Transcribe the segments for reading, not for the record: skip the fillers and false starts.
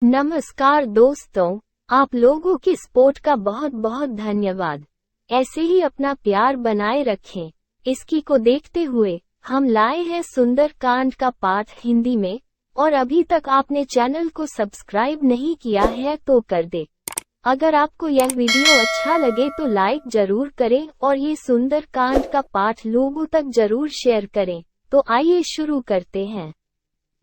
नमस्कार दोस्तों, आप लोगों की सपोर्ट का बहुत बहुत धन्यवाद। ऐसे ही अपना प्यार बनाए रखें। इसकी को देखते हुए हम लाए हैं सुंदर कांड का पाठ हिंदी में, और अभी तक आपने चैनल को सब्सक्राइब नहीं किया है तो कर दे। अगर आपको यह वीडियो अच्छा लगे तो लाइक जरूर करें और ये सुंदर कांड का पाठ लोगों तक जरूर शेयर करें। तो आइए शुरू करते हैं।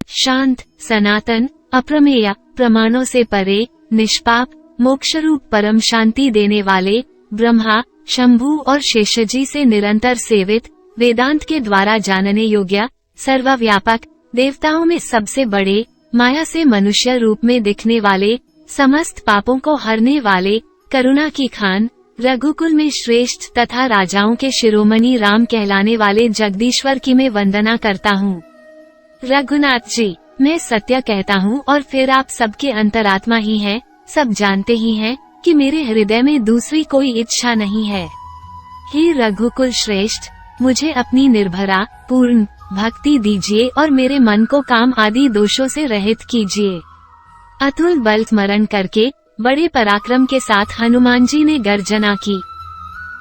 शांत, सनातन, अप्रमेय, प्रमाणों से परे, निष्पाप, मोक्षरूप परम शांति देने वाले ब्रह्मा, शंभु और शेषजी से निरंतर सेवित, वेदांत के द्वारा जानने योग्य, सर्वव्यापक, देवताओं में सबसे बड़े, माया से मनुष्य रूप में दिखने वाले, समस्त पापों को हरने वाले, करुणा की खान, रघुकुल में श्रेष्ठ तथा राजाओं के शिरोमणि राम कहलाने वाले जगदीश्वर की मैं वंदना करता हूँ। रघुनाथ जी, मैं सत्य कहता हूँ और फिर आप सबके अंतरात्मा ही हैं, सब जानते ही हैं कि मेरे हृदय में दूसरी कोई इच्छा नहीं है। हे रघुकुल श्रेष्ठ, मुझे अपनी निर्भरा पूर्ण भक्ति दीजिए और मेरे मन को काम आदि दोषों से रहित कीजिए। अतुल बल स्मरण करके बड़े पराक्रम के साथ हनुमान जी ने गर्जना की।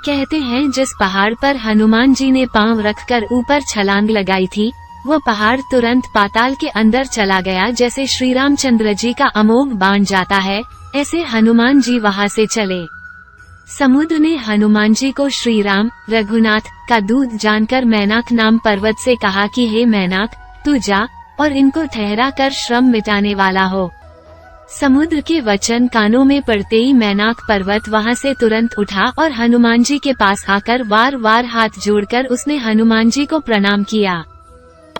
कहते हैं जिस पहाड़ पर हनुमान जी ने पांव रखकर ऊपर छलांग लगाई थी, वो पहाड़ तुरंत पाताल के अंदर चला गया। जैसे श्री रामचंद्र जी का अमोघ बाण जाता है, ऐसे हनुमान जी वहां से चले। समुद्र ने हनुमान जी को श्री राम रघुनाथ का दूत जानकर मैनाक नाम पर्वत से कहा कि हे मैनाक, तू जा और इनको ठहरा कर श्रम मिटाने वाला हो। समुद्र के वचन कानों में पड़ते ही मैनाक पर्वत वहां से तुरंत उठा और हनुमान जी के पास आकर वार वार हाथ जोड़कर उसने हनुमान जी को प्रणाम किया।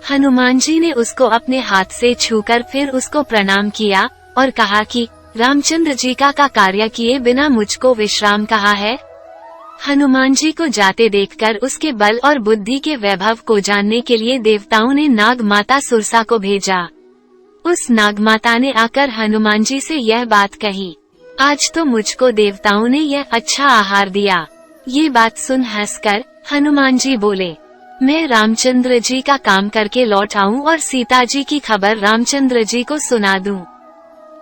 हनुमान जी ने उसको अपने हाथ से छूकर फिर उसको प्रणाम किया और कहा कि रामचंद्र जी का कार्य किए बिना मुझको विश्राम कहा है। हनुमान जी को जाते देखकर उसके बल और बुद्धि के वैभव को जानने के लिए देवताओं ने नाग माता सुरसा को भेजा। उस नाग माता ने आकर हनुमान जी से यह बात कही, आज तो मुझको देवताओं ने यह अच्छा आहार दिया। ये बात सुन हंसकर हनुमान जी बोले, मैं रामचंद्र जी का काम करके लौट आऊं और सीता जी की खबर रामचंद्र जी को सुना दूं।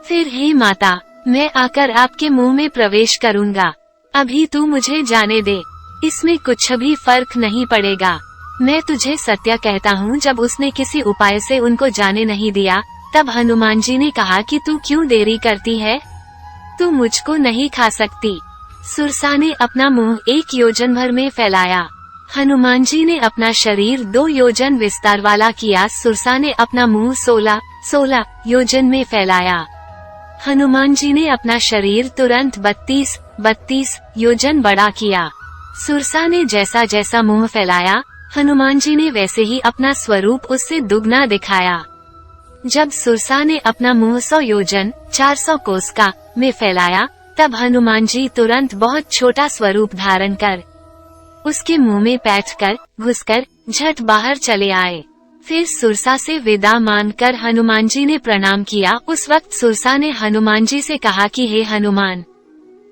फिर हे माता, मैं आकर आपके मुंह में प्रवेश करूंगा। अभी तू मुझे जाने दे, इसमें कुछ भी फर्क नहीं पड़ेगा। मैं तुझे सत्य कहता हूँ, जब उसने किसी उपाय से उनको जाने नहीं दिया, तब हनुमान जी ने कहा कि तू क्यों देरी करती है, तू मुझको नहीं खा सकती। सुरसा ने अपना मुंह 1 योजन भर में फैलाया। हनुमान जी ने अपना शरीर 2 योजन विस्तार वाला किया। सुरसा ने अपना मुंह 16 योजन में फैलाया। हनुमान जी ने अपना शरीर तुरंत 32 योजन बड़ा किया। सुरसा ने जैसा जैसा मुंह फैलाया, हनुमान जी ने वैसे ही अपना स्वरूप उससे दुगना दिखाया। जब सुरसा ने अपना मुंह 100 योजन 400 कोस का में फैलाया, तब हनुमान जी तुरंत बहुत छोटा स्वरूप धारण कर उसके मुंह में बैठकर घुसकर झट बाहर चले आए। फिर सुरसा से विदा मानकर हनुमान जी ने प्रणाम किया। उस वक्त सुरसा ने हनुमान जी से कहा कि हे हनुमान,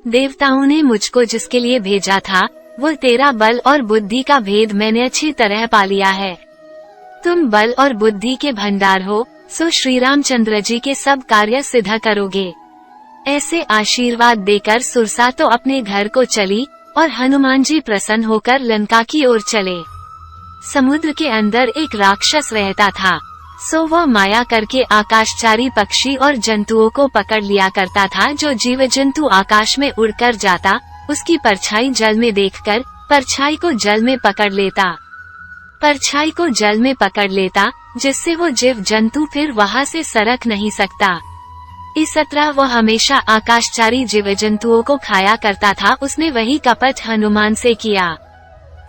देवताओं ने मुझको जिसके लिए भेजा था, वो तेरा बल और बुद्धि का भेद मैंने अच्छी तरह पा लिया है। तुम बल और बुद्धि के भंडार हो, सो श्री रामचंद्र जी के सब कार्य सिद्ध करोगे। ऐसे आशीर्वाद देकर सुरसा तो अपने घर को चली और हनुमान जी प्रसन्न होकर लंका की ओर चले। समुद्र के अंदर एक राक्षस रहता था, सो वह माया करके आकाशचारी पक्षी और जंतुओं को पकड़ लिया करता था। जो जीव जंतु आकाश में उड़कर जाता, उसकी परछाई जल में देखकर परछाई को जल में पकड़ लेता, जिससे वो जीव जंतु फिर वहाँ से सरक नहीं सकता। इस तरह वह हमेशा आकाशचारी जीव जंतुओं को खाया करता था। उसने वही कपट हनुमान से किया।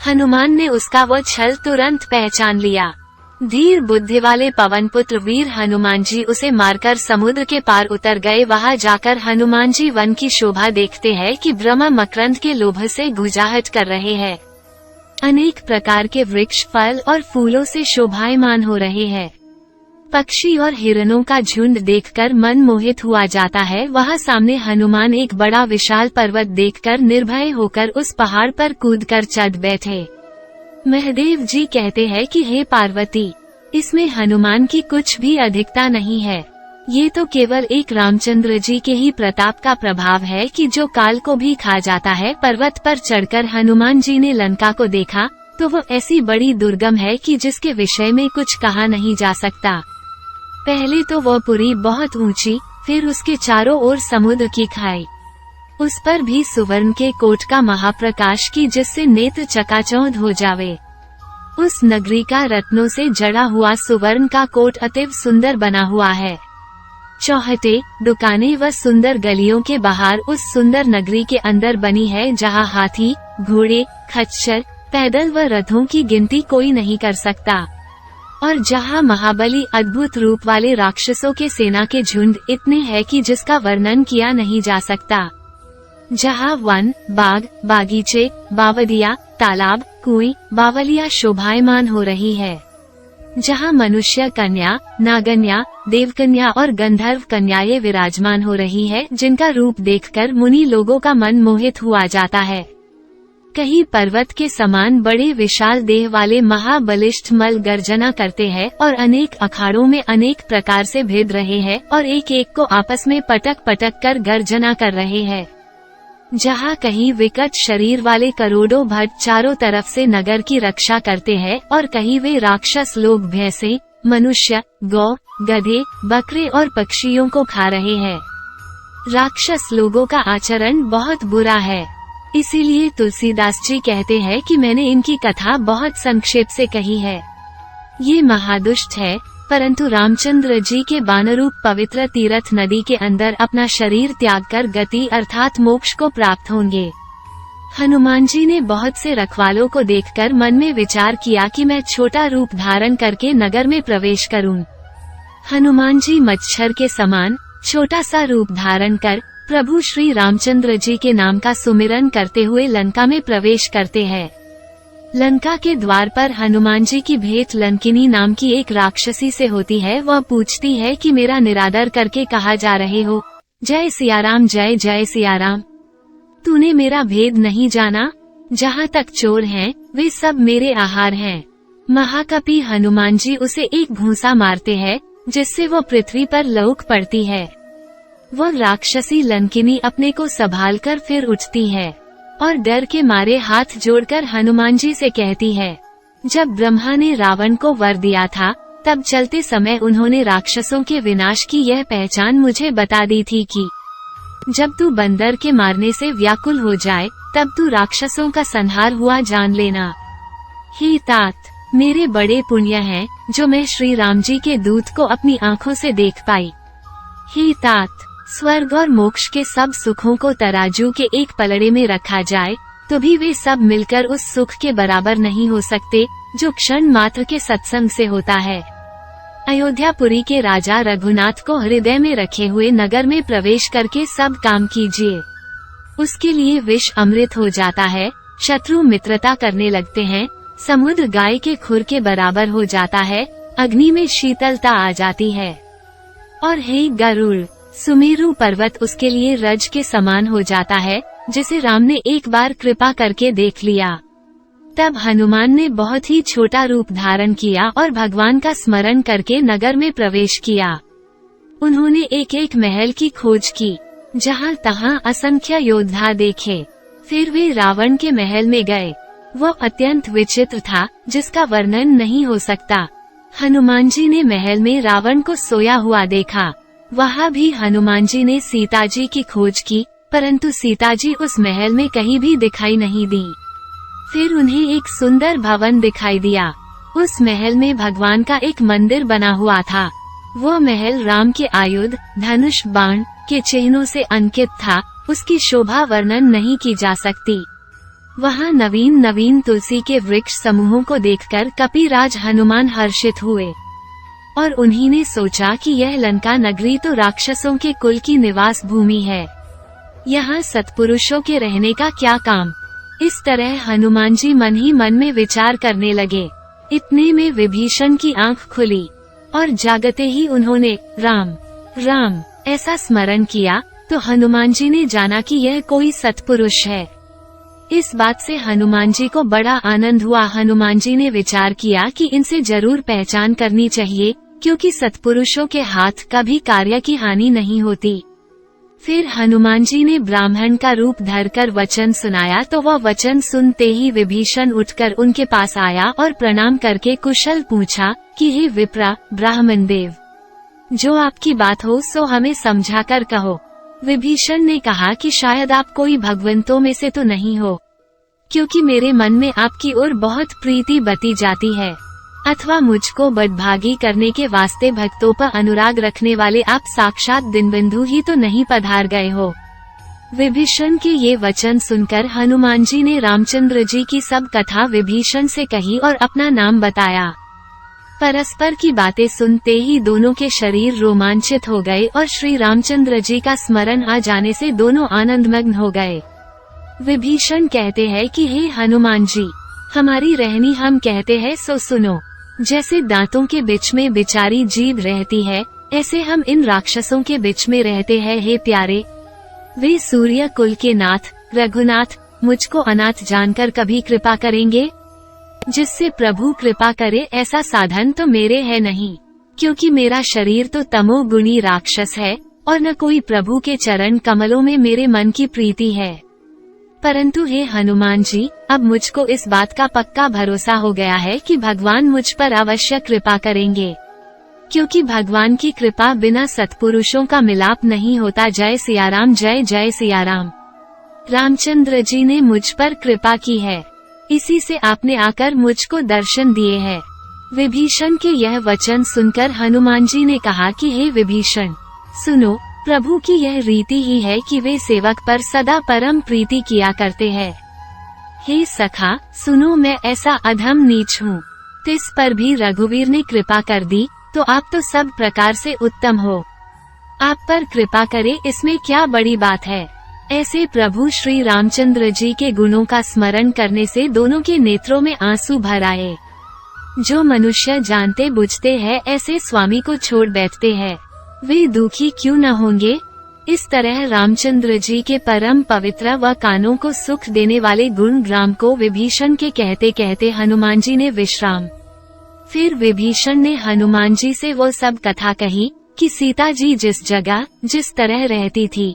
हनुमान ने उसका वो छल तुरंत पहचान लिया। धीर बुद्धि वाले पवन पुत्र वीर हनुमान जी उसे मारकर समुद्र के पार उतर गए। वहां जाकर हनुमान जी वन की शोभा देखते हैं कि ब्रह्मा मकरंद के लोभ से गुजाहट कर रहे हैं। अनेक प्रकार के वृक्ष फल और फूलों से शोभायमान हो रहे हैं। पक्षी और हिरणों का झुंड देखकर मन मोहित हुआ जाता है। वहाँ सामने हनुमान एक बड़ा विशाल पर्वत देखकर निर्भय होकर उस पहाड़ पर कूदकर चढ़ बैठे। महादेव जी कहते हैं कि हे पार्वती, इसमें हनुमान की कुछ भी अधिकता नहीं है। ये तो केवल एक रामचंद्र जी के ही प्रताप का प्रभाव है कि जो काल को भी खा जाता है। पर्वत पर चढ़कर हनुमान जी ने लंका को देखा तो वो ऐसी बड़ी दुर्गम है कि जिसके विषय में कुछ कहा नहीं जा सकता। पहले तो वो पुरी बहुत ऊंची, फिर उसके चारों ओर समुद्र की खाई, उस पर भी सुवर्ण के कोट का महाप्रकाश की जिससे नेत्र चकाचौंध हो जावे। उस नगरी का रत्नों से जड़ा हुआ सुवर्ण का कोट अतीव सुंदर बना हुआ है। चौहटे, दुकानें व सुंदर गलियों के बाहर उस सुंदर नगरी के अंदर बनी है, जहाँ हाथी, घोड़े, खच्चर, पैदल व रथों की गिनती कोई नहीं कर सकता, और जहाँ महाबली अद्भुत रूप वाले राक्षसों के सेना के झुंड इतने हैं कि जिसका वर्णन किया नहीं जा सकता। जहाँ वन, बाग, बागीचे, बावदिया, तालाब, कुएं, बावलिया शोभायमान हो रही है। जहाँ मनुष्य कन्या, नागन्या, देवकन्या और गंधर्व कन्याएं विराजमान हो रही है, जिनका रूप देखकर मुनि लोगों का मन मोहित हुआ जाता है। कहीं पर्वत के समान बड़े विशाल देह वाले महाबलिष्ठ मल गर्जना करते हैं और अनेक अखाड़ों में अनेक प्रकार से भेद रहे हैं और एक एक को आपस में पटक पटक कर गर्जना कर रहे हैं। जहाँ कहीं विकट शरीर वाले करोड़ों भट्ट चारों तरफ से नगर की रक्षा करते हैं और कहीं वे राक्षस लोग भैंसे, मनुष्य, गौ, गधे, बकरे और पक्षियों को खा रहे हैं। राक्षस लोगों का आचरण बहुत बुरा है, इसीलिए तुलसीदास जी कहते हैं कि मैंने इनकी कथा बहुत संक्षेप से कही है। ये महादुष्ट है, परंतु रामचंद्र जी के बाणरूप पवित्र तीर्थ नदी के अंदर अपना शरीर त्याग कर गति अर्थात मोक्ष को प्राप्त होंगे। हनुमान जी ने बहुत से रखवालों को देखकर मन में विचार किया कि मैं छोटा रूप धारण करके नगर में प्रवेश करूं। हनुमान जी मच्छर के समान छोटा सा रूप धारण कर प्रभु श्री रामचंद्र जी के नाम का सुमिरन करते हुए लंका में प्रवेश करते हैं। लंका के द्वार पर हनुमान जी की भेंट लंकिनी नाम की एक राक्षसी से होती है। वह पूछती है कि मेरा निरादर करके कहाँ जा रहे हो? जय सियाराम, जय जय सियाराम। तूने मेरा भेद नहीं जाना? जहाँ तक चोर हैं, वे सब मेरे आहार हैं। महाकपि हनुमान जी उसे एक घूंसा मारते हैं, जिससे वो पृथ्वी पर लौक पड़ती है। वह राक्षसी लंकिनी अपने को संभाल कर फिर उठती है और डर के मारे हाथ जोड़कर हनुमान जी से कहती है, जब ब्रह्मा ने रावण को वर दिया था, तब चलते समय उन्होंने राक्षसों के विनाश की यह पहचान मुझे बता दी थी कि जब तू बंदर के मारने से व्याकुल हो जाए, तब तू राक्षसों का संहार हुआ जान लेना। हे तात, मेरे बड़े पुण्य हैं, जो मैं श्री राम जी के दूत को अपनी आँखों से देख पाई। हे तात, स्वर्ग और मोक्ष के सब सुखों को तराजू के एक पलड़े में रखा जाए तो भी वे सब मिलकर उस सुख के बराबर नहीं हो सकते, जो क्षण मात्र के सत्संग से होता है। अयोध्यापुरी के राजा रघुनाथ को हृदय में रखे हुए नगर में प्रवेश करके सब काम कीजिए। उसके लिए विष अमृत हो जाता है, शत्रु मित्रता करने लगते हैं, समुद्र गाय के खुर के बराबर हो जाता है, अग्नि में शीतलता आ जाती है, और हे गरुड़, सुमेरु पर्वत उसके लिए रज के समान हो जाता है, जिसे राम ने एक बार कृपा करके देख लिया। तब हनुमान ने बहुत ही छोटा रूप धारण किया और भगवान का स्मरण करके नगर में प्रवेश किया। उन्होंने एक एक महल की खोज की, जहाँ तहाँ असंख्य योद्धा देखे। फिर वे रावण के महल में गए। वह अत्यंत विचित्र था, जिसका वर्णन नहीं हो सकता। हनुमान जी ने महल में रावण को सोया हुआ देखा। वहाँ भी हनुमान जी ने सीता जी की खोज की, परंतु सीता जी उस महल में कहीं भी दिखाई नहीं दी। फिर उन्हें एक सुंदर भवन दिखाई दिया। उस महल में भगवान का एक मंदिर बना हुआ था। वह महल राम के आयुध, धनुष, बाण के चिन्हों से अंकित था। उसकी शोभा वर्णन नहीं की जा सकती। वहाँ नवीन नवीन तुलसी के वृक्ष समूहों को देखकर कपिराज हनुमान हर्षित हुए और उन्हीं ने सोचा कि यह लंका नगरी तो राक्षसों के कुल की निवास भूमि है, यहाँ सत्पुरुषों के रहने का क्या काम। इस तरह हनुमान जी मन ही मन में विचार करने लगे। इतने में विभीषण की आंख खुली और जागते ही उन्होंने राम राम ऐसा स्मरण किया, तो हनुमान जी ने जाना कि यह कोई सत्पुरुष है। इस बात से हनुमान जी को बड़ा आनंद हुआ। हनुमान जी ने विचार किया कि इनसे जरूर पहचान करनी चाहिए, क्योंकि सत्पुरुषों के हाथ कभी कार्य की हानि नहीं होती। फिर हनुमान जी ने ब्राह्मण का रूप धरकर वचन सुनाया तो वह वचन सुनते ही विभीषण उठकर उनके पास आया और प्रणाम करके कुशल पूछा कि हे विप्र ब्राह्मण देव, जो आपकी बात हो सो हमें समझाकर कहो। विभीषण ने कहा कि शायद आप कोई भगवंतों में से तो नहीं हो, क्योंकि मेरे मन में आपकी ओर बहुत प्रीति बती जाती है, अथवा मुझको बदभागी करने के वास्ते भक्तों पर अनुराग रखने वाले आप साक्षात दीनबंधु ही तो नहीं पधार गए हो। विभीषण के ये वचन सुनकर हनुमान जी ने रामचंद्र जी की सब कथा विभीषण से कही और अपना नाम बताया। परस्पर की बातें सुनते ही दोनों के शरीर रोमांचित हो गए और श्री रामचंद्र जी का स्मरण आ जाने से दोनों आनंदमग्न हो गए। विभीषण कहते हैं कि हे हनुमान जी, हमारी रहनी हम कहते हैं सो सुनो। जैसे दांतों के बीच में बेचारी जीभ रहती है, ऐसे हम इन राक्षसों के बीच में रहते हैं। हे प्यारे, वे सूर्य कुल के नाथ रघुनाथ मुझको अनाथ जानकर कभी कृपा करेंगे? जिससे प्रभु कृपा करे ऐसा साधन तो मेरे है नहीं, क्योंकि मेरा शरीर तो तमोगुणी राक्षस है और न कोई प्रभु के चरण कमलों में मेरे मन की प्रीति है। परंतु हे हनुमान जी, अब मुझको इस बात का पक्का भरोसा हो गया है कि भगवान मुझ पर अवश्य कृपा करेंगे, क्योंकि भगवान की कृपा बिना सत्पुरुषों का मिलाप नहीं होता। जय सियाराम, जय जय सियाराम। रामचंद्र जी ने मुझ पर कृपा की है, इसी से आपने आकर मुझको दर्शन दिए हैं। विभीषण के यह वचन सुनकर हनुमान जी ने कहा कि हे विभीषण, सुनो, प्रभु की यह रीति ही है कि वे सेवक पर सदा परम प्रीति किया करते हैं। हे सखा सुनो, मैं ऐसा अधम नीच हूँ, तिस पर भी रघुवीर ने कृपा कर दी, तो आप तो सब प्रकार से उत्तम हो। आप पर कृपा करे इसमें क्या बड़ी बात है। ऐसे प्रभु श्री रामचंद्र जी के गुणों का स्मरण करने से दोनों के नेत्रों में आंसू भर आए। जो मनुष्य जानते बुझते हैं ऐसे स्वामी को छोड़ बैठते हैं, वे दुखी क्यों न होंगे। इस तरह रामचंद्र जी के परम पवित्र व कानों को सुख देने वाले गुण ग्राम को विभीषण के कहते कहते हनुमान जी ने विश्राम। फिर विभीषण ने हनुमान जी से वो सब कथा कही कि सीता जी जिस जगह जिस तरह रहती थी।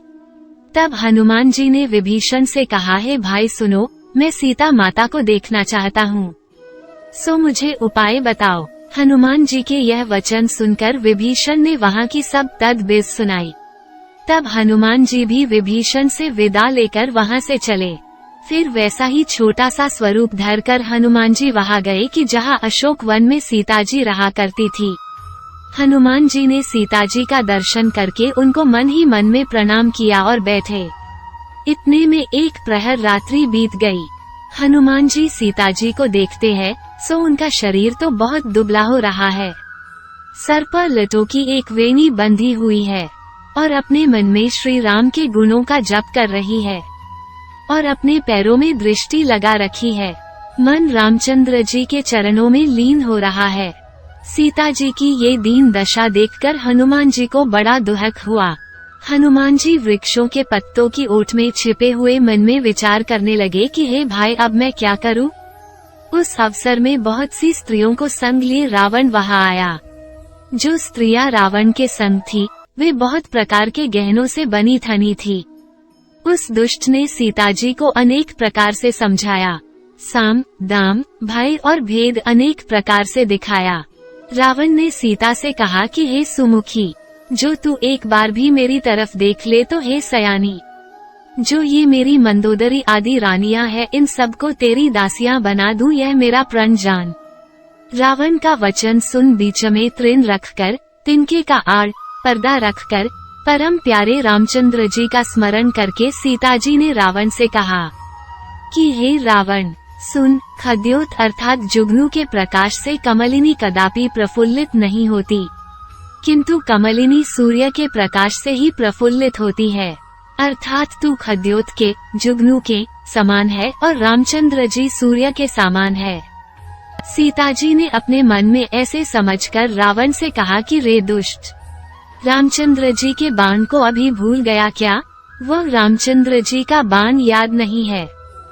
तब हनुमान जी ने विभीषण से कहा, हे भाई सुनो, मैं सीता माता को देखना चाहता हूँ, सो मुझे उपाय बताओ। हनुमान जी के यह वचन सुनकर विभीषण ने वहाँ की सब तदबीर सुनाई। तब हनुमान जी भी विभीषण से विदा लेकर वहाँ से चले। फिर वैसा ही छोटा सा स्वरूप धरकर हनुमान जी वहाँ गए कि जहाँ अशोक वन में सीता जी रहा करती थी। हनुमान जी ने सीता जी का दर्शन करके उनको मन ही मन में प्रणाम किया और बैठे। इतने में एक प्रहर रात्रि बीत गई। हनुमान जी सीता जी को देखते हैं सो उनका शरीर तो बहुत दुबला हो रहा है, सर पर लटों की एक वेणी बंधी हुई है और अपने मन में श्री राम के गुणों का जप कर रही है और अपने पैरों में दृष्टि लगा रखी है। मन रामचंद्र जी के चरणों में लीन हो रहा है। सीता जी की ये दीन दशा देखकर हनुमान जी को बड़ा दुख हुआ। हनुमान जी वृक्षों के पत्तों की ओट में छिपे हुए मन में विचार करने लगे कि हे भाई, अब मैं क्या करूं? उस अवसर में बहुत सी स्त्रियों को संग लिए रावण वहां आया। जो स्त्रियां रावण के संग थी वे बहुत प्रकार के गहनों से बनी ठनी थी। उस दुष्ट ने सीता जी को अनेक प्रकार से समझाया, साम दाम भय और भेद अनेक प्रकार से दिखाया। रावण ने सीता से कहा कि हे सुमुखी, जो तू एक बार भी मेरी तरफ देख ले तो हे सयानी, जो ये मेरी मंदोदरी आदि रानियां हैं इन सबको तेरी दासियां बना दूं, यह मेरा प्रण जान। रावण का वचन सुन बीच में तृण रखकर, तिनके का आड़ पर्दा रखकर, परम प्यारे रामचंद्र जी का स्मरण करके सीता जी ने रावण से कहा कि हे रावण सुन, खद्योत अर्थात जुगनू के प्रकाश से कमलिनी कदापि प्रफुल्लित नहीं होती, किंतु कमलिनी सूर्य के प्रकाश से ही प्रफुल्लित होती है। अर्थात तू खद्योत के जुगनू के समान है और रामचंद्र जी सूर्य के समान है। सीता जी ने अपने मन में ऐसे समझकर रावण से कहा कि रे दुष्ट, रामचंद्र जी के बाण को अभी भूल गया क्या? वह रामचंद्र जी का बाण याद नहीं है।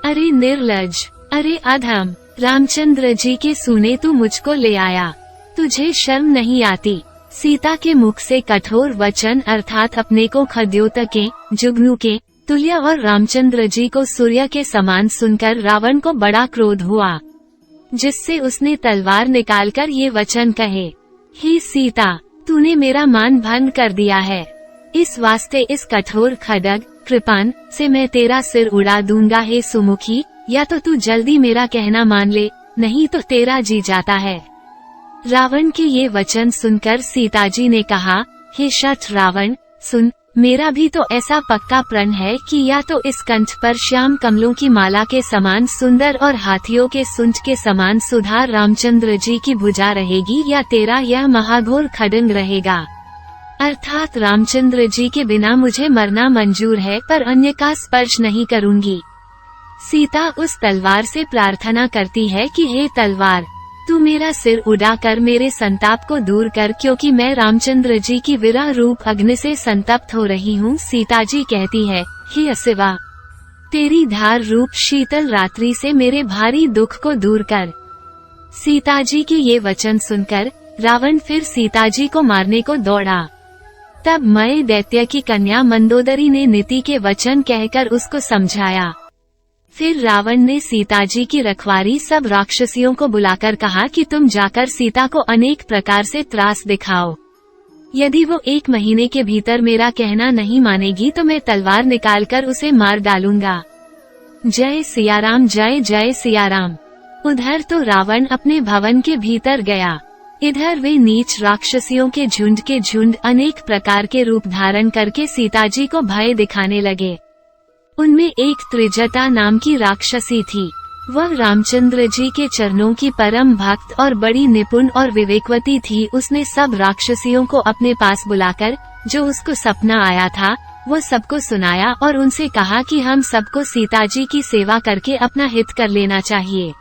अरे निर्लज, अरे अधम, रामचंद्र जी के सूने तू मुझको ले आया। तुझे शर्म नहीं आती? सीता के मुख से कठोर वचन अर्थात अपने को खद्योत के, जुगनू के तुल्य और रामचंद्र जी को सूर्य के समान सुनकर रावण को बड़ा क्रोध हुआ, जिससे उसने तलवार निकालकर ये वचन कहे, हे सीता, तूने मेरा मान भंग कर दिया है। इस वास्ते इस कठोर खड्ग कृपान से मैं तेरा सिर उड़ा दूंगा। हे सुमुखी, या तो तू जल्दी मेरा कहना मान ले, नहीं तो तेरा जी जाता है। रावण के ये वचन सुनकर सीताजी ने कहा, हे शठ रावण, सुन, मेरा भी तो ऐसा पक्का प्रण है कि या तो इस कंठ पर श्याम कमलों की माला के समान सुंदर और हाथियों के सूंड के समान सुधार रामचंद्र जी की भुजा रहेगी, या तेरा यह महाघोर खड्ग रहेगा। अर्थात रामचंद्र जी के बिना मुझे मरना मंजूर है, पर अन्य का स्पर्श नहीं करूंगी। सीता उस तलवार से प्रार्थना करती है कि हे तलवार, तू मेरा सिर उड़ाकर मेरे संताप को दूर कर, क्योंकि मैं रामचंद्र जी की विरह रूप अग्नि से संतप्त हो रही हूँ। सीताजी कहती है, हे असिवा, तेरी धार रूप शीतल रात्रि से मेरे भारी दुख को दूर कर। सीताजी के ये वचन सुनकर रावण फिर सीताजी को मारने को दौड़ा। तब मय दैत्य की कन्या मंदोदरी ने नीति के वचन कहकर उसको समझाया। फिर रावण ने सीताजी की रखवारी सब राक्षसियों को बुलाकर कहा कि तुम जाकर सीता को अनेक प्रकार से त्रास दिखाओ। यदि वो 1 महीने के भीतर मेरा कहना नहीं मानेगी तो मैं तलवार निकालकर उसे मार डालूंगा। जय सियाराम, जय जय सियाराम। उधर तो रावण अपने भवन के भीतर गया, इधर वे नीच राक्षसियों के झुंड अनेक प्रकार के रूप धारण करके सीताजी को भय दिखाने लगे। उनमें एक त्रिजटा नाम की राक्षसी थी। वह रामचंद्र जी के चरणों की परम भक्त और बड़ी निपुण और विवेकवती थी। उसने सब राक्षसियों को अपने पास बुलाकर जो उसको सपना आया था वो सबको सुनाया और उनसे कहा कि हम सबको सीताजी की सेवा करके अपना हित कर लेना चाहिए,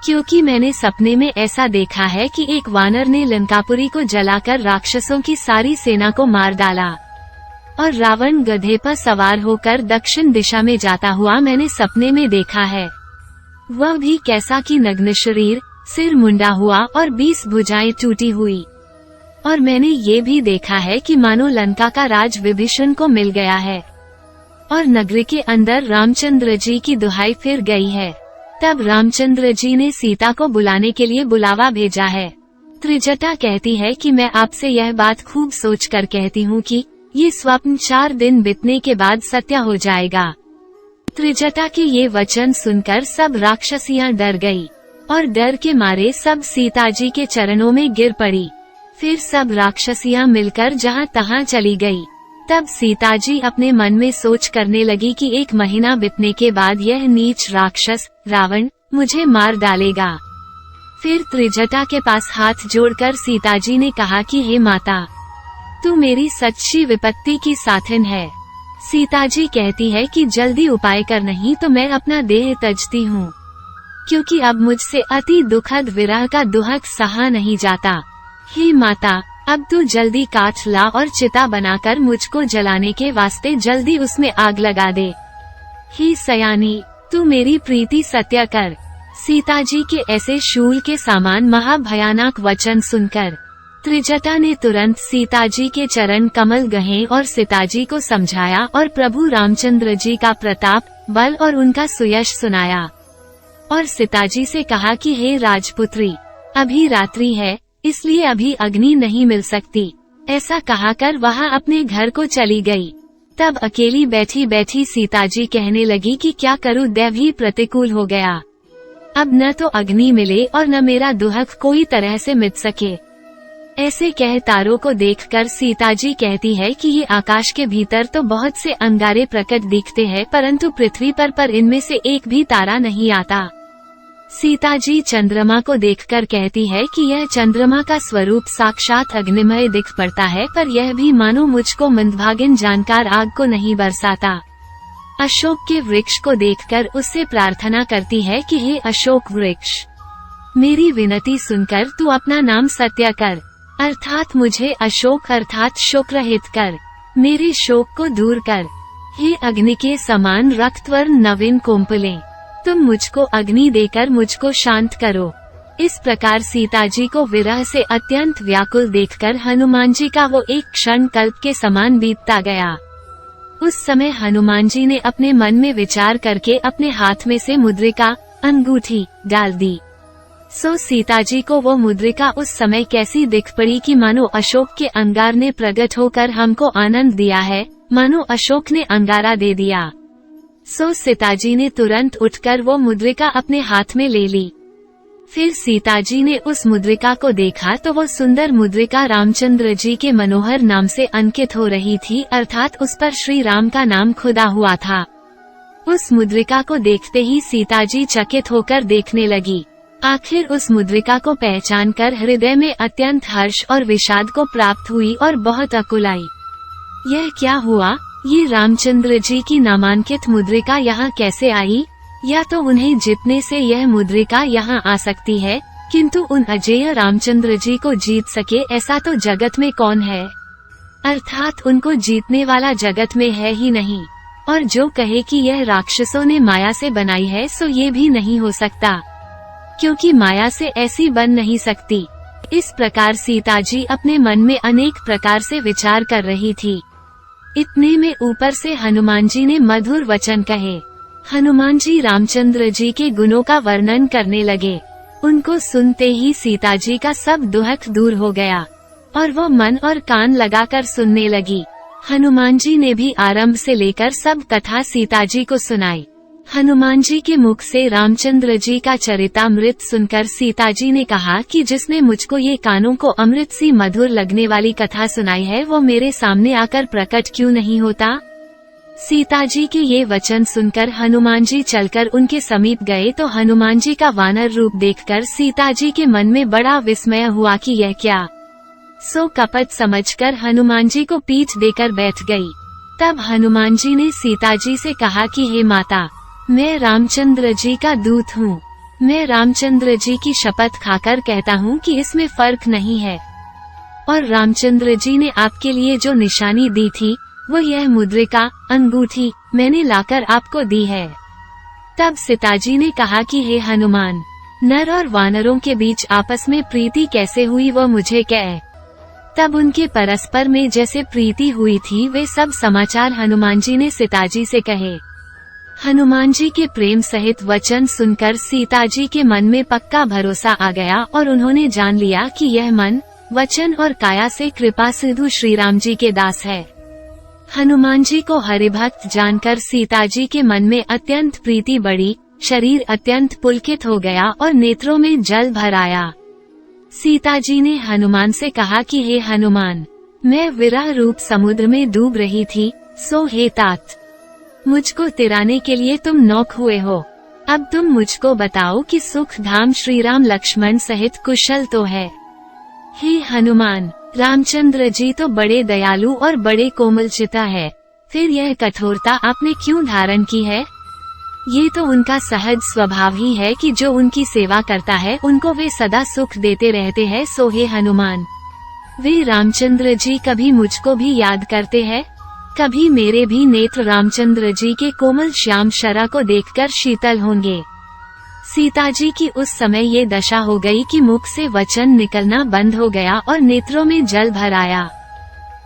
क्योंकि मैंने सपने में ऐसा देखा है कि एक वानर ने लंकापुरी को जलाकर राक्षसों की सारी सेना को मार डाला और रावण गधे पर सवार होकर दक्षिण दिशा में जाता हुआ मैंने सपने में देखा है। वह भी कैसा कि नग्न शरीर, सिर मुंडा हुआ और 20 भुजाएं टूटी हुई। और मैंने ये भी देखा है कि मानो लंका का राज विभीषण को मिल गया है और नगर के अंदर रामचंद्र जी की दुहाई फिर गई है। तब रामचंद्र जी ने सीता को बुलाने के लिए बुलावा भेजा है। त्रिजटा कहती है कि मैं आपसे यह बात खूब सोच कर कहती हूँ कि ये स्वप्न 4 दिन बीतने के बाद सत्य हो जाएगा। त्रिजटा के ये वचन सुनकर सब राक्षसियां डर गई और डर के मारे सब सीताजी के चरणों में गिर पड़ी। फिर सब राक्षसियां मिलकर जहाँ तहाँ चली गई। तब सीताजी अपने मन में सोच करने लगी कि 1 महीना बीतने के बाद यह नीच राक्षस रावण मुझे मार डालेगा। फिर त्रिजटा के पास हाथ जोड़कर सीताजी ने कहा कि हे माता, तू मेरी सच्ची विपत्ति की साथिन है। सीताजी कहती है कि जल्दी उपाय कर, नहीं तो मैं अपना देह त्यजती हूँ, क्योंकि अब मुझसे अति दुखद विरह का दुहक सहा नहीं जाता। हे माता, अब तू जल्दी काठ ला और चिता बनाकर मुझको जलाने के वास्ते जल्दी उसमें आग लगा दे। हे सयानी, तू मेरी प्रीति सत्य कर। सीताजी के ऐसे शूल के समान महाभयानक वचन सुनकर त्रिजटा ने तुरंत सीताजी के चरण कमल गहे और सीताजी को समझाया और प्रभु रामचंद्र जी का प्रताप, बल और उनका सुयश सुनाया और सीताजी से कहा कि हे राजपुत्री, अभी रात्रि है, इसलिए अभी अग्नि नहीं मिल सकती। ऐसा कहाकर वह अपने घर को चली गई। तब अकेली बैठी बैठी सीताजी कहने लगी कि क्या करूं, दैव ही प्रतिकूल हो गया। अब न तो अग्नि मिले और न मेरा दुहक कोई तरह से मिट सके। ऐसे कह तारों को देखकर सीताजी कहती है कि ये आकाश के भीतर तो बहुत से अंगारे प्रकट दिखते हैं, परंतु पृथ्वी पर इनमें से एक भी तारा नहीं आता। सीताजी चंद्रमा को देखकर कहती है कि यह चंद्रमा का स्वरूप साक्षात अग्निमय दिख पड़ता है, पर यह भी मानो मुझको मंदभागिन जानकार आग को नहीं बरसाता। अशोक के वृक्ष को देखकर उससे प्रार्थना करती है कि हे अशोक वृक्ष, मेरी विनती सुनकर तू अपना नाम सत्य कर, अर्थात मुझे अशोक अर्थात शोकरहित कर, मेरे शोक को दूर कर। हे अग्नि के समान रक्तवर्ण नवीन कोम्पलें, तुम मुझको अग्नि देकर मुझको शांत करो। इस प्रकार सीता जी को विरह से अत्यंत व्याकुल देखकर हनुमान जी का वो एक क्षण कल्प के समान बीतता गया। उस समय हनुमान जी ने अपने मन में विचार करके अपने हाथ में से मुद्रिका अंगूठी डाल दी। सो सीता जी को वो मुद्रिका उस समय कैसी दिख पड़ी कि मानो अशोक के अंगार ने प्रकट होकर हमको आनंद दिया है, मानो अशोक ने अंगारा दे दिया। सो सीता जी ने तुरंत उठकर वो मुद्रिका अपने हाथ में ले ली। फिर सीता जी ने उस मुद्रिका को देखा तो वो सुंदर मुद्रिका रामचंद्र जी के मनोहर नाम से अंकित हो रही थी, अर्थात उस पर श्री राम का नाम खुदा हुआ था। उस मुद्रिका को देखते ही सीता जी चकित होकर देखने लगी। आखिर उस मुद्रिका को पहचान कर हृदय में अत्यंत हर्ष और विषाद को प्राप्त हुई और बहुत अकुलाई। यह क्या हुआ? ये रामचंद्र जी की नामांकित मुद्रिका यहाँ कैसे आई? या तो उन्हें जीतने से यह मुद्रिका यहाँ आ सकती है, किंतु उन अजेय रामचंद्र जी को जीत सके ऐसा तो जगत में कौन है? अर्थात उनको जीतने वाला जगत में है ही नहीं। और जो कहे कि यह राक्षसों ने माया से बनाई है, सो ये भी नहीं हो सकता, क्योंकि माया से ऐसी बन नहीं सकती। इस प्रकार सीता जी अपने मन में अनेक प्रकार से विचार कर रही थी। इतने में ऊपर से हनुमान जी ने मधुर वचन कहे। हनुमान जी रामचंद्र जी के गुणों का वर्णन करने लगे। उनको सुनते ही सीता जी का सब दुख दूर हो गया और वो मन और कान लगाकर सुनने लगी। हनुमान जी ने भी आरंभ से लेकर सब कथा सीता जी को सुनाई। हनुमान जी के मुख से रामचंद्र जी का चरितामृत सुनकर सीता जी ने कहा कि जिसने मुझको ये कानों को अमृत सी मधुर लगने वाली कथा सुनाई है, वो मेरे सामने आकर प्रकट क्यों नहीं होता? सीता जी के ये वचन सुनकर हनुमान जी चलकर उनके समीप गए तो हनुमान जी का वानर रूप देखकर सीता जी के मन में बड़ा विस्मय हुआ कि यह क्या। सो कपट समझकर हनुमान जी को पीठ देकर बैठ गई। तब हनुमान जी ने सीता जी से कहा कि हे माता, मैं रामचंद्र जी का दूत हूँ। मैं रामचंद्र जी की शपथ खाकर कहता हूँ कि इसमें फर्क नहीं है। और रामचंद्र जी ने आपके लिए जो निशानी दी थी, वो यह मुद्रिका अंगूठी मैंने लाकर आपको दी है। तब सीता जी ने कहा कि हे हनुमान, नर और वानरों के बीच आपस में प्रीति कैसे हुई वो मुझे कह। तब उनके परस्पर में जैसे प्रीति हुई थी वे सब समाचार हनुमान जी ने सीता जी से कहे। हनुमान जी के प्रेम सहित वचन सुनकर सीता जी के मन में पक्का भरोसा आ गया और उन्होंने जान लिया कि यह मन, वचन और काया से कृपा सिंधु श्री राम जी के दास है। हनुमान जी को हरिभक्त जानकर सीता जी के मन में अत्यंत प्रीति बढ़ी, शरीर अत्यंत पुलकित हो गया और नेत्रों में जल भर आया। सीता जी ने हनुमान से कहा कि हे हनुमान, मैं विरह रूप समुद्र में डूब रही थी, सो हे तात, मुझको तिराने के लिए तुम नौक हुए हो। अब तुम मुझको बताओ कि सुख धाम श्री राम लक्ष्मण सहित कुशल तो है। हे हनुमान, रामचंद्र जी तो बड़े दयालु और बड़े कोमलचिता है, फिर यह कठोरता आपने क्यों धारण की है? ये तो उनका सहज स्वभाव ही है कि जो उनकी सेवा करता है उनको वे सदा सुख देते रहते हैं। सो हे हनुमान, वे रामचंद्र जी कभी मुझको भी याद करते हैं? कभी मेरे भी नेत्र रामचंद्र जी के कोमल श्याम शरा को देखकर शीतल होंगे। सीता जी की उस समय ये दशा हो गई कि मुख से वचन निकलना बंद हो गया और नेत्रों में जल भर आया।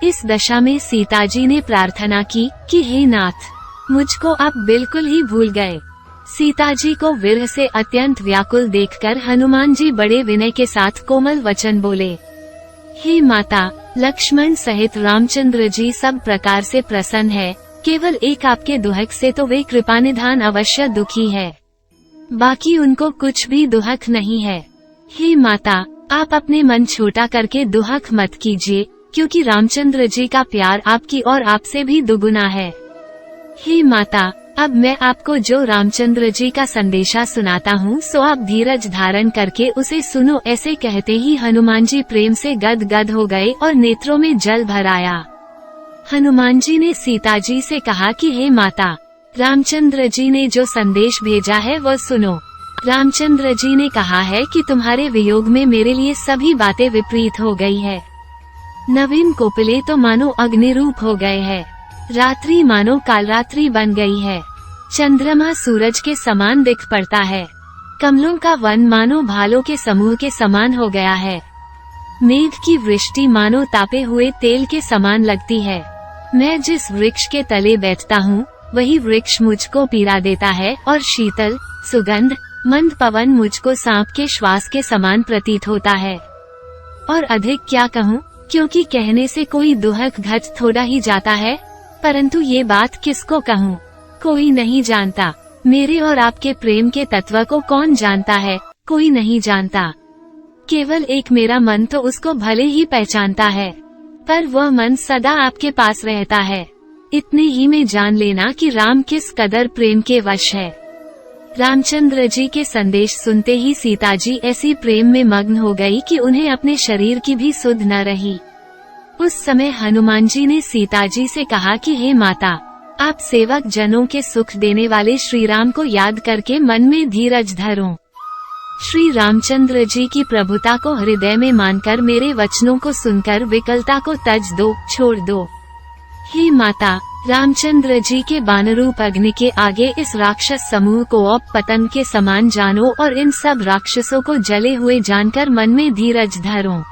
इस दशा में सीता जी ने प्रार्थना की कि हे नाथ, मुझको आप बिल्कुल ही भूल गए। सीता जी को विरह से अत्यंत व्याकुल देखकर हनुमान जी बड़े विनय के साथ कोमल वचन बोले। हे माता, लक्ष्मण सहित रामचंद्र जी सब प्रकार से प्रसन्न है, केवल एक आपके दुहक से तो वे कृपानिधान अवश्य दुखी है, बाकी उनको कुछ भी दुहक नहीं है। हे माता, आप अपने मन छोटा करके दुहक मत कीजिए, क्योंकि रामचंद्र जी का प्यार आपकी और आपसे भी दुगुना है। हे माता, अब मैं आपको जो रामचंद्र जी का संदेशा सुनाता हूँ, सो आप धीरज धारण करके उसे सुनो। ऐसे कहते ही हनुमान जी प्रेम से गद गद हो गए और नेत्रों में जल भर आया। हनुमान जी ने सीता जी से कहा कि हे माता, रामचंद्र जी ने जो संदेश भेजा है वह सुनो। रामचंद्र जी ने कहा है कि तुम्हारे वियोग में मेरे लिए सभी बातें विपरीत हो गई है। नवीन कोपले तो मानो अग्निरूप हो गए हैं, रात्रि मानो कालरात्रि बन गई है, चंद्रमा सूरज के समान दिख पड़ता है, कमलों का वन मानो भालों के समूह के समान हो गया है। मेघ की वृष्टि मानो तापे हुए तेल के समान लगती है। मैं जिस वृक्ष के तले बैठता हूँ वही वृक्ष मुझको पीड़ा देता है और शीतल सुगंध मंद पवन मुझको सांप के श्वास के समान प्रतीत होता है। और अधिक क्या कहूँ, क्योंकि कहने से कोई दुहक घट थोड़ा ही जाता है, परंतु ये बात किसको कहूँ, कोई नहीं जानता। मेरे और आपके प्रेम के तत्व को कौन जानता है, कोई नहीं जानता। केवल एक मेरा मन तो उसको भले ही पहचानता है, पर वह मन सदा आपके पास रहता है। इतने ही में जान लेना कि राम किस कदर प्रेम के वश है। रामचंद्र जी के संदेश सुनते ही सीता जी ऐसी प्रेम में मग्न हो गई कि उन्हें अपने शरीर की भी सुध न रही। उस समय हनुमान जी ने सीता जी से कहा कि हे माता, आप सेवक जनों के सुख देने वाले श्री राम को याद करके मन में धीरज धरो। श्री रामचंद्र जी की प्रभुता को हृदय में मानकर मेरे वचनों को सुनकर विकलता को तज दो, छोड़ दो। हे माता, रामचंद्र जी के बानरूप अग्नि के आगे इस राक्षस समूह को अब पतंग के समान जानो और इन सब राक्षसों को जले हुए जानकर मन में धीरज धरो।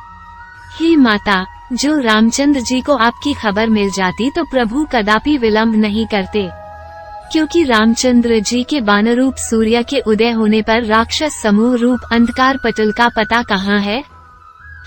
हे माता, जो रामचंद्र जी को आपकी खबर मिल जाती तो प्रभु कदापि विलंब नहीं करते, क्योंकि रामचंद्र जी के बानरूप सूर्य के उदय होने पर राक्षस समूह रूप अंधकार पटल का पता कहाँ है।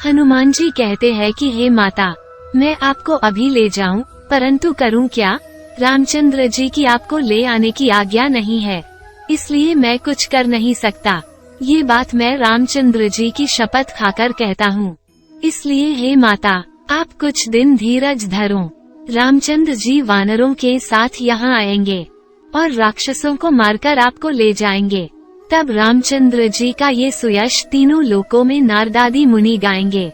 हनुमान जी कहते हैं कि हे माता, मैं आपको अभी ले जाऊं, परंतु करूं क्या, रामचंद्र जी की आपको ले आने की आज्ञा नहीं है, इसलिए मैं कुछ कर नहीं सकता। ये बात मैं रामचंद्र जी की शपथ खाकर कहता हूँ। इसलिए हे माता, आप कुछ दिन धीरज धरो। रामचंद्र जी वानरों के साथ यहाँ आएंगे और राक्षसों को मारकर आपको ले जाएंगे। तब रामचंद्र जी का ये सुयश तीनों लोकों में नारदादि मुनि गाएंगे।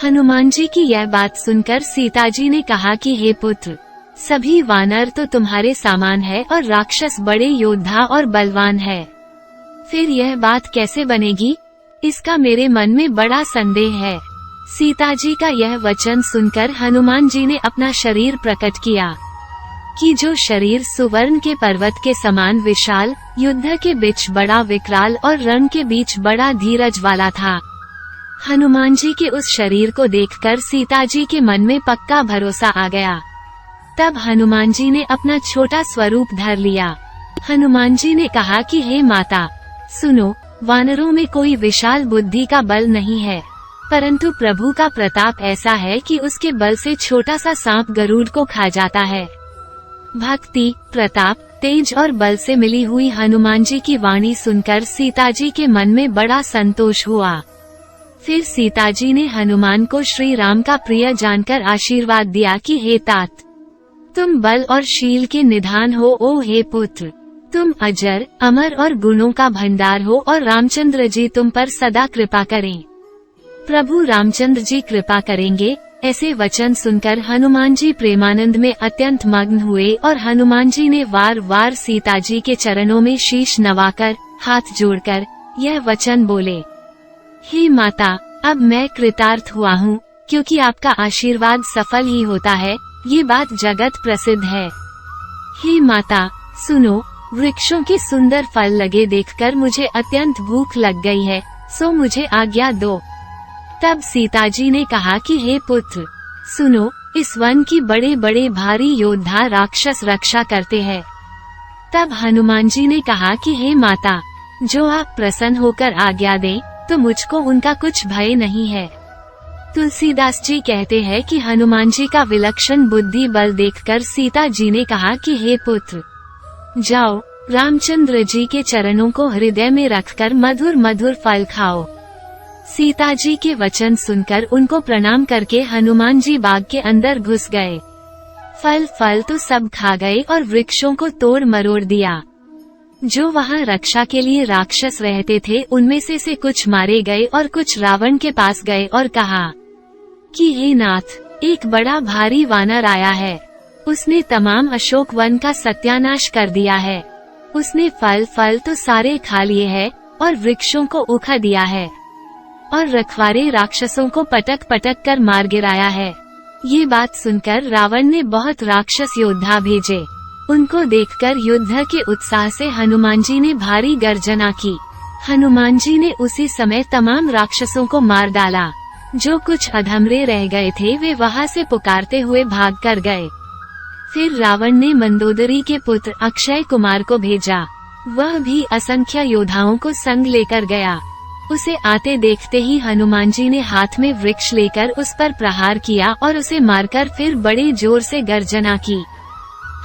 हनुमान जी की यह बात सुनकर सीता जी ने कहा कि हे पुत्र, सभी वानर तो तुम्हारे सामान है और राक्षस बड़े योद्धा और बलवान है, फिर यह बात कैसे बनेगी, इसका मेरे मन में बड़ा संदेह है। सीता जी का यह वचन सुनकर हनुमान जी ने अपना शरीर प्रकट किया कि जो शरीर सुवर्ण के पर्वत के समान विशाल, युद्ध के बीच बड़ा विकराल और रण के बीच बड़ा धीरज वाला था। हनुमान जी के उस शरीर को देखकर सीता जी के मन में पक्का भरोसा आ गया। तब हनुमान जी ने अपना छोटा स्वरूप धर लिया। हनुमान जी ने कहा कि हे माता, सुनो, वानरों में कोई विशाल बुद्धि का बल नहीं है, परंतु प्रभु का प्रताप ऐसा है कि उसके बल से छोटा सा सांप गरुड़ को खा जाता है। भक्ति, प्रताप, तेज और बल से मिली हुई हनुमान जी की वाणी सुनकर सीता जी के मन में बड़ा संतोष हुआ। फिर सीता जी ने हनुमान को श्री राम का प्रिय जानकर आशीर्वाद दिया कि हे तात, तुम बल और शील के निधान हो। ओ हे पुत्र, तुम अजर अमर और गुणों का भंडार हो और रामचंद्र जी तुम पर सदा कृपा करें। प्रभु रामचंद्र जी कृपा करेंगे। ऐसे वचन सुनकर हनुमान जी प्रेमानंद में अत्यंत मग्न हुए और हनुमान जी ने वार वार सीता जी के चरणों में शीश नवाकर हाथ जोड़कर यह वचन बोले, हे माता, अब मैं कृतार्थ हुआ हूँ, क्योंकि आपका आशीर्वाद सफल ही होता है, ये बात जगत प्रसिद्ध है। हे माता, सुनो, वृक्षों के सुंदर फल लगे देखकर मुझे अत्यंत भूख लग गई है, सो मुझे आज्ञा दो। तब सीता जी ने कहा कि हे पुत्र, सुनो, इस वन की बड़े बड़े भारी योद्धा राक्षस रक्षा करते हैं। तब हनुमान जी ने कहा कि हे माता, जो आप प्रसन्न होकर आज्ञा दें तो मुझको उनका कुछ भय नहीं है। तुलसीदास जी कहते हैं कि हनुमान जी का विलक्षण बुद्धि बल देखकर सीता जी ने कहा कि हे पुत्र, जाओ, रामचंद्र जी के चरणों को हृदय में रखकर मधुर मधुर फल खाओ। सीता जी के वचन सुनकर उनको प्रणाम करके हनुमान जी बाग के अंदर घुस गए। फल तो सब खा गए और वृक्षों को तोड़ मरोड़ दिया। जो वहाँ रक्षा के लिए राक्षस रहते थे उनमें से कुछ मारे गए और कुछ रावण के पास गए और कहा कि हे नाथ, एक बड़ा भारी वानर आया है, उसने तमाम अशोक वन का सत्यानाश कर दिया है। उसने फल तो सारे खा लिए हैं और वृक्षों को उखा दिया है और रखवारे राक्षसों को पटक पटक कर मार गिराया है। ये बात सुनकर रावण ने बहुत राक्षस योद्धा भेजे। उनको देखकर युद्ध के उत्साह से हनुमान जी ने भारी गर्जना की। हनुमान जी ने उसी समय तमाम राक्षसों को मार डाला। जो कुछ अधमरे रह गए थे वे वहां से पुकारते हुए भाग कर गए। फिर रावण ने मंदोदरी के पुत्र अक्षय कुमार को भेजा। वह भी असंख्य योद्धाओं को संग लेकर गया। उसे आते देखते ही हनुमान जी ने हाथ में वृक्ष लेकर उस पर प्रहार किया और उसे मारकर फिर बड़े जोर से गर्जना की।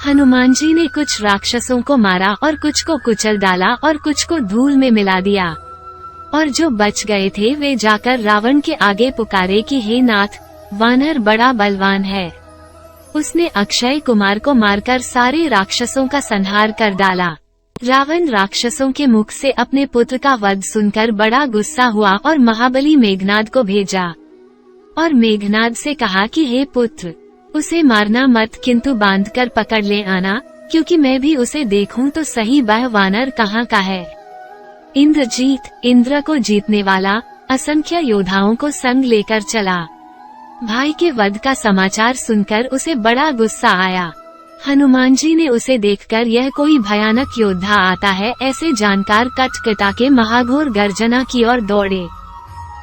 हनुमान जी ने कुछ राक्षसों को मारा और कुछ को कुचल डाला और कुछ को धूल में मिला दिया। और जो बच गए थे वे जाकर रावण के आगे पुकारे कि हे नाथ, वानर बड़ा बलवान है। उसने अक्षय कुमार को मारकर सारे राक्षसों का संहार कर डाला। रावण राक्षसों के मुख से अपने पुत्र का वध सुनकर बड़ा गुस्सा हुआ और महाबली मेघनाद को भेजा और मेघनाद से कहा कि हे पुत्र, उसे मारना मत, किंतु बांधकर पकड़ ले आना, क्योंकि मैं भी उसे देखूं तो सही वह वानर कहाँ का है। इंद्रजीत, इंद्र को जीतने वाला, असंख्य योद्धाओं को संग लेकर चला। भाई के वध का समाचार सुनकर उसे बड़ा गुस्सा आया। हनुमान जी ने उसे देखकर यह कोई भयानक योद्धा आता है ऐसे जानकार कटकटा के महाघोर गर्जना की ओर दौड़े।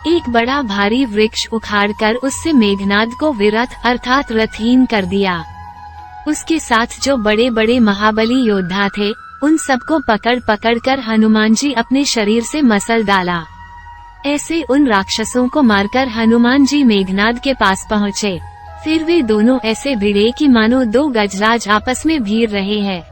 एक बड़ा भारी वृक्ष उखाड़कर उससे मेघनाद को विरथ अर्थात रथहीन कर दिया। उसके साथ जो बड़े बड़े महाबली योद्धा थे उन सबको पकड़ पकड़ कर हनुमान जी अपने शरीर से मसल डाला। ऐसे उन राक्षसों को मारकर हनुमान जी मेघनाद के पास पहुँचे। फिर वे दोनों ऐसे भिड़े कि मानो दो गजराज आपस में भिड़ रहे हैं।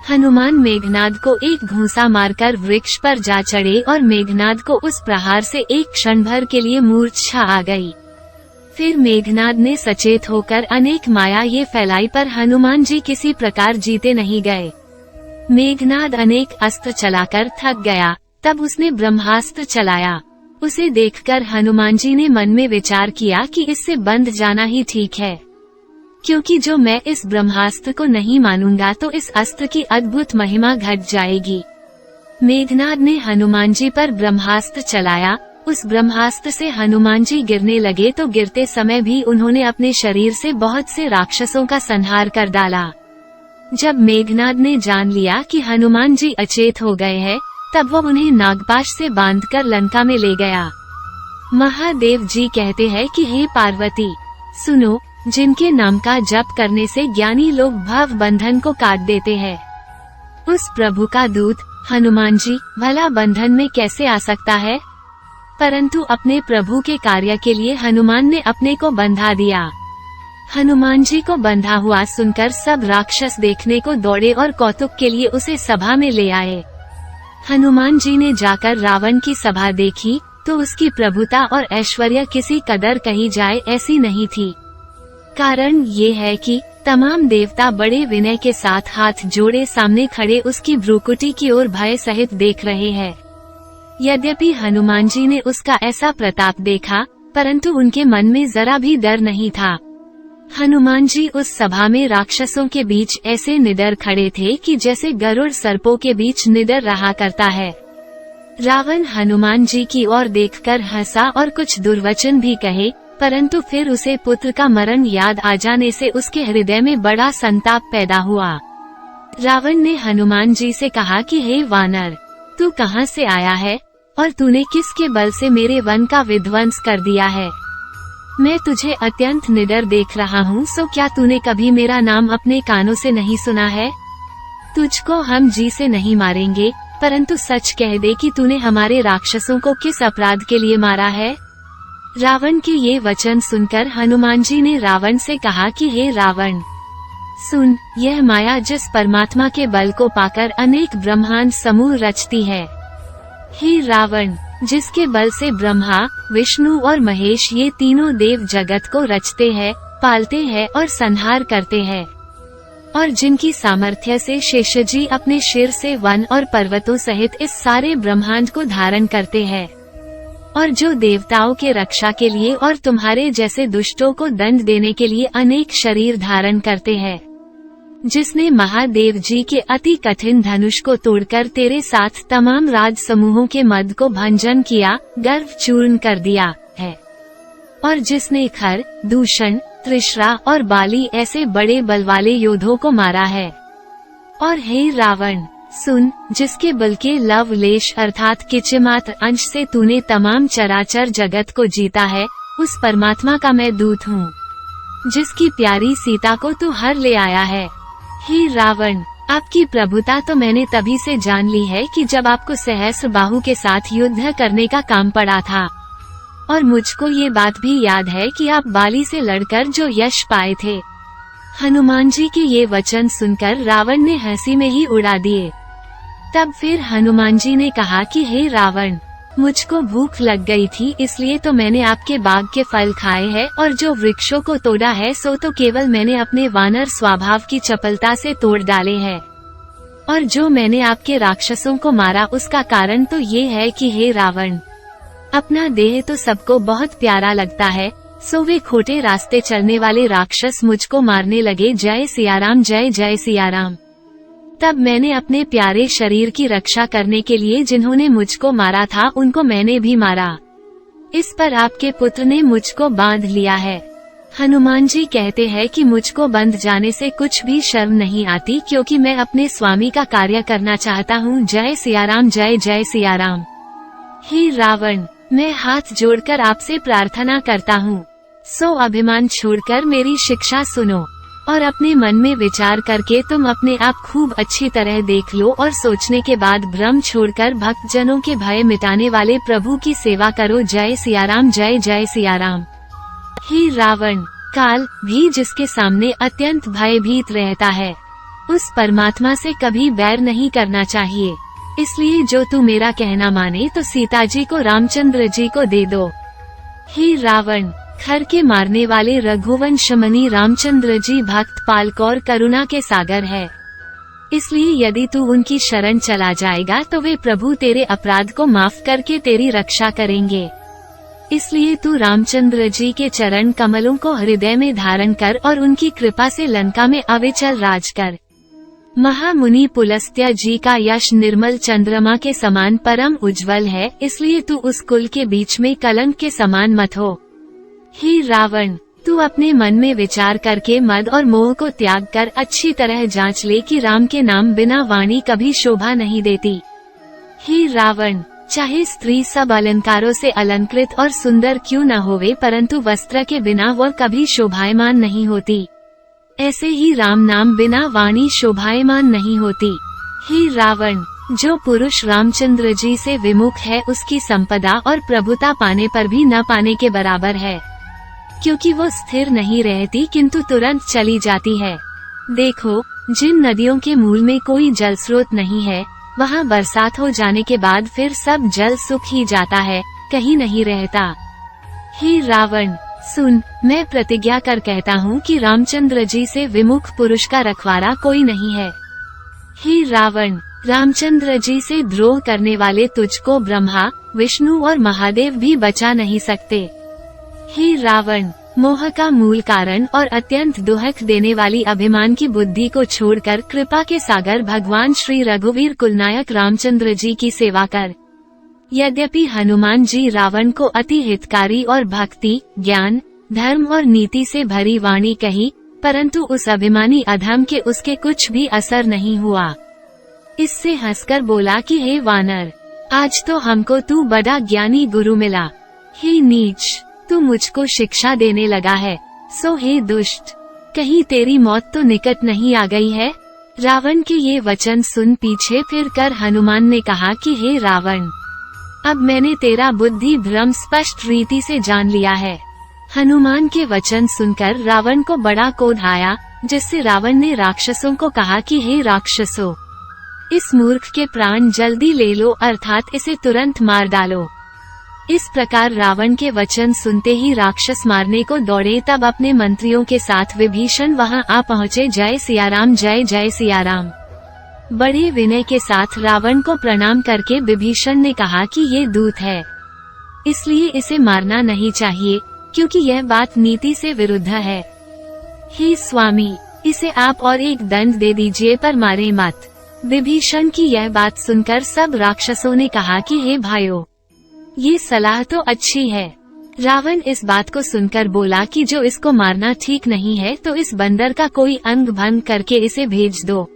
हनुमान मेघनाद को एक घूंसा मारकर वृक्ष पर जा चढ़े और मेघनाद को उस प्रहार से एक क्षण भर के लिए मूर्छा आ गई। फिर मेघनाद ने सचेत होकर अनेक माया ये फैलाई, पर हनुमान जी किसी प्रकार जीते नहीं गए। मेघनाद अनेक अस्त्र चलाकर थक गया। तब उसने ब्रह्मास्त्र चलाया। उसे देखकर हनुमान जी ने मन में विचार किया कि इससे बंध जाना ही ठीक है, क्योंकि जो मैं इस ब्रह्मास्त्र को नहीं मानूंगा तो इस अस्त्र की अद्भुत महिमा घट जाएगी। मेघनाद ने हनुमान जी पर ब्रह्मास्त्र चलाया। उस ब्रह्मास्त्र से हनुमान जी गिरने लगे तो गिरते समय भी उन्होंने अपने शरीर से बहुत से राक्षसों का संहार कर डाला। जब मेघनाद ने जान लिया कि हनुमान जी अचेत हो गए हैं, तब वो उन्हें नागपाश से बांधकर लंका में ले गया। महादेव जी कहते हैं कि हे पार्वती, सुनो, जिनके नाम का जप करने से ज्ञानी लोग भव बंधन को काट देते हैं, उस प्रभु का दूत हनुमान जी भला बंधन में कैसे आ सकता है। परंतु अपने प्रभु के कार्य के लिए हनुमान ने अपने को बंधा दिया। हनुमान जी को बंधा हुआ सुनकर सब राक्षस देखने को दौड़े और कौतुक के लिए उसे सभा में ले आए। हनुमान जी ने जाकर रावण की सभा देखी तो उसकी प्रभुता और ऐश्वर्य किसी कदर कही जाए ऐसी नहीं थी। कारण ये है कि तमाम देवता बड़े विनय के साथ हाथ जोड़े सामने खड़े उसकी भ्रूकुटी की ओर भय सहित देख रहे हैं। यद्यपि हनुमान जी ने उसका ऐसा प्रताप देखा, परंतु उनके मन में जरा भी डर नहीं था। हनुमान जी उस सभा में राक्षसों के बीच ऐसे निडर खड़े थे कि जैसे गरुड़ सर्पों के बीच निडर रहा करता है। रावण हनुमान जी की ओर देखकर हंसा और कुछ दुर्वचन भी कहे, परंतु फिर उसे पुत्र का मरण याद आ जाने से उसके हृदय में बड़ा संताप पैदा हुआ। रावण ने हनुमान जी से कहा कि हे वानर, तू कहाँ से आया है और तूने किसके बल से मेरे वन का विध्वंस कर दिया है। मैं तुझे अत्यंत निडर देख रहा हूँ, सो क्या तूने कभी मेरा नाम अपने कानों से नहीं सुना है। तुझको हम जी से नहीं मारेंगे, परंतु सच कह दे कि तूने हमारे राक्षसों को किस अपराध के लिए मारा है। रावण के ये वचन सुनकर हनुमान जी ने रावण से कहा कि हे रावण, सुन, यह माया जिस परमात्मा के बल को पाकर अनेक ब्रह्मांड समूह रचती है। हे रावण, जिसके बल से ब्रह्मा, विष्णु और महेश ये तीनों देव जगत को रचते हैं, पालते हैं और संहार करते हैं, और जिनकी सामर्थ्य से शेषजी अपने सिर से वन और पर्वतों सहित इस सारे ब्रह्मांड को धारण करते हैं, और जो देवताओं के रक्षा के लिए और तुम्हारे जैसे दुष्टों को दंड देने के लिए अनेक शरीर धारण करते हैं, जिसने महादेव जी के अति कठिन धनुष को तोड़कर तेरे साथ तमाम राज समूहों के मद को भंजन किया, गर्व चूर्ण कर दिया है, और जिसने खर, दूषण, त्रिश्रा और बाली ऐसे बड़े बल वाले योद्धों को मारा है। और हे रावण, सुन, जिसके बल के लवलेश अर्थात किंचिमात्र अंश से तूने तमाम चराचर जगत को जीता है, उस परमात्मा का मैं दूत हूँ, जिसकी प्यारी सीता को तू हर ले आया है। हे रावण, आपकी प्रभुता तो मैंने तभी से जान ली है कि जब आपको सहस्र बाहु के साथ युद्ध करने का काम पड़ा था, और मुझको ये बात भी याद है कि आप बाली से लड़कर जो यश पाए थे। हनुमान जी के ये वचन सुनकर रावण ने हंसी में ही उड़ा दिए। तब फिर हनुमान जी ने कहा कि हे रावण, मुझको भूख लग गई थी, इसलिए तो मैंने आपके बाग के फल खाए हैं, और जो वृक्षों को तोड़ा है सो तो केवल मैंने अपने वानर स्वभाव की चपलता से तोड़ डाले हैं, और जो मैंने आपके राक्षसों को मारा उसका कारण तो ये है कि हे रावण, अपना देह तो सबको बहुत प्यारा लगता है, सो वे खोटे रास्ते चलने वाले राक्षस मुझको मारने लगे। जय सियाराम, जय जय सियाराम। तब मैंने अपने प्यारे शरीर की रक्षा करने के लिए जिन्होंने मुझको मारा था उनको मैंने भी मारा। इस पर आपके पुत्र ने मुझको बांध लिया है। हनुमान जी कहते हैं कि मुझको बंध जाने से कुछ भी शर्म नहीं आती, क्योंकि मैं अपने स्वामी का कार्य करना चाहता हूँ। जय सियाराम, जय जय सियाराम। हे रावण, मैं हाथ जोड़कर आपसे प्रार्थना करता हूँ, सो अभिमान छोड़कर मेरी शिक्षा सुनो, और अपने मन में विचार करके तुम अपने आप खूब अच्छी तरह देख लो, और सोचने के बाद भ्रम छोड़कर भक्त जनों के भय मिटाने वाले प्रभु की सेवा करो। जय सियाराम, जय जय सियाराम। हे रावण, काल भी जिसके सामने अत्यंत भयभीत रहता है, उस परमात्मा से कभी बैर नहीं करना चाहिए। इसलिए जो तू मेरा कहना माने तो सीता जी को रामचंद्र जी को दे दो। हे रावण, खर के मारने वाले रघुवंश मणि रामचंद्र जी भक्त पालक और करुणा के सागर है, इसलिए यदि तू उनकी शरण चला जाएगा तो वे प्रभु तेरे अपराध को माफ करके तेरी रक्षा करेंगे। इसलिए तू रामचंद्र जी के चरण कमलों को हृदय में धारण कर और उनकी कृपा से लंका में अविचल राज कर। महामुनि पुलस्त्य जी का यश निर्मल चंद्रमा के समान परम उज्जवल है, इसलिए तू उस कुल के बीच में कलंक के समान मत हो। हे रावण, तू अपने मन में विचार करके मद और मोह को त्याग कर अच्छी तरह जांच ले कि राम के नाम बिना वाणी कभी शोभा नहीं देती। हे रावण, चाहे स्त्री सब अलंकारों से अलंकृत और सुंदर क्यों न होवे, परंतु वस्त्र के बिना वह कभी शोभायमान नहीं होती। ऐसे ही राम नाम बिना वाणी शोभायमान नहीं होती। हे रावण, जो पुरुष रामचंद्र जी से विमुख है उसकी संपदा और प्रभुता पाने पर भी न पाने के बराबर है, क्योंकि वो स्थिर नहीं रहती किंतु तुरंत चली जाती है। देखो, जिन नदियों के मूल में कोई जल स्रोत नहीं है, वहाँ बरसात हो जाने के बाद फिर सब जल सूख ही जाता है, कहीं नहीं रहता। हे रावण, सुन, मैं प्रतिज्ञा कर कहता हूँ कि रामचंद्र जी से विमुख पुरुष का रखवारा कोई नहीं है। हे रावण, रामचंद्र जी से द्रोह करने वाले तुझको ब्रह्मा, विष्णु और महादेव भी बचा नहीं सकते। हे रावण, मोह का मूल कारण और अत्यंत दुहक देने वाली अभिमान की बुद्धि को छोड़कर कृपा के सागर भगवान श्री रघुवीर कुलनायक रामचंद्र जी की सेवा कर। यद्यपि हनुमान जी रावण को अति हितकारी और भक्ति, ज्ञान, धर्म और नीति से भरी वाणी कही, परंतु उस अभिमानी अधम के उसके कुछ भी असर नहीं हुआ। इससे हंसकर बोला कि हे वानर, आज तो हमको तू बड़ा ज्ञानी गुरु मिला। हे नीच, तू मुझको शिक्षा देने लगा है, सो हे दुष्ट, कहीं तेरी मौत तो निकट नहीं आ गई है। रावण के ये वचन सुन पीछे फिर कर हनुमान ने कहा कि हे रावण, अब मैंने तेरा बुद्धि भ्रम स्पष्ट रीति से जान लिया है। हनुमान के वचन सुनकर रावण को बड़ा क्रोध आया, जिससे रावण ने राक्षसों को कहा कि हे राक्षसों, इस मूर्ख के प्राण जल्दी ले लो, अर्थात इसे तुरंत मार डालो। इस प्रकार रावण के वचन सुनते ही राक्षस मारने को दौड़े। तब अपने मंत्रियों के साथ विभीषण वहां आ पहुँचे। जय सियाराम, जय जय सियाराम। बड़े विनय के साथ रावण को प्रणाम करके विभीषण ने कहा कि ये दूत है, इसलिए इसे मारना नहीं चाहिए, क्योंकि यह बात नीति से विरुद्ध है। हे स्वामी, इसे आप और एक दंड दे दीजिए, पर मारे मत। विभीषण की यह बात सुनकर सब राक्षसों ने कहा कि हे भाइयों, ये सलाह तो अच्छी है। रावण इस बात को सुनकर बोला कि जो इसको मारना ठीक नहीं है, तो इस बंदर का कोई अंग भंग करके इसे भेज दो।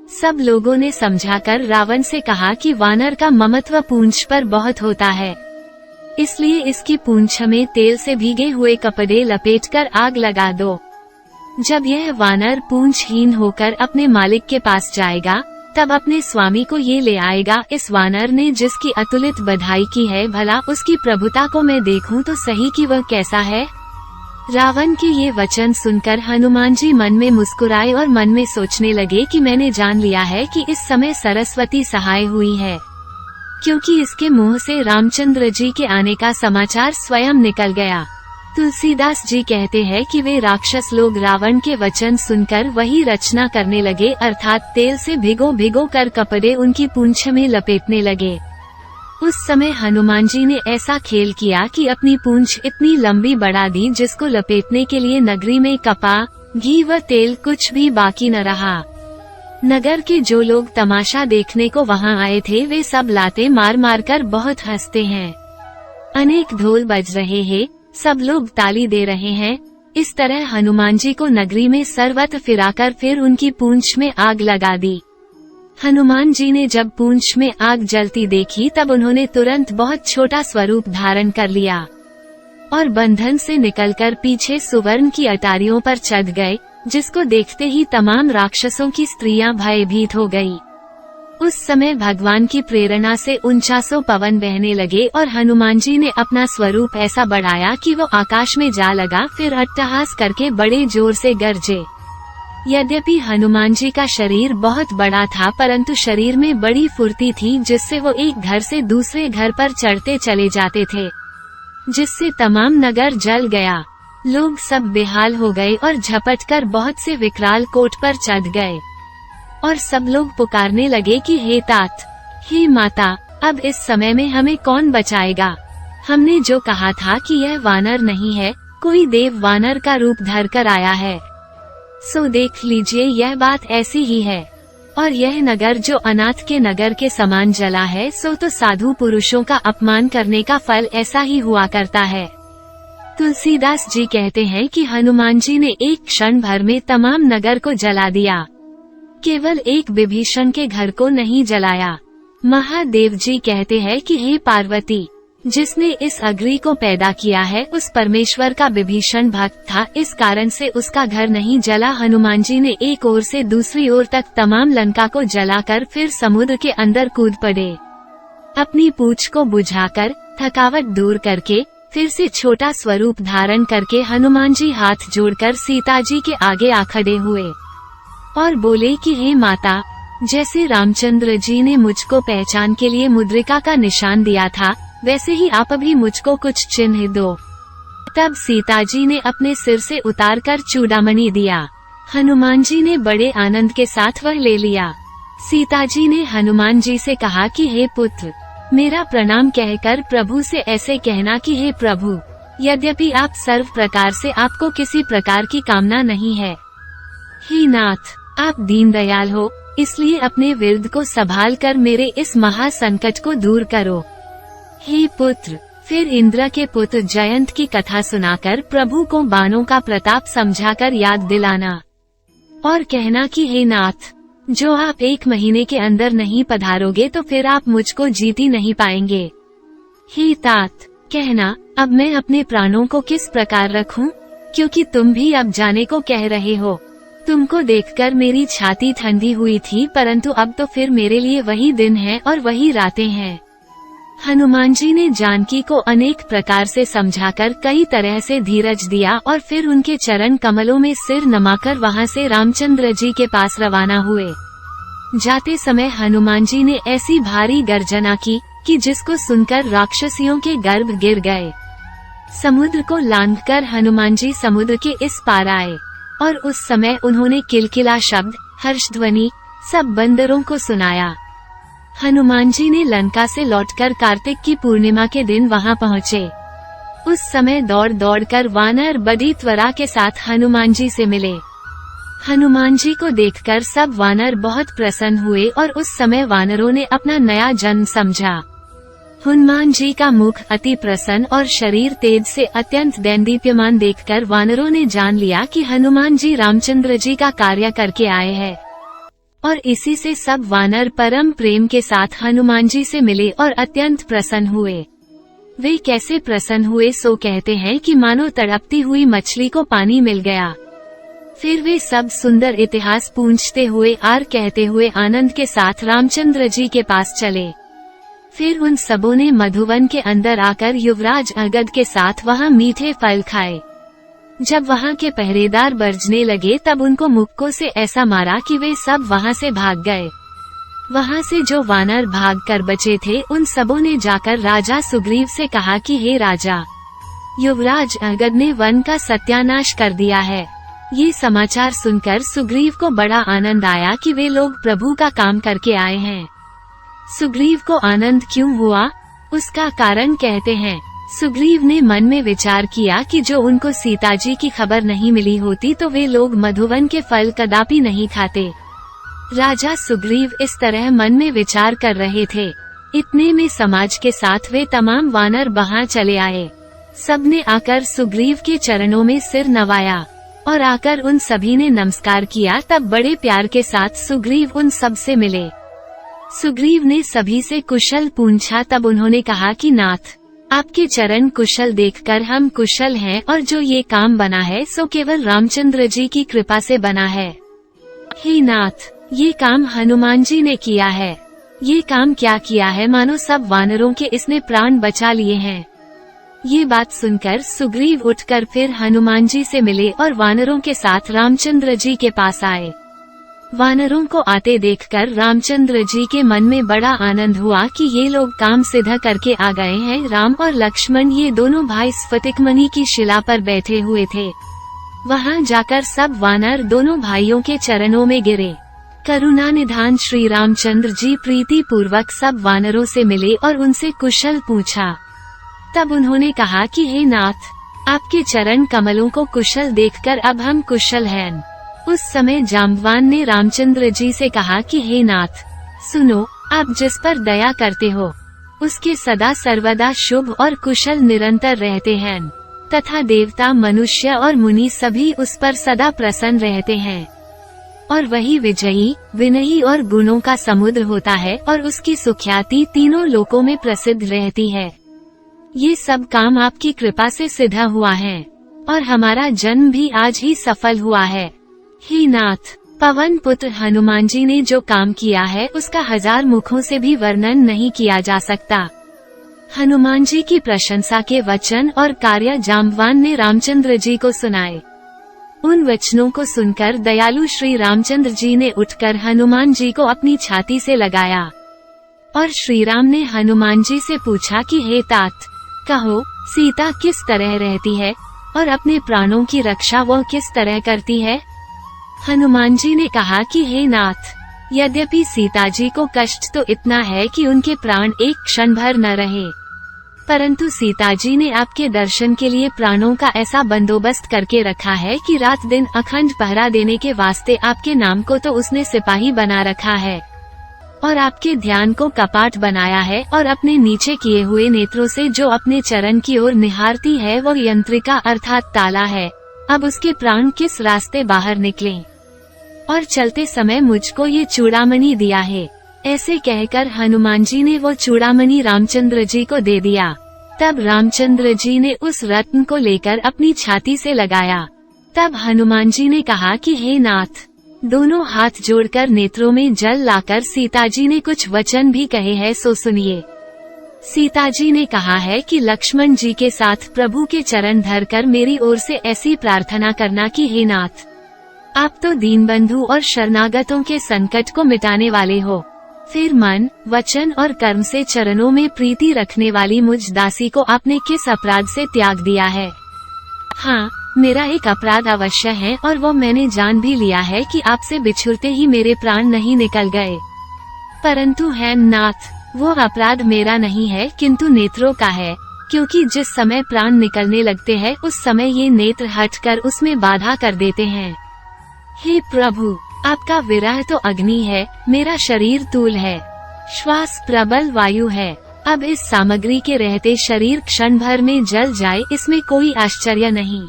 सब लोगों ने समझाकर रावण से कहा कि वानर का ममत्व पूंछ पर बहुत होता है, इसलिए इसकी पूंछ में तेल से भीगे हुए कपड़े लपेटकर आग लगा दो। जब यह वानर पूंछहीन होकर अपने मालिक के पास जाएगा, तब अपने स्वामी को ये ले आएगा। इस वानर ने जिसकी अतुलित बधाई की है, भला उसकी प्रभुता को मैं देखूं तो सही कि वह कैसा है। रावण के ये वचन सुनकर हनुमान जी मन में मुस्कुराए और मन में सोचने लगे कि मैंने जान लिया है कि इस समय सरस्वती सहाय हुई है, क्योंकि इसके मुंह से रामचंद्र जी के आने का समाचार स्वयं निकल गया। तुलसीदास जी कहते हैं कि वे राक्षस लोग रावण के वचन सुनकर वही रचना करने लगे, अर्थात तेल से भिगो कर कपड़े उनकी पूंछ में लपेटने लगे। उस समय हनुमान जी ने ऐसा खेल किया कि अपनी पूंछ इतनी लंबी बढ़ा दी जिसको लपेटने के लिए नगरी में कपा, घी व तेल कुछ भी बाकी न रहा। नगर के जो लोग तमाशा देखने को वहां आए थे, वे सब लाते मार मार कर बहुत हंसते हैं। अनेक ढोल बज रहे हैं, सब लोग ताली दे रहे हैं। इस तरह हनुमान जी को नगरी में सर्वत्र फिराकर फिर उनकी पूंछ में आग लगा दी। हनुमान जी ने जब पूंछ में आग जलती देखी, तब उन्होंने तुरंत बहुत छोटा स्वरूप धारण कर लिया और बंधन से निकलकर पीछे सुवर्ण की अटारियों पर चढ़ गए, जिसको देखते ही तमाम राक्षसों की स्त्रियां भयभीत हो गई। उस समय भगवान की प्रेरणा से 49 पवन बहने लगे और हनुमान जी ने अपना स्वरूप ऐसा बढ़ाया कि वो आकाश में जा लगा, फिर अट्टहास करके बड़े जोर से गरजे। यद्यपि हनुमान जी का शरीर बहुत बड़ा था, परंतु शरीर में बड़ी फुर्ती थी, जिससे वो एक घर से दूसरे घर पर चढ़ते चले जाते थे, जिससे तमाम नगर जल गया। लोग सब बेहाल हो गए और झपटकर बहुत से विकराल कोट पर चढ़ गए और सब लोग पुकारने लगे कि हे तात, हे माता, अब इस समय में हमें कौन बचाएगा। हमने जो कहा था कि यह वानर नहीं है, कोई देव वानर का रूप धर कर आया है, सो देख लीजिए यह बात ऐसी ही है। और यह नगर जो अनाथ के नगर के समान जला है, सो तो साधु पुरुषों का अपमान करने का फल ऐसा ही हुआ करता है। तुलसीदास जी कहते हैं कि हनुमान जी ने एक क्षण भर में तमाम नगर को जला दिया, केवल एक विभीषण के घर को नहीं जलाया। महादेव जी कहते हैं कि हे पार्वती, जिसने इस अग्नि को पैदा किया है उस परमेश्वर का विभीषण भक्त था, इस कारण से उसका घर नहीं जला। हनुमान जी ने एक ओर से दूसरी ओर तक तमाम लंका को जलाकर फिर समुद्र के अंदर कूद पड़े। अपनी पूंछ को बुझाकर थकावट दूर करके फिर से छोटा स्वरूप धारण करके हनुमान जी हाथ जोड़कर सीता जी के आगे आ खड़े हुए और बोले कि हे माता, जैसे रामचंद्र जी ने मुझको पहचान के लिए मुद्रिका का निशान दिया था, वैसे ही आप अभी मुझको कुछ चिन्ह दो। तब सीता जी ने अपने सिर से उतारकर चूड़ामणि दिया। हनुमान जी ने बड़े आनंद के साथ वह ले लिया। सीता जी ने हनुमान जी से कहा कि हे पुत्र, मेरा प्रणाम कहकर प्रभु से ऐसे कहना कि हे प्रभु, यद्यपि आप सर्व प्रकार से आपको किसी प्रकार की कामना नहीं है। हे नाथ, आप दीन दयाल हो, इसलिए अपने विरुद्ध को संभाल कर मेरे इस महासंकट को दूर करो। हे पुत्र, फिर इंद्र के पुत्र जयंत की कथा सुनाकर प्रभु को बाणों का प्रताप समझाकर याद दिलाना और कहना कि हे नाथ, जो आप 1 महीने के अंदर नहीं पधारोगे तो फिर आप मुझको जीत ही नहीं पाएंगे। हे तात, कहना अब मैं अपने प्राणों को किस प्रकार रखूं, क्योंकि तुम भी अब जाने को कह रहे हो। तुमको देखकर मेरी छाती ठंडी हुई थी, परंतु अब तो फिर मेरे लिए वही दिन है और वही रातें हैं। हनुमान जी ने जानकी को अनेक प्रकार से समझाकर कई तरह से धीरज दिया और फिर उनके चरण कमलों में सिर नमाकर वहां से रामचंद्र जी के पास रवाना हुए। जाते समय हनुमान जी ने ऐसी भारी गर्जना की कि जिसको सुनकर राक्षसियों के गर्भ गिर गए। समुद्र को लांघकर हनुमान जी समुद्र के इस पार आए और उस समय उन्होंने किलकिला शब्द, हर्षध्वनि सब बंदरों को सुनाया। हनुमान जी ने लंका से लौटकर कार्तिक की पूर्णिमा के दिन वहां पहुँचे। उस समय दौड़ दौड़ कर वानर बड़ी त्वरा के साथ हनुमान जी से मिले। हनुमान जी को देखकर सब वानर बहुत प्रसन्न हुए और उस समय वानरों ने अपना नया जन्म समझा। हनुमान जी का मुख अति प्रसन्न और शरीर तेज से अत्यंत दैदीप्यमान देखकर वानरों ने जान लिया कि हनुमान जी रामचंद्र जी का कार्य करके आए हैं और इसी से सब वानर परम प्रेम के साथ हनुमान जी से मिले और अत्यंत प्रसन्न हुए। वे कैसे प्रसन्न हुए सो कहते हैं कि मानो तड़पती हुई मछली को पानी मिल गया। फिर वे सब सुंदर इतिहास पूछते हुए और कहते हुए आनंद के साथ रामचंद्र जी के पास चले। फिर उन सबों ने मधुवन के अंदर आकर युवराज अंगद के साथ वहां मीठे फल खाए। जब वहां के पहरेदार बरजने लगे तब उनको मुक्कों से ऐसा मारा कि वे सब वहां से भाग गए। वहां से जो वानर भाग कर बचे थे उन सबों ने जाकर राजा सुग्रीव से कहा कि हे राजा, युवराज अंगद ने वन का सत्यानाश कर दिया है। ये समाचार सुनकर सुग्रीव को बड़ा आनंद आया कि वे लोग प्रभु का काम करके आए हैं। सुग्रीव को आनंद क्यों हुआ, उसका कारण कहते हैं। सुग्रीव ने मन में विचार किया कि जो उनको सीता जी की खबर नहीं मिली होती तो वे लोग मधुवन के फल कदापि नहीं खाते। राजा सुग्रीव इस तरह मन में विचार कर रहे थे। इतने में समाज के साथ वे तमाम वानर वहां चले आए। सबने आकर सुग्रीव के चरणों में सिर नवाया और आकर उन सभी ने नमस्कार किया। तब बड़े प्यार के साथ सुग्रीव उन सब से मिले। सुग्रीव ने सभी से कुशल पूछा। तब उन्होंने कहा कि नाथ, आपके चरण कुशल देखकर हम कुशल हैं और जो ये काम बना है सो केवल रामचंद्र जी की कृपा से बना है। हे नाथ, ये काम हनुमान जी ने किया है। ये काम क्या किया है, मानो सब वानरों के इसने प्राण बचा लिए हैं। ये बात सुनकर सुग्रीव उठकर फिर हनुमान जी से मिले और वानरों के साथ रामचंद्र जी के पास आए। वानरों को आते देखकर रामचंद्र जी के मन में बड़ा आनंद हुआ कि ये लोग काम सिद्ध करके आ गए हैं। राम और लक्ष्मण ये दोनों भाई स्फटिकमणि की शिला पर बैठे हुए थे। वहां जाकर सब वानर दोनों भाइयों के चरणों में गिरे। करुणा निधान श्री रामचंद्र जी प्रीति पूर्वक सब वानरों से मिले और उनसे कुशल पूछा। तब उन्होंने कहा कि हे नाथ, आपके चरण कमलों को कुशल देखकर अब हम कुशल हैं। उस समय जाम्बवान ने रामचंद्र जी से कहा कि हे नाथ, सुनो, आप जिस पर दया करते हो उसके सदा सर्वदा शुभ और कुशल निरंतर रहते हैं, तथा देवता मनुष्य और मुनि सभी उस पर सदा प्रसन्न रहते हैं। और वही विजयी, विनयी और गुणों का समुद्र होता है और उसकी सुख्याति तीनों लोकों में प्रसिद्ध रहती है। ये सब काम आपकी कृपा से सिद्ध हुआ है और हमारा जन्म भी आज ही सफल हुआ है। हे नाथ, पवन पुत्र हनुमान जी ने जो काम किया है उसका 1000 मुखों से भी वर्णन नहीं किया जा सकता। हनुमान जी की प्रशंसा के वचन और कार्य जाम्बवान ने रामचंद्र जी को सुनाए। उन वचनों को सुनकर दयालु श्री रामचंद्र जी ने उठकर हनुमान जी को अपनी छाती से लगाया और श्री राम ने हनुमान जी से पूछा कि हे तात, कहो, सीता किस तरह रहती है और अपने प्राणों की रक्षा वह किस तरह करती है। हनुमान जी ने कहा कि हे नाथ, यद्यपि सीता जी को कष्ट तो इतना है कि उनके प्राण एक क्षण भर न रहे, परंतु सीता जी ने आपके दर्शन के लिए प्राणों का ऐसा बंदोबस्त करके रखा है कि रात दिन अखंड पहरा देने के वास्ते आपके नाम को तो उसने सिपाही बना रखा है और आपके ध्यान को कपाट बनाया है और अपने नीचे किए हुए नेत्रों से जो अपने चरण की ओर निहारती है वो यंत्रिका अर्थात ताला है। अब उसके प्राण किस रास्ते बाहर निकलें। और चलते समय मुझको ये चूड़ामणि दिया है। ऐसे कहकर हनुमान जी ने वो चूड़ामणि रामचंद्र जी को दे दिया। तब रामचंद्र जी ने उस रत्न को लेकर अपनी छाती से लगाया। तब हनुमान जी ने कहा कि हे नाथ, दोनों हाथ जोड़कर नेत्रों में जल लाकर सीता जी ने कुछ वचन भी कहे हैं सो सुनिए। सीता जी ने कहा है कि लक्ष्मण जी के साथ प्रभु के चरण धरकर मेरी ओर से ऐसी प्रार्थना करना कि हे नाथ, आप तो दीनबंधु और शरणागतों के संकट को मिटाने वाले हो। फिर मन, वचन और कर्म से चरणों में प्रीति रखने वाली मुझ दासी को आपने किस अपराध से त्याग दिया है। हाँ, मेरा एक अपराध अवश्य है और वो मैंने जान भी लिया है कि आपसे बिछुड़ते ही मेरे प्राण नहीं निकल गए, परंतु है नाथ, वो अपराध मेरा नहीं है किंतु नेत्रों का है, क्योंकि जिस समय प्राण निकलने लगते हैं उस समय ये नेत्र हटकर उसमें बाधा कर देते हैं। हे प्रभु, आपका विरह तो अग्नि है, मेरा शरीर तूल है, श्वास प्रबल वायु है। अब इस सामग्री के रहते शरीर क्षण भर में जल जाए इसमें कोई आश्चर्य नहीं।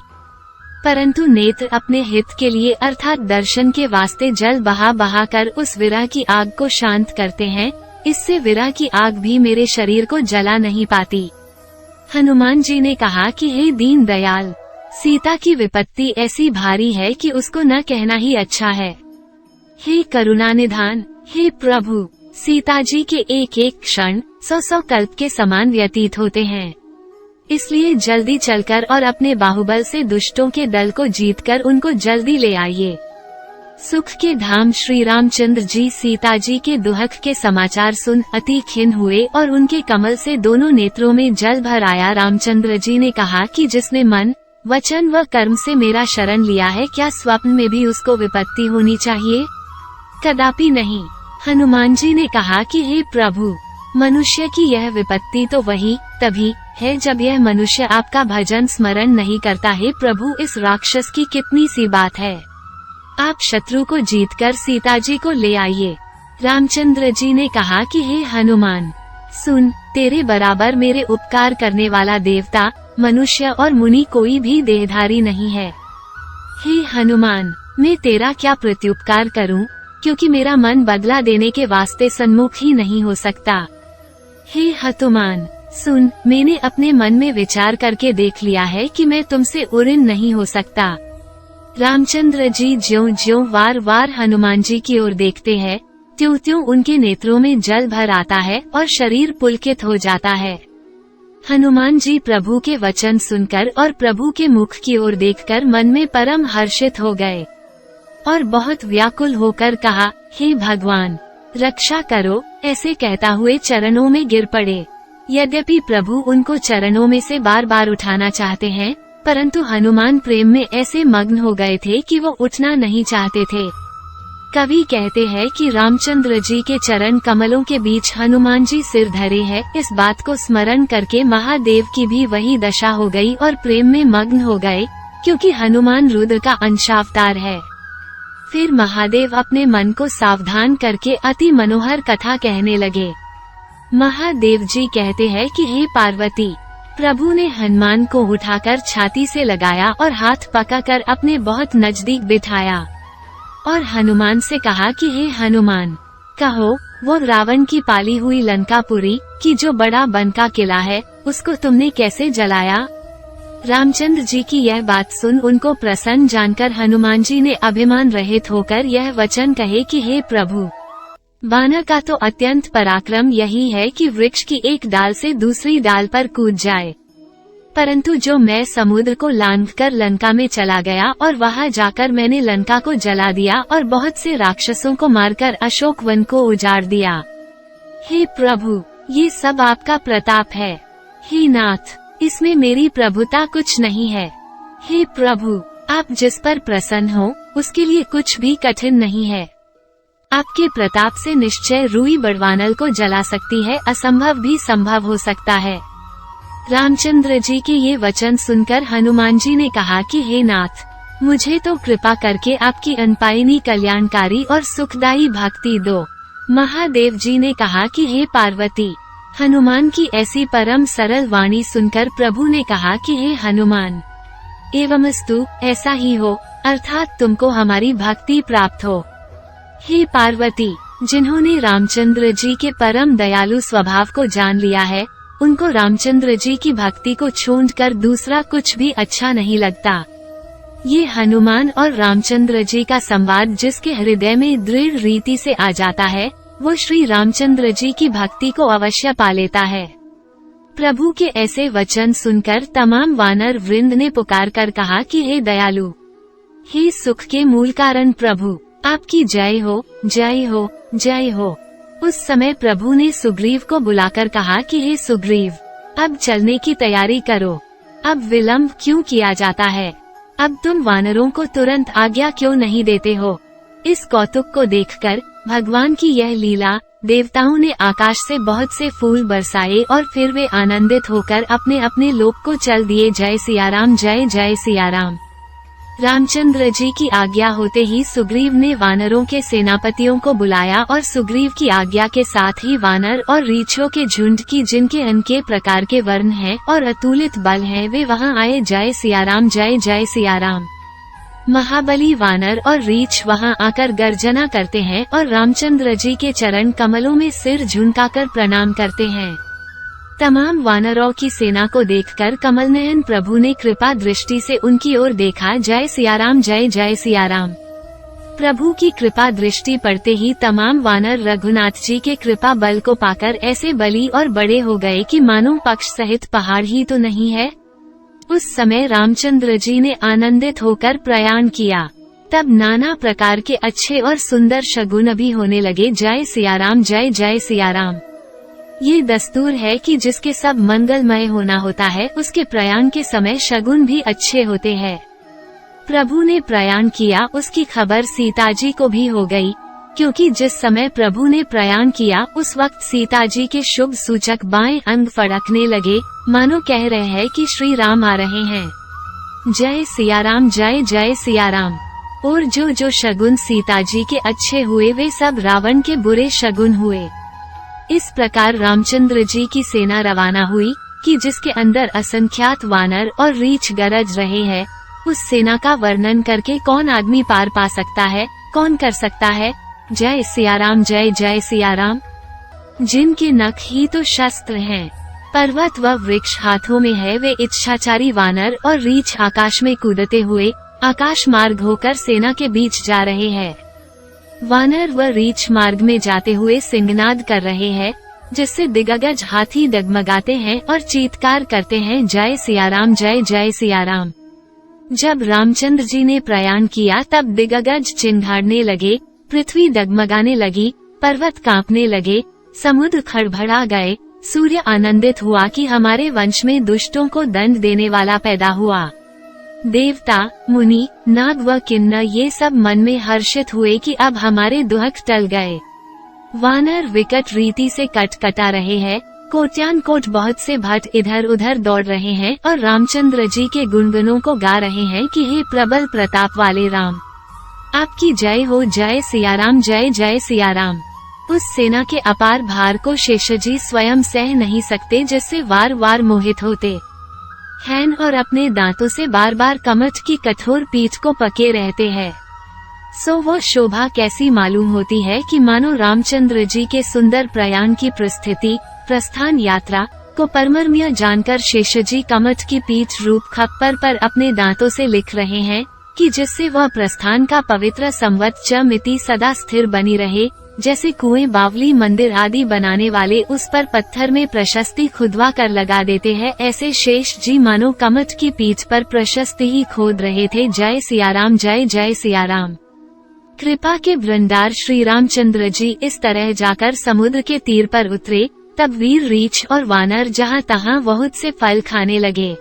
परंतु नेत्र अपने हित के लिए अर्थात दर्शन के वास्ते जल बहा बहा कर उस विरह की आग को शांत करते हैं। इससे विरह की आग भी मेरे शरीर को जला नहीं पाती। हनुमान जी ने कहा कि हे दीन दयाल, सीता की विपत्ति ऐसी भारी है कि उसको न कहना ही अच्छा है। हे करुणा निधान, हे प्रभु, सीता जी के एक एक क्षण 100 कल्प के समान व्यतीत होते हैं। इसलिए जल्दी चलकर और अपने बाहुबल से दुष्टों के दल को जीतकर उनको जल्दी ले आइए। सुख के धाम श्री रामचंद्र जी सीता जी के दुहक के समाचार सुन अति खिन्न हुए और उनके कमल से दोनों नेत्रों में जल भर आया। रामचंद्र जी ने कहा कि जिसने मन, वचन व कर्म से मेरा शरण लिया है, क्या स्वप्न में भी उसको विपत्ति होनी चाहिए? कदापि नहीं। हनुमान जी ने कहा कि हे प्रभु, मनुष्य की यह विपत्ति तो तभी है जब यह मनुष्य आपका भजन स्मरण नहीं करता है। प्रभु, इस राक्षस की कितनी सी बात है, आप शत्रु को जीतकर सीता जी को ले आइए। रामचंद्र जी ने कहा कि हे हनुमान, सुन, तेरे बराबर मेरे उपकार करने वाला देवता, मनुष्य और मुनि कोई भी देहधारी नहीं है। हे हनुमान, मैं तेरा क्या प्रत्युपकार करूं, क्योंकि मेरा मन बदला देने के वास्ते सन्मुख ही नहीं हो सकता। हे हनुमान, सुन, मैंने अपने मन में विचार करके देख लिया है कि मैं तुमसे उऋण नहीं हो सकता। रामचंद्र जी ज्यों-ज्यों वार-वार हनुमान जी की ओर देखते हैं, त्यों-त्यों उनके नेत्रों में जल भर आता है और शरीर पुलकित हो जाता है। हनुमान जी प्रभु के वचन सुनकर और प्रभु के मुख की ओर देखकर मन में परम हर्षित हो गए और बहुत व्याकुल होकर कहा, हे भगवान, रक्षा करो। ऐसे कहता हुए चरणों में गिर पड़े। यद्यपि प्रभु उनको चरणों में से बार बार उठाना चाहते हैं, परंतु हनुमान प्रेम में ऐसे मग्न हो गए थे कि वो उठना नहीं चाहते थे। कवि कहते हैं कि रामचंद्र जी के चरण कमलों के बीच हनुमान जी सिर धरे हैं। इस बात को स्मरण करके महादेव की भी वही दशा हो गई और प्रेम में मग्न हो गए, क्योंकि हनुमान रुद्र का अंशावतार है। फिर महादेव अपने मन को सावधान करके अति मनोहर कथा कहने लगे। महादेव जी कहते हैं कि हे पार्वती, प्रभु ने हनुमान को उठाकर छाती से लगाया और हाथ पकड़कर अपने बहुत नजदीक बिठाया और हनुमान से कहा कि हे हनुमान, कहो, वो रावण की पाली हुई लंकापुरी की जो बड़ा बनका किला है, उसको तुमने कैसे जलाया? रामचंद्र जी की यह बात सुन उनको प्रसन्न जानकर हनुमान जी ने अभिमान रहित होकर यह वचन कहे कि हे प्रभु, वानर का तो अत्यंत पराक्रम यही है कि वृक्ष की एक डाल से दूसरी डाल पर कूद जाए, परंतु जो मैं समुद्र को लांघकर लंका में चला गया और वहां जाकर मैंने लंका को जला दिया और बहुत से राक्षसों को मारकर अशोक वन को उजाड़ दिया। हे प्रभु, ये सब आपका प्रताप है। हे नाथ, इसमें मेरी प्रभुता कुछ नहीं है। हे प्रभु, आप जिस पर प्रसन्न हो उसके लिए कुछ भी कठिन नहीं है। आपके प्रताप से निश्चय रूई बड़वानल को जला सकती है, असंभव भी संभव हो सकता है। रामचंद्र जी के ये वचन सुनकर हनुमान जी ने कहा कि हे नाथ, मुझे तो कृपा करके आपकी अनपायनी कल्याणकारी और सुखदायी भक्ति दो। महादेव जी ने कहा कि हे पार्वती, हनुमान की ऐसी परम सरल वाणी सुनकर प्रभु ने कहा कि हे हनुमान, एवमस्तु, ऐसा ही हो, अर्थात तुमको हमारी भक्ति प्राप्त हो। हे पार्वती, जिन्होंने रामचंद्र जी के परम दयालु स्वभाव को जान लिया है, उनको रामचंद्र जी की भक्ति को छोड़कर दूसरा कुछ भी अच्छा नहीं लगता। ये हनुमान और रामचंद्र जी का संवाद जिसके हृदय में दृढ़ रीति से आ जाता है, वो श्री रामचंद्र जी की भक्ति को अवश्य पा लेता है। प्रभु के ऐसे वचन सुनकर तमाम वानर वृंद ने पुकार कर कहा कि हे दयालु, हे सुख के मूल कारण प्रभु, आपकी जय हो, जय हो, जय हो। उस समय प्रभु ने सुग्रीव को बुलाकर कहा कि हे सुग्रीव, अब चलने की तैयारी करो। अब विलंब क्यों किया जाता है? अब तुम वानरों को तुरंत आज्ञा क्यों नहीं देते हो? इस कौतुक को देखकर भगवान की यह लीला, देवताओं ने आकाश से बहुत से फूल बरसाए और फिर वे आनंदित होकर अपने अपने लोक को चल दिए। जय सियाराम, जय जय सियाराम। रामचंद्र जी की आज्ञा होते ही सुग्रीव ने वानरों के सेनापतियों को बुलाया और सुग्रीव की आज्ञा के साथ ही वानर और रीछों के झुंड की जिनके अनके प्रकार के वर्ण हैं और अतुलित बल हैं, वे वहां आए। जय सियाराम, जय जय सियाराम। महाबली वानर और रीछ वहां आकर गर्जना करते हैं और रामचंद्र जी के चरण कमलों में सिर झुकाकर प्रणाम करते हैं। तमाम वानरों की सेना को देखकर कमलनयन प्रभु ने कृपा दृष्टि से उनकी ओर देखा। जय सियाराम, जय जय सियाराम। प्रभु की कृपा दृष्टि पड़ते ही तमाम वानर रघुनाथ जी के कृपा बल को पाकर ऐसे बली और बड़े हो गए कि मानो पक्ष सहित पहाड़ ही तो नहीं है। उस समय रामचंद्र जी ने आनंदित होकर प्रयाण किया। तब नाना प्रकार के अच्छे और सुंदर शगुन भी होने लगे। जय सियाराम, जय जय सियाराम। ये दस्तूर है कि जिसके सब मंगलमय होना होता है उसके प्रयाण के समय शगुन भी अच्छे होते हैं। प्रभु ने प्रयाण किया उसकी खबर सीता जी को भी हो गई, क्योंकि जिस समय प्रभु ने प्रयाण किया उस वक्त सीता जी के शुभ सूचक बाएं अंग फड़कने लगे, मानो कह रहे हैं कि श्री राम आ रहे हैं। जय सियाराम, जय जय सियाराम। और जो जो शगुन सीता जी के अच्छे हुए वे सब रावण के बुरे शगुन हुए। इस प्रकार रामचंद्र जी की सेना रवाना हुई कि जिसके अंदर असंख्यात वानर और रीछ गरज रहे हैं। उस सेना का वर्णन करके कौन आदमी पार पा सकता है, कौन कर सकता है। जय सियाराम, जय जय सियाराम। जिनके नख ही तो शस्त्र हैं, पर्वत व वृक्ष हाथों में है, वे इच्छाचारी वानर और रीछ आकाश में कूदते हुए आकाश मार्ग होकर सेना के बीच जा रहे हैं। वानर व रीछ मार्ग में जाते हुए सिंहनाद कर रहे हैं, जिससे दिग्गज हाथी डगमगाते हैं और चीत्कार करते हैं। जय सियाराम, जय जय सियाराम। जब रामचंद्र जी ने प्रयाण किया तब दिग्गज चिन्हाड़ने लगे, पृथ्वी डगमगाने लगी, पर्वत कांपने लगे, समुद्र खड़बड़ा गए। सूर्य आनंदित हुआ कि हमारे वंश में दुष्टों को दंड देने वाला पैदा हुआ। देवता, मुनि, नाग व किन्नर ये सब मन में हर्षित हुए कि अब हमारे दुख टल गए। वानर विकट रीति से कटा रहे हैं, कोट्यान कोट बहुत से भट्ट इधर उधर दौड़ रहे हैं और रामचंद्र जी के गुणगुनों को गा रहे हैं कि हे प्रबल प्रताप वाले राम, आपकी जय हो। जय सियाराम, जय जय सियाराम। उस सेना के अपार भार को शेषजी स्वयं सह नहीं सकते, जिससे वार वार मोहित होते हैं और अपने दांतों से बार बार कमठ की कठोर पीठ को पके रहते हैं। सो वो शोभा कैसी मालूम होती है कि मानो रामचंद्र जी के सुंदर प्रयाण की प्रस्थान यात्रा को परमर्म्य जानकर शेषजी कमठ की पीठ रूप खप्पर पर अपने दांतों से लिख रहे हैं कि जिससे वह प्रस्थान का पवित्र संवत च मिति सदा स्थिर बनी रहे। जैसे कुएं, बावली, मंदिर आदि बनाने वाले उस पर पत्थर में प्रशस्ति खुदवा कर लगा देते हैं, ऐसे शेष जी मानो कमठ की पीठ पर प्रशस्ति ही खोद रहे थे। जय सियाराम, जय जय सियाराम। कृपा के भ्रंडार श्री रामचंद्र जी इस तरह जाकर समुद्र के तीर पर उतरे। तब वीर रीछ और वानर जहाँ तहाँ बहुत से फल खाने लगे।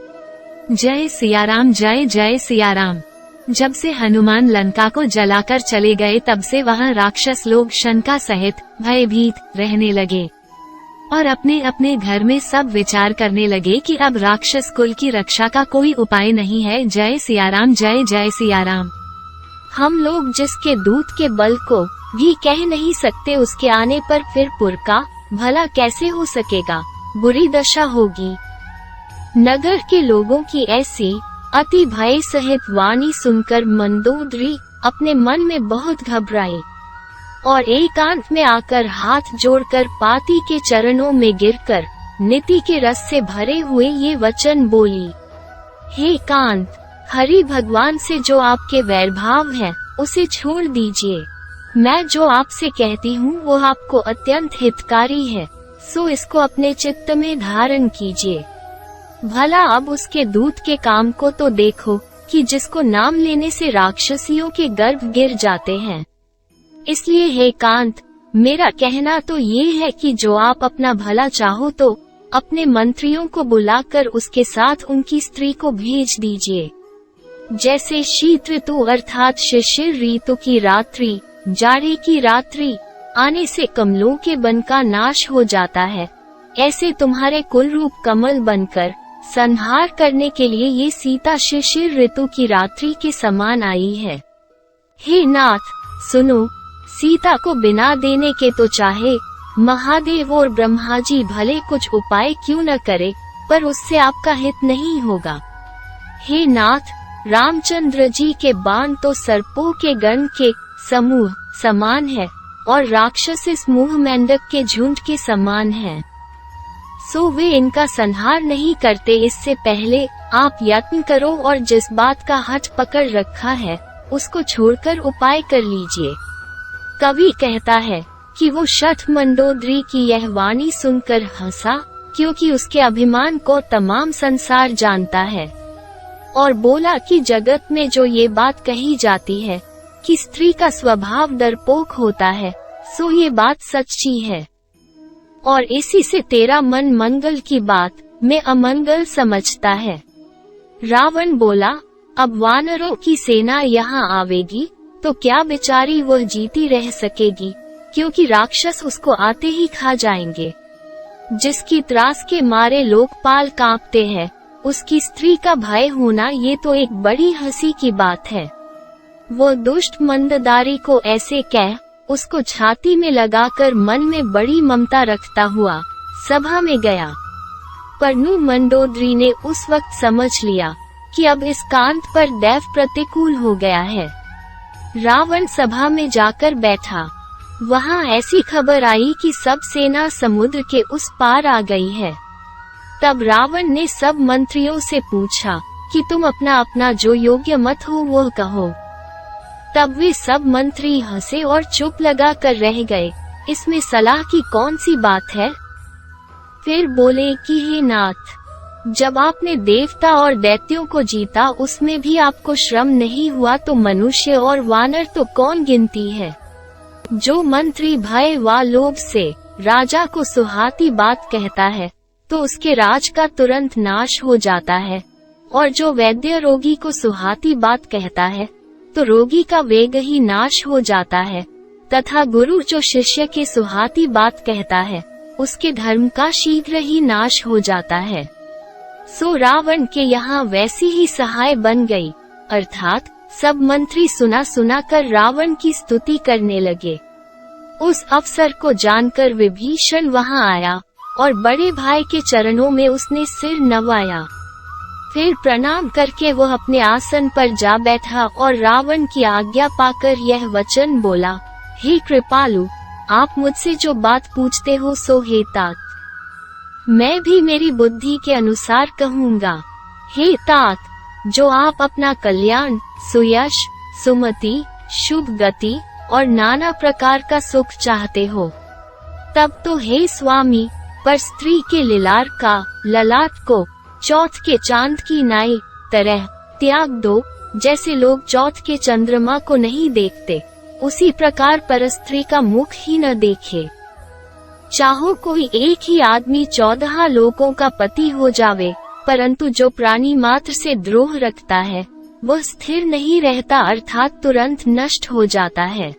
जय सियाराम, जय जय सियाराम। जब से हनुमान लंका को जलाकर चले गए तब से वहाँ राक्षस लोग शंका सहित भयभीत रहने लगे और अपने अपने घर में सब विचार करने लगे कि अब राक्षस कुल की रक्षा का कोई उपाय नहीं है। जय सियाराम, जय जय सियाराम। हम लोग जिसके दूत के बल को भी कह नहीं सकते, उसके आने पर फिर पुरका भला कैसे हो सकेगा, बुरी दशा होगी। नगर के लोगों की ऐसी अति भय सहित वाणी सुनकर मंदोदरी अपने मन में बहुत घबराई और एकांत में आकर हाथ जोड़कर पाती के चरणों में गिरकर नीति के रस से भरे हुए ये वचन बोली, हे कांत, हरि भगवान से जो आपके वैरभाव है उसे छोड़ दीजिए। मैं जो आपसे कहती हूँ वो आपको अत्यंत हितकारी है, सो इसको अपने चित्त में धारण कीजिए। भला अब उसके दूत के काम को तो देखो कि जिसको नाम लेने से राक्षसियों के गर्भ गिर जाते हैं। इसलिए हे कांत, मेरा कहना तो ये है कि जो आप अपना भला चाहो तो अपने मंत्रियों को बुलाकर उसके साथ उनकी स्त्री को भेज दीजिए। जैसे शीत ऋतु अर्थात शिशिर ऋतु की रात्रि जाड़े की रात्रि आने से कमलों के बन का नाश हो जाता है, ऐसे तुम्हारे कुल रूप कमल बनकर संहार करने के लिए ये सीता शिशिर ऋतु की रात्रि के समान आई है। हे नाथ, सुनो, सीता को बिना देने के तो चाहे महादेव और ब्रह्मा जी भले कुछ उपाय क्यों न करे, पर उससे आपका हित नहीं होगा। हे नाथ, रामचंद्र जी के बाण तो सर्पों के गण के समूह समान है और राक्षस इस मुंह मेंढक के झुंड के समान हैं। सो वे इनका संहार नहीं करते। इससे पहले आप यत्न करो और जिस बात का हठ पकड़ रखा है उसको छोड़कर उपाय कर लीजिए। कवि कहता है कि वो शठ मंडोदरी की यह वाणी सुनकर हंसा, क्योंकि उसके अभिमान को तमाम संसार जानता है, और बोला कि जगत में जो ये बात कही जाती है कि स्त्री का स्वभाव डरपोक होता है, सो ये बात सच्ची है, और इसी से तेरा मन मंगल की बात में अमंगल समझता है। रावण बोला, अब वानरों की सेना यहाँ आवेगी तो क्या बेचारी वह जीती रह सकेगी, क्योंकि राक्षस उसको आते ही खा जाएंगे। जिसकी त्रास के मारे लोकपाल कांपते हैं, उसकी स्त्री का भय होना ये तो एक बड़ी हंसी की बात है। वो दुष्ट मंददारी को ऐसे कह उसको छाती में लगाकर मन में बड़ी ममता रखता हुआ सभा में गया। परनु मंडोदरी ने उस वक्त समझ लिया कि अब इस कांत पर दैव प्रतिकूल हो गया है। रावण सभा में जाकर बैठा। वहां ऐसी खबर आई कि सब सेना समुद्र के उस पार आ गई है। तब रावण ने सब मंत्रियों से पूछा कि तुम अपना अपना जो योग्य मत हो वो कहो। तब वे सब मंत्री हंसे और चुप लगा कर रह गए। इसमें सलाह की कौन सी बात है? फिर बोले कि हे नाथ, जब आपने देवता और दैत्यों को जीता उसमें भी आपको श्रम नहीं हुआ, तो मनुष्य और वानर तो कौन गिनती है। जो मंत्री भय व लोभ से राजा को सुहाती बात कहता है तो उसके राज का तुरंत नाश हो जाता है, और जो वैद्य रोगी को सुहाती बात कहता है तो रोगी का वेग ही नाश हो जाता है, तथा गुरु जो शिष्य के सुहाती बात कहता है उसके धर्म का शीघ्र ही नाश हो जाता है। सो रावण के यहाँ वैसी ही सहाय बन गई, अर्थात सब मंत्री सुना सुना कर रावण की स्तुति करने लगे। उस अवसर को जानकर विभीषण वहाँ आया और बड़े भाई के चरणों में उसने सिर नवाया। फिर प्रणाम करके वह अपने आसन पर जा बैठा और रावण की आज्ञा पाकर यह वचन बोला, हे कृपालु, आप मुझसे जो बात पूछते हो सो हे तात, मैं भी मेरी बुद्धि के अनुसार कहूँगा। हे तात, जो आप अपना कल्याण, सुयश, सुमति, शुभ गति और नाना प्रकार का सुख चाहते हो, तब तो हे स्वामी, पर स्त्री के लिलार का ललाट को चौथ के चांद की नाई तरह त्याग दो। जैसे लोग चौथ के चंद्रमा को नहीं देखते, उसी प्रकार परस्त्री का मुख ही न देखे। चाहो कोई एक ही आदमी 14 लोगों का पति हो जावे, परंतु जो प्राणी मात्र से द्रोह रखता है वह स्थिर नहीं रहता, अर्थात तुरंत नष्ट हो जाता है।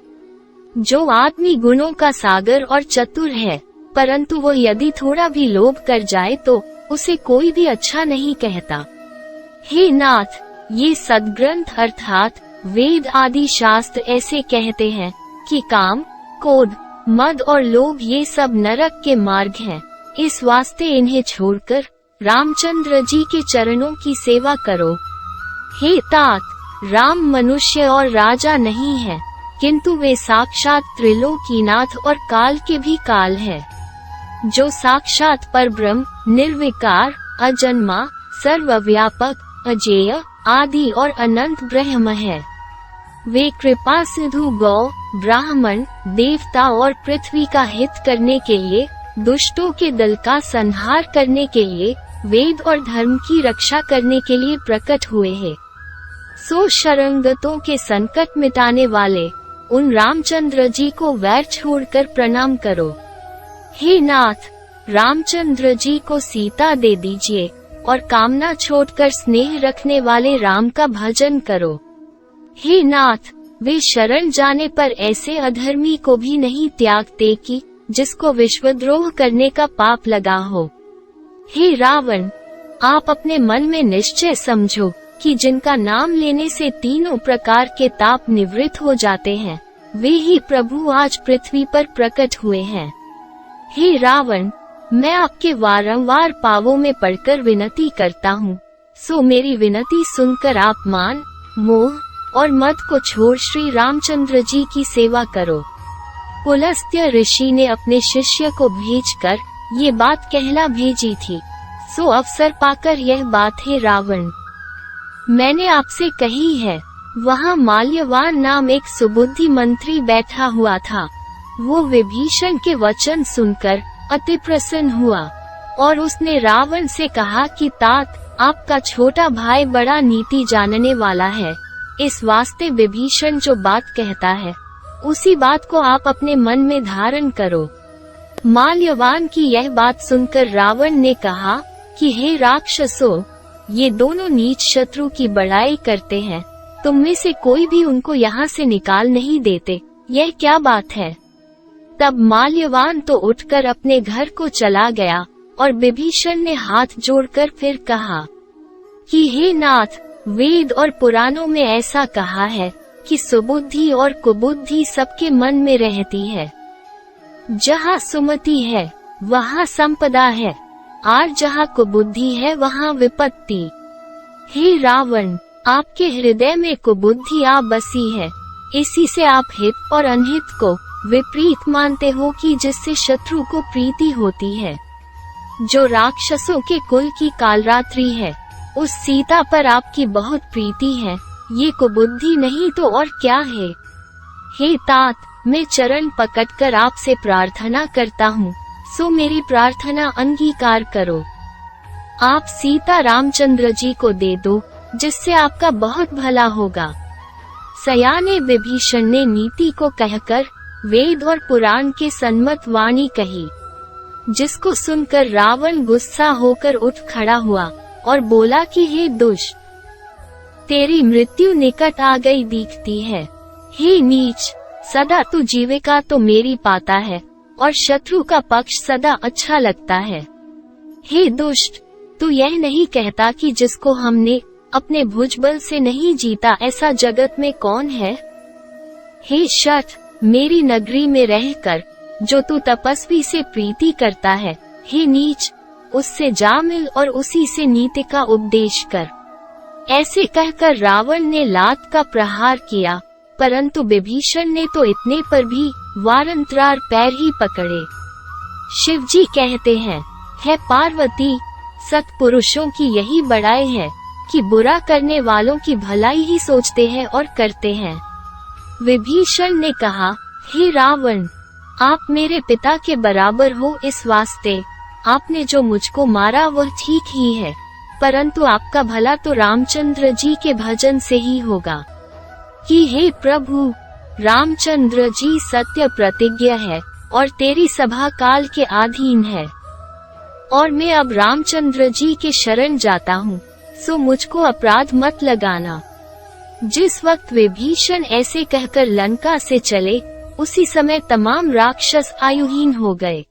जो आदमी गुणों का सागर और चतुर है, परंतु वह यदि थोड़ा भी लोभ कर जाए तो उसे कोई भी अच्छा नहीं कहता। हे नाथ, ये सद्ग्रंथ अर्थात वेद आदि शास्त्र ऐसे कहते हैं कि काम, क्रोध, मद और लोभ ये सब नरक के मार्ग हैं। इस वास्ते इन्हें छोड़कर रामचंद्र जी के चरणों की सेवा करो। हे तात, राम मनुष्य और राजा नहीं है, किंतु वे साक्षात त्रिलोकीनाथ और काल के भी काल है। जो साक्षात परब्रह्म, निर्विकार, अजन्मा, सर्वव्यापक, अजेय, आदि और अनंत ब्रह्म है। वे कृपा सिंधु गौ, ब्राह्मण, देवता और पृथ्वी का हित करने के लिए, दुष्टों के दल का संहार करने के लिए, वेद और धर्म की रक्षा करने के लिए प्रकट हुए हैं। सो शरणागतों के संकट मिटाने वाले उन रामचंद्र जी को वैर छोड़कर प्रणाम करो। हे नाथ, रामचंद्र जी को सीता दे दीजिए और कामना छोड़कर स्नेह रखने वाले राम का भजन करो। हे नाथ, वे शरण जाने पर ऐसे अधर्मी को भी नहीं त्यागते कि जिसको विश्वद्रोह करने का पाप लगा हो। हे रावण, आप अपने मन में निश्चय समझो कि जिनका नाम लेने से तीनों प्रकार के ताप निवृत्त हो जाते हैं, वे ही प्रभु आज पृथ्वी पर प्रकट हुए हैं। हे रावण, मैं आपके वारंवार पावों में पड़कर विनती करता हूँ सो मेरी विनती सुनकर आप मान, मोह और मद को छोड़ श्री रामचंद्र जी की सेवा करो। पुलस्त्य ऋषि ने अपने शिष्य को भेजकर ये बात कहला भेजी थी। सो अवसर पाकर यह बात है रावण, मैंने आपसे कही है। वहाँ माल्यवान नाम एक सुबुद्धि मंत्री बैठा हुआ था। वो विभीषण के वचन सुनकर अति प्रसन्न हुआ और उसने रावण से कहा कि तात, आपका छोटा भाई बड़ा नीति जानने वाला है। इस वास्ते विभीषण जो बात कहता है उसी बात को आप अपने मन में धारण करो। माल्यवान की यह बात सुनकर रावण ने कहा कि हे राक्षसों, ये दोनों नीच शत्रु की बड़ाई करते हैं। तुम में से कोई भी उनको यहाँ से निकाल नहीं देते, यह क्या बात है। तब माल्यवान तो उठकर अपने घर को चला गया और विभीषण ने हाथ जोड़कर फिर कहा कि हे नाथ, वेद और पुराणों में ऐसा कहा है कि सुबुद्धि और कुबुद्धि सबके मन में रहती है। जहाँ सुमति है वहाँ संपदा है, और जहाँ कुबुद्धि है वहाँ विपत्ति। हे रावण, आपके हृदय में कुबुद्धि आ बसी है। इसी से आप हित और अनहित को विपरीत मानते हो कि जिससे शत्रु को प्रीति होती है। जो राक्षसों के कुल की कालरात्रि है, उस सीता पर आपकी बहुत प्रीति है। ये कुबुद्धि नहीं तो और क्या है। हे तात, मैं चरण पकड़कर आपसे प्रार्थना करता हूँ, सो मेरी प्रार्थना अंगीकार करो। आप सीता रामचंद्र जी को दे दो, जिससे आपका बहुत भला होगा। सयाने विभीषण ने नीति को कहकर वेद और पुराण के सन्मत वाणी कही, जिसको सुनकर रावण गुस्सा होकर उठ खड़ा हुआ और बोला कि हे दुष्ट, तेरी मृत्यु निकट आ गई दिखती है। हे नीच, सदा तू जीविका तो मेरी पाता है और शत्रु का पक्ष सदा अच्छा लगता है। हे दुष्ट, तू यह नहीं कहता कि जिसको हमने अपने भुजबल से नहीं जीता ऐसा जगत में कौन है। हे शठ, मेरी नगरी में रहकर जो तू तपस्वी से प्रीति करता है, हे नीच, उससे जा मिल और उसी से नीति का उपदेश कर। ऐसे कहकर रावण ने लात का प्रहार किया, परंतु विभीषण ने तो इतने पर भी वारंतरार पैर ही पकड़े। शिवजी कहते हैं, हे पार्वती, सत्पुरुषों की यही बड़ाई है कि बुरा करने वालों की भलाई ही सोचते हैं और करते हैं। विभीषण ने कहा, हे रावण, आप मेरे पिता के बराबर हो, इस वास्ते आपने जो मुझको मारा वह ठीक ही है, परंतु आपका भला तो रामचंद्र जी के भजन से ही होगा। कि हे प्रभु, रामचंद्र जी सत्य प्रतिज्ञ है और तेरी सभा काल के अधीन है, और मैं अब रामचंद्र जी के शरण जाता हूँ, सो मुझको अपराध मत लगाना। जिस वक्त विभीषण ऐसे कहकर लंका से चले, उसी समय तमाम राक्षस आयुहीन हो गए।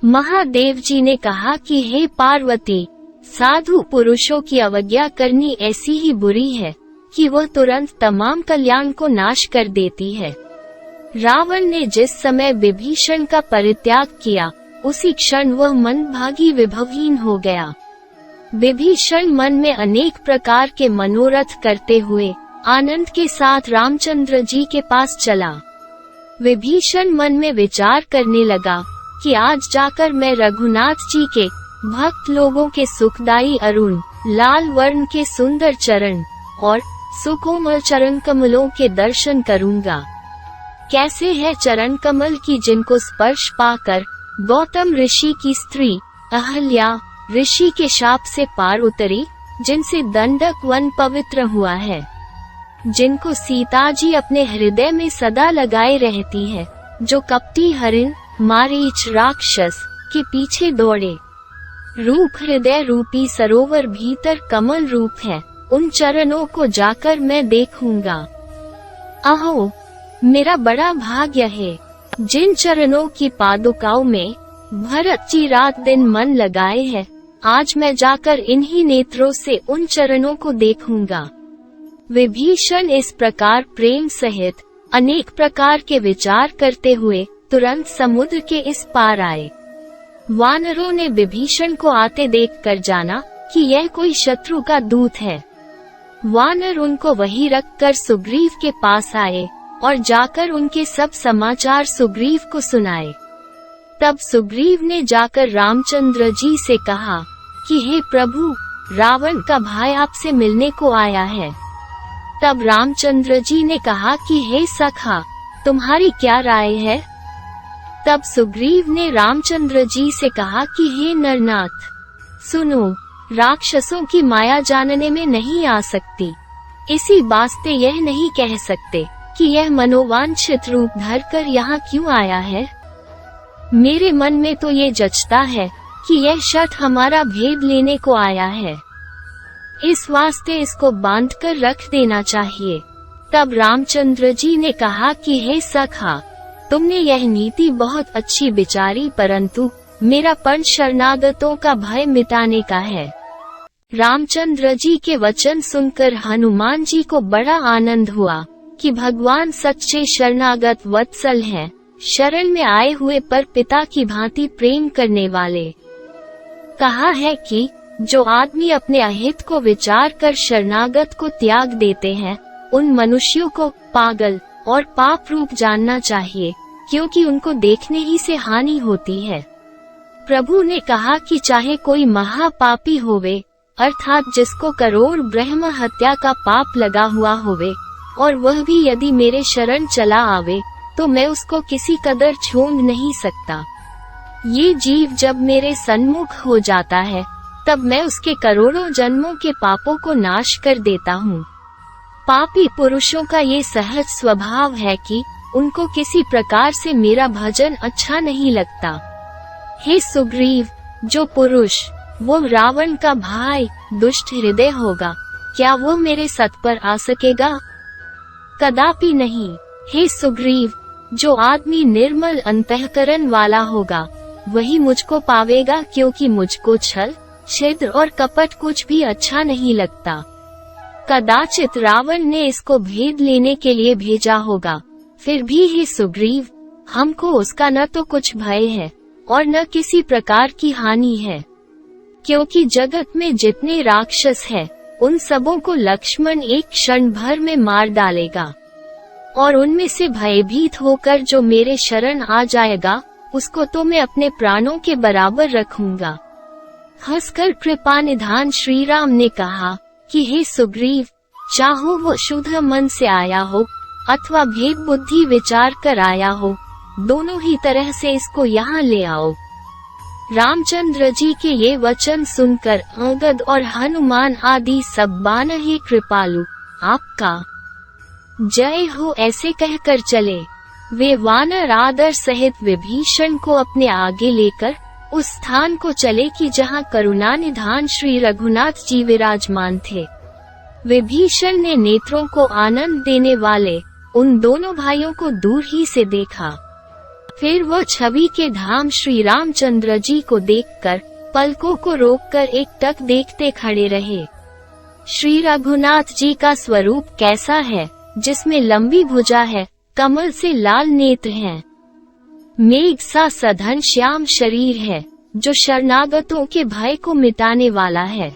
महादेव जी ने कहा कि हे पार्वती, साधु पुरुषों की अवज्ञा करनी ऐसी ही बुरी है कि वह तुरंत तमाम कल्याण को नाश कर देती है। रावण ने जिस समय विभीषण का परित्याग किया, उसी क्षण वह मंदभागी विभवहीन हो गया। विभीषण मन में अनेक प्रकार के मनोरथ करते हुए आनंद के साथ रामचंद्र जी के पास चला। विभीषण मन में विचार करने लगा कि आज जाकर मैं रघुनाथ जी के भक्त लोगों के सुखदायी अरुण लाल वर्ण के सुंदर चरण और सुकोमल चरण कमलों के दर्शन करूंगा। कैसे है चरण कमल की जिनको स्पर्श पाकर गौतम ऋषि की स्त्री अहल्या ऋषि के शाप से पार उतरी, जिनसे दंडक वन पवित्र हुआ है, जिनको सीता जी अपने हृदय में सदा लगाए रहती है, जो कपटी हरिण मारीच राक्षस के पीछे दौड़े। रूप हृदय रूपी सरोवर भीतर कमल रूप है, उन चरणों को जाकर मैं देखूंगा। अहो, मेरा बड़ा भाग्य है, जिन चरणों की पादुकाओं में भरत जी रात दिन मन लगाए है। आज मैं जाकर इन्हीं नेत्रों से उन चरणों को देखूंगा। विभीषण इस प्रकार प्रेम सहित अनेक प्रकार के विचार करते हुए तुरंत समुद्र के इस पार आए। वानरों ने विभीषण को आते देखकर जाना कि यह कोई शत्रु का दूत है। वानर उनको वहीं रखकर सुग्रीव के पास आए और जाकर उनके सब समाचार सुग्रीव को सुनाए। तब सुग्रीव ने जाकर रामचंद्र जी से कहा कि हे प्रभु, रावण का भाई आपसे मिलने को आया है। तब रामचंद्र जी ने कहा कि हे सखा, तुम्हारी क्या राय है? तब सुग्रीव ने रामचंद्र जी से कहा कि हे नरनाथ, सुनो, राक्षसों की माया जानने में नहीं आ सकती, इसी वास्ते यह नहीं कह सकते कि यह मनोवांछित रूप धरकर यहाँ क्यों आया है। मेरे मन में तो ये जचता है कि यह शठ हमारा भेद लेने को आया है, इस वास्ते इसको बांधकर रख देना चाहिए। तब रामचंद्र जी ने कहा कि हे सखा, तुमने यह नीति बहुत अच्छी विचारी, परंतु मेरा पण शरणागतों का भय मिटाने का है। रामचंद्र जी के वचन सुनकर हनुमान जी को बड़ा आनंद हुआ कि भगवान सच्चे शरणागत वत्सल हैं, शरण में आए हुए पर पिता की भांति प्रेम करने वाले। कहा है कि जो आदमी अपने अहित को विचार कर शरणागत को त्याग देते हैं, उन मनुष्यों को पागल और पाप रूप जानना चाहिए, क्योंकि उनको देखने ही से हानि होती है। प्रभु ने कहा कि चाहे कोई महापापी होवे, अर्थात जिसको करोड़ ब्रह्म हत्या का पाप लगा हुआ होवे, और वह भी यदि मेरे शरण चला आवे, तो मैं उसको किसी कदर छोड़ नहीं सकता। ये जीव जब मेरे सन्मुख हो जाता है, तब मैं उसके करोड़ों जन्मों के पापों को नाश कर देता हूँ। पापी पुरुषों का ये सहज स्वभाव है कि उनको किसी प्रकार से मेरा भजन अच्छा नहीं लगता। हे सुग्रीव, जो पुरुष वो रावण का भाई दुष्ट हृदय होगा, क्या वो मेरे सत पर आ सकेगा? कदापि नहीं। हे सुग्रीव, जो आदमी निर्मल अंतःकरण वाला होगा, वही मुझको पावेगा, क्योंकि मुझको छल, छिद्र और कपट कुछ भी अच्छा नहीं लगता। कदाचित रावण ने इसको भेद लेने के लिए भेजा होगा। फिर भी हे सुग्रीव, हमको उसका न तो कुछ भय है और न किसी प्रकार की हानि है, क्योंकि जगत में जितने राक्षस हैं, उन सबों को लक्ष्मण एक क्षण भर में मार डालेगा, और उनमें से भयभीत होकर जो मेरे शरण आ जाएगा, उसको तो मैं अपने प्राणों के बराबर रखूंगा। हंसकर कृपा निधान श्री राम ने कहा कि हे सुग्रीव, चाहो वो शुद्ध मन से आया हो अथवा भेद बुद्धि विचार कर आया हो, दोनों ही तरह से इसको यहाँ ले आओ। रामचंद्र जी के ये वचन सुनकर अंगद और हनुमान आदि सब बानर, हे कृपालु, आपका जय हो, ऐसे कहकर चले। वे वानर आदर सहित विभीषण को अपने आगे लेकर उस स्थान को चले कि जहाँ करुणा निधान श्री रघुनाथ जी विराजमान थे। विभीषण ने नेत्रों को आनंद देने वाले उन दोनों भाइयों को दूर ही से देखा। फिर वो छवि के धाम श्री रामचंद्र जी को देखकर पलकों को रोककर एकटक देखते खड़े रहे। श्री रघुनाथ जी का स्वरूप कैसा है, जिसमें लंबी भुजा है, कमल से लाल नेत्र हैं, मेघ सा सघन श्याम शरीर है, जो शरणागतों के भय को मिटाने वाला है,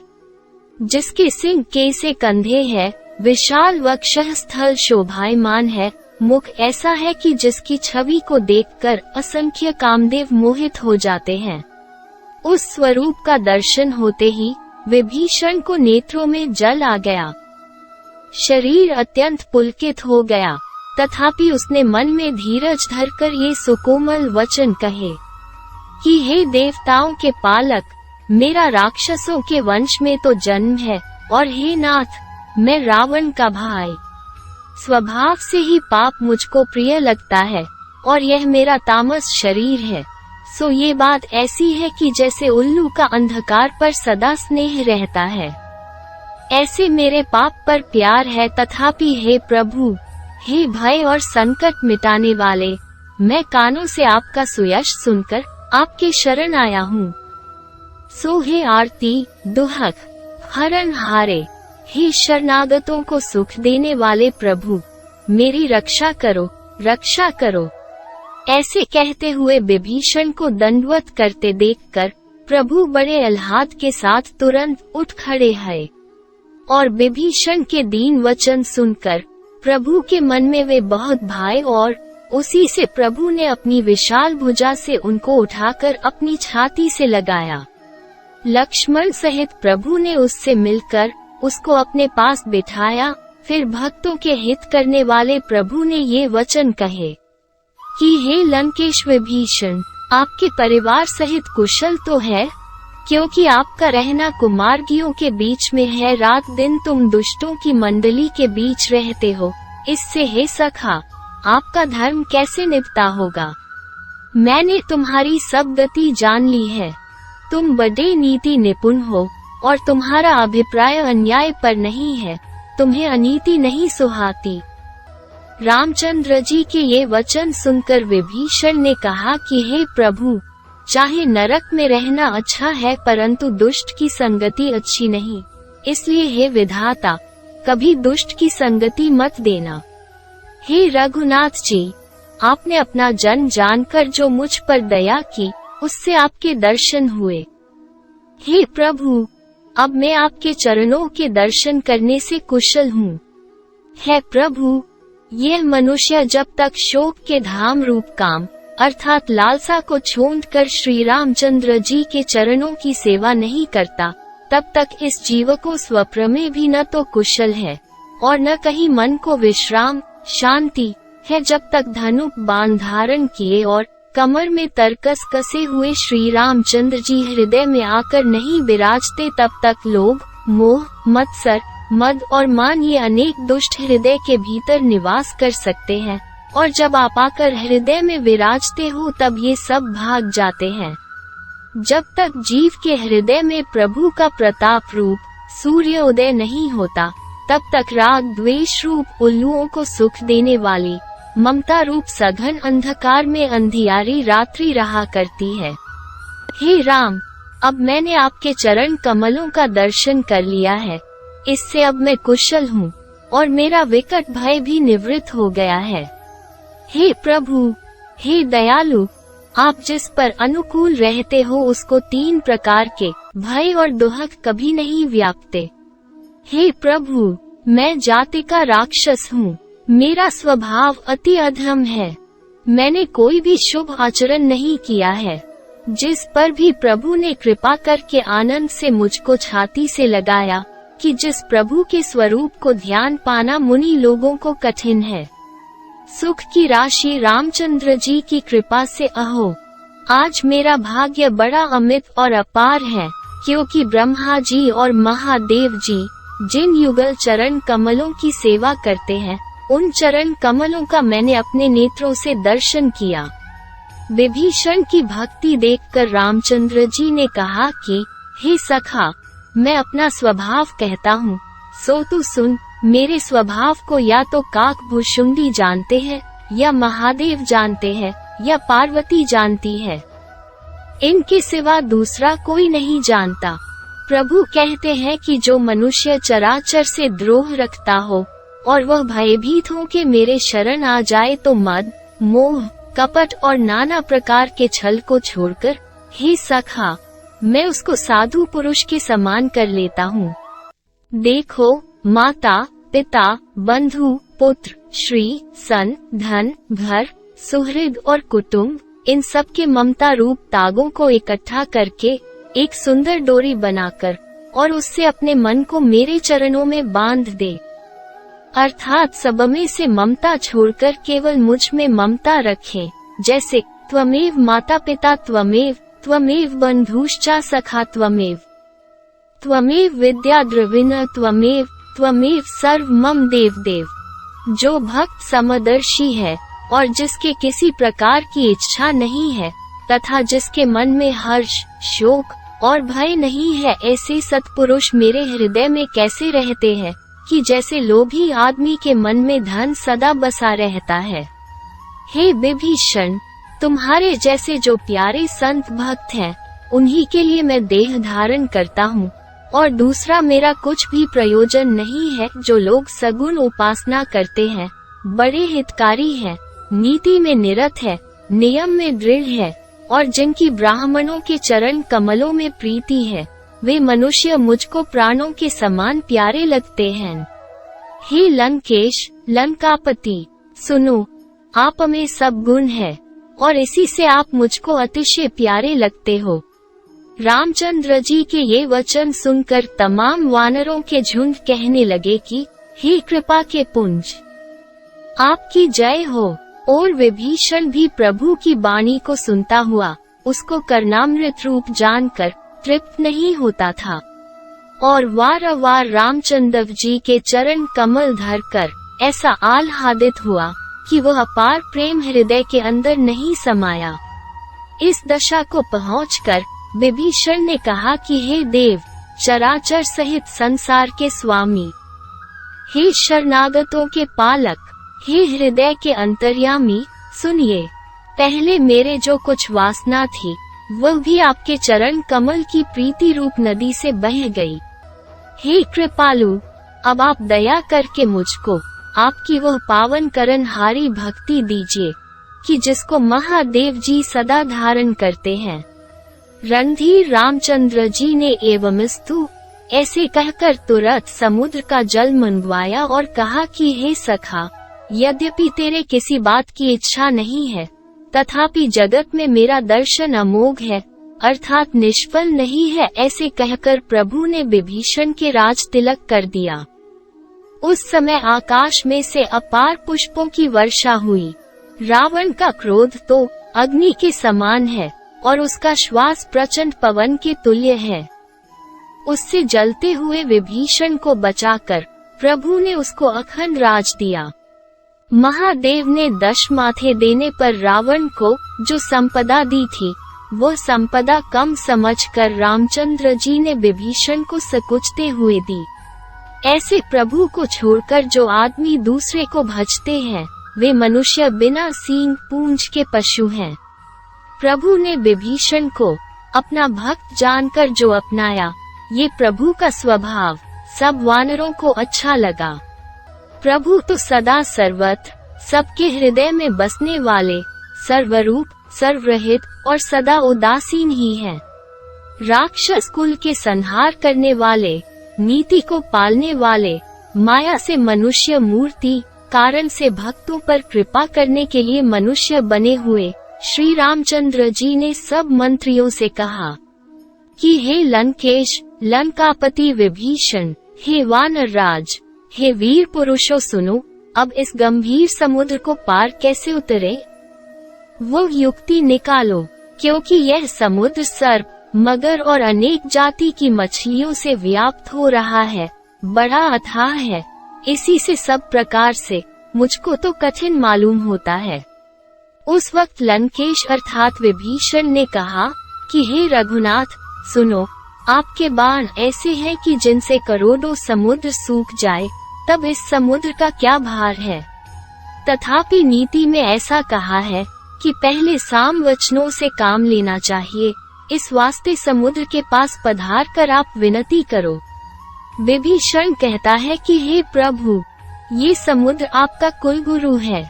जिसके सिंह के से कंधे है, विशाल वक्षः स्थल शोभायमान है, मुख ऐसा है कि जिसकी छवि को देखकर असंख्य कामदेव मोहित हो जाते हैं। उस स्वरूप का दर्शन होते ही विभीषण को नेत्रों में जल आ गया, शरीर अत्यंत पुलकित हो गया, तथापि उसने मन में धीरज धरकर ये सुकोमल वचन कहे कि हे देवताओं के पालक, मेरा राक्षसों के वंश में तो जन्म है, और हे नाथ, मैं रावण का भाई। स्वभाव से ही पाप मुझको प्रिय लगता है, और यह मेरा तामस शरीर है। सो ये बात ऐसी है कि जैसे उल्लू का अंधकार पर सदा स्नेह रहता है, ऐसे मेरे पाप पर प्यार है। तथापि हे प्रभु, हे भय और संकट मिटाने वाले, मैं कानों से आपका सुयश सुनकर आपके शरण आया हूँ। सो हे आरती दुहक हरण हारे, हे शरणागतों को सुख देने वाले प्रभु, मेरी रक्षा करो, रक्षा करो। ऐसे कहते हुए विभीषण को दंडवत करते देखकर प्रभु बड़े आह्लाद के साथ तुरंत उठ खड़े हैं और विभीषण के दीन वचन सुनकर प्रभु के मन में वे बहुत भाए और उसी से प्रभु ने अपनी विशाल भुजा से उनको उठाकर अपनी छाती से लगाया। लक्ष्मण सहित प्रभु ने उससे मिलकर उसको अपने पास बिठाया। फिर भक्तों के हित करने वाले प्रभु ने ये वचन कहे कि हे लंकेश विभीषण, आपके परिवार सहित कुशल तो है, क्योंकि आपका रहना कुमार्गियों के बीच में है, रात दिन तुम दुष्टों की मंडली के बीच रहते हो। इससे हे सखा, आपका धर्म कैसे निपटा होगा। मैंने तुम्हारी सब गति जान ली है। तुम बड़े नीति निपुण हो और तुम्हारा अभिप्राय अन्याय पर नहीं है, तुम्हें अनीति नहीं सुहाती। रामचंद्र जी के ये वचन सुनकर विभीषण ने कहा कि हे प्रभु, चाहे नरक में रहना अच्छा है परंतु दुष्ट की संगति अच्छी नहीं, इसलिए हे विधाता, कभी दुष्ट की संगति मत देना। हे रघुनाथ जी, आपने अपना जन जानकर जो मुझ पर दया की, उससे आपके दर्शन हुए। हे प्रभु, अब मैं आपके चरणों के दर्शन करने से कुशल हूँ। हे प्रभु, यह मनुष्य जब तक शोक के धाम रूप काम अर्थात लालसा को छोड़कर श्री रामचंद्र जी के चरणों की सेवा नहीं करता, तब तक इस जीव को स्वप्न में भी न तो कुशल है और न कहीं मन को विश्राम शांति है। जब तक धनुक बाण धारण किए और कमर में तरकस कसे हुए श्री रामचंद्र जी हृदय में आकर नहीं विराजते, तब तक लोभ, मोह, मत्सर, मद और मान ये अनेक दुष्ट हृदय के भीतर निवास कर सकते हैं, और जब आप आकर हृदय में विराजते हो तब ये सब भाग जाते हैं। जब तक जीव के हृदय में प्रभु का प्रताप रूप सूर्योदय नहीं होता, तब तक राग द्वेष रूप उल्लुओं को सुख देने वाली ममता रूप सघन अंधकार में अंधियारी रात्रि रहा करती है। हे राम, अब मैंने आपके चरण कमलों का दर्शन कर लिया है, इससे अब मैं कुशल हूँ और मेरा विकट भय भी निवृत्त हो गया है। हे प्रभु, हे दयालु, आप जिस पर अनुकूल रहते हो उसको 3 प्रकार के भय और दुहक कभी नहीं व्यापते। हे प्रभु, मैं जाति का राक्षस हूँ, मेरा स्वभाव अति अधम है, मैंने कोई भी शुभ आचरण नहीं किया है। जिस पर भी प्रभु ने कृपा करके आनंद से मुझको छाती से लगाया कि जिस प्रभु के स्वरूप को ध्यान पाना मुनि लोगों को कठिन है। सुख की राशि रामचंद्र जी की कृपा से अहो, आज मेरा भाग्य बड़ा अमित और अपार है, क्योंकि ब्रह्मा जी और महादेव जी जिन युगल चरण कमलों की सेवा करते हैं, उन चरण कमलों का मैंने अपने नेत्रों से दर्शन किया। विभीषण की भक्ति देखकर रामचंद्र जी ने कहा कि हे सखा, मैं अपना स्वभाव कहता हूँ, सो तू सुन। मेरे स्वभाव को या तो काक भुशुंडी जानते हैं, या महादेव जानते हैं, या पार्वती जानती है, इनके सिवा दूसरा कोई नहीं जानता। प्रभु कहते हैं कि जो मनुष्य चराचर से द्रोह रखता हो और वह भयभीत हो के मेरे शरण आ जाए तो मद, मोह, कपट और नाना प्रकार के छल को छोड़कर हे सखा, मैं उसको साधु पुरुष के समान कर लेता हूँ। देखो, माता, पिता, बंधु, पुत्र, श्री, सन, धन, घर, सुहृद और कुटुंब, इन सब के ममता रूप तागों को इकट्ठा करके एक सुंदर डोरी बनाकर और उससे अपने मन को मेरे चरणों में बांध दे, अर्थात सब में से ममता छोड़कर केवल मुझ में ममता रखे। जैसे त्वमेव माता पिता त्वमेव, त्वमेव बंधुश्चा सखा त्वमेव, त्वमेव विद्या द्रविण त्वमेव, त्वमेव सर्व मम देव देव। जो भक्त समदर्शी है और जिसके किसी प्रकार की इच्छा नहीं है तथा जिसके मन में हर्ष, शोक और भय नहीं है, ऐसे सत्पुरुष मेरे हृदय में कैसे रहते हैं कि जैसे लोभी आदमी के मन में धन सदा बसा रहता है। हे विभीषण, तुम्हारे जैसे जो प्यारे संत भक्त हैं, उन्हीं के लिए मैं देह धारण करता हूँ और दूसरा मेरा कुछ भी प्रयोजन नहीं है। जो लोग सगुण उपासना करते हैं, बड़े हितकारी हैं, नीति में निरत है, नियम में दृढ़ है, और जिनकी ब्राह्मणों के चरण कमलों में प्रीति है, वे मनुष्य मुझको प्राणों के समान प्यारे लगते हैं। हे लंकेश, लंकापति, सुनो, आप में सब गुण है और इसी से आप मुझको अतिशय प्यारे लगते हो। रामचंद्र जी के ये वचन सुनकर तमाम वानरों के झुंड कहने लगे कि हे कृपा के पुंज, आपकी जय हो। और विभीषण भी प्रभु की वाणी को सुनता हुआ उसको कर्णामृत रूप जानकर तृप्त नहीं होता था और वार वार रामचंद्र जी के चरण कमल धरकर ऐसा आह्लादित हुआ कि वह अपार प्रेम हृदय के अंदर नहीं समाया। इस दशा को पहुंचकर विभीषण ने कहा कि हे देव, चराचर सहित संसार के स्वामी, हे शरणागतों के पालक, हे हृदय के अंतर्यामी, सुनिए, पहले मेरे जो कुछ वासना थी वह भी आपके चरण कमल की प्रीति रूप नदी से बह गई। हे कृपालु, अब आप दया करके मुझको आपकी वह पावन करनहारी भक्ति दीजिए कि जिसको महादेव जी सदा धारण करते हैं। रणधीर रामचंद्र जी ने एवंस्तु ऐसे कहकर तुरंत समुद्र का जल मंगवाया और कहा कि हे सखा, यद्यपि तेरे किसी बात की इच्छा नहीं है, तथापि जगत में मेरा दर्शन अमोघ है, अर्थात निष्फल नहीं है। ऐसे कहकर प्रभु ने विभीषण के राज तिलक कर दिया। उस समय आकाश में से अपार पुष्पों की वर्षा हुई। रावण का क्रोध तो अग्नि के समान है और उसका श्वास प्रचंड पवन के तुल्य है। उससे जलते हुए विभीषण को बचाकर प्रभु ने उसको अखंड राज दिया। महादेव ने 10 माथे देने पर रावण को जो संपदा दी थी, वो संपदा कम समझकर रामचंद्र जी ने विभीषण को सकुचते हुए दी। ऐसे प्रभु को छोड़कर जो आदमी दूसरे को भजते हैं, वे मनुष्य बिना सींग पूंछ के पशु हैं। प्रभु ने विभीषण को अपना भक्त जानकर जो अपनाया, ये प्रभु का स्वभाव सब वानरों को अच्छा लगा। प्रभु तो सदा सर्वत्र सबके हृदय में बसने वाले, सर्वरूप, सर्वरहित और सदा उदासीन ही हैं। राक्षस कुल के संहार करने वाले, नीति को पालने वाले, माया से मनुष्य मूर्ति कारण से भक्तों पर कृपा करने के लिए मनुष्य बने हुए श्री रामचंद्र जी ने सब मंत्रियों से कहा कि हे लंकेश, लंकापति विभीषण, हे वानर राज, हे वीर पुरुषों, सुनो, अब इस गंभीर समुद्र को पार कैसे उतरे? वो युक्ति निकालो, क्योंकि यह समुद्र सर्प, मगर और अनेक जाति की मछलियों से व्याप्त हो रहा है, बड़ा अथाह है। इसी से सब प्रकार से मुझको तो कठिन मालूम होता है। उस वक्त लंकेश अर्थात विभीषण ने कहा कि हे रघुनाथ, सुनो, आपके बाण ऐसे हैं कि जिनसे करोड़ों समुद्र सूख जाए, तब इस समुद्र का क्या भार है। तथापि नीति में ऐसा कहा है कि पहले साम वचनों से काम लेना चाहिए। इस वास्ते समुद्र के पास पधार कर आप विनती करो। विभीषण कहता है कि हे प्रभु, ये समुद्र आपका कुल गुरु है,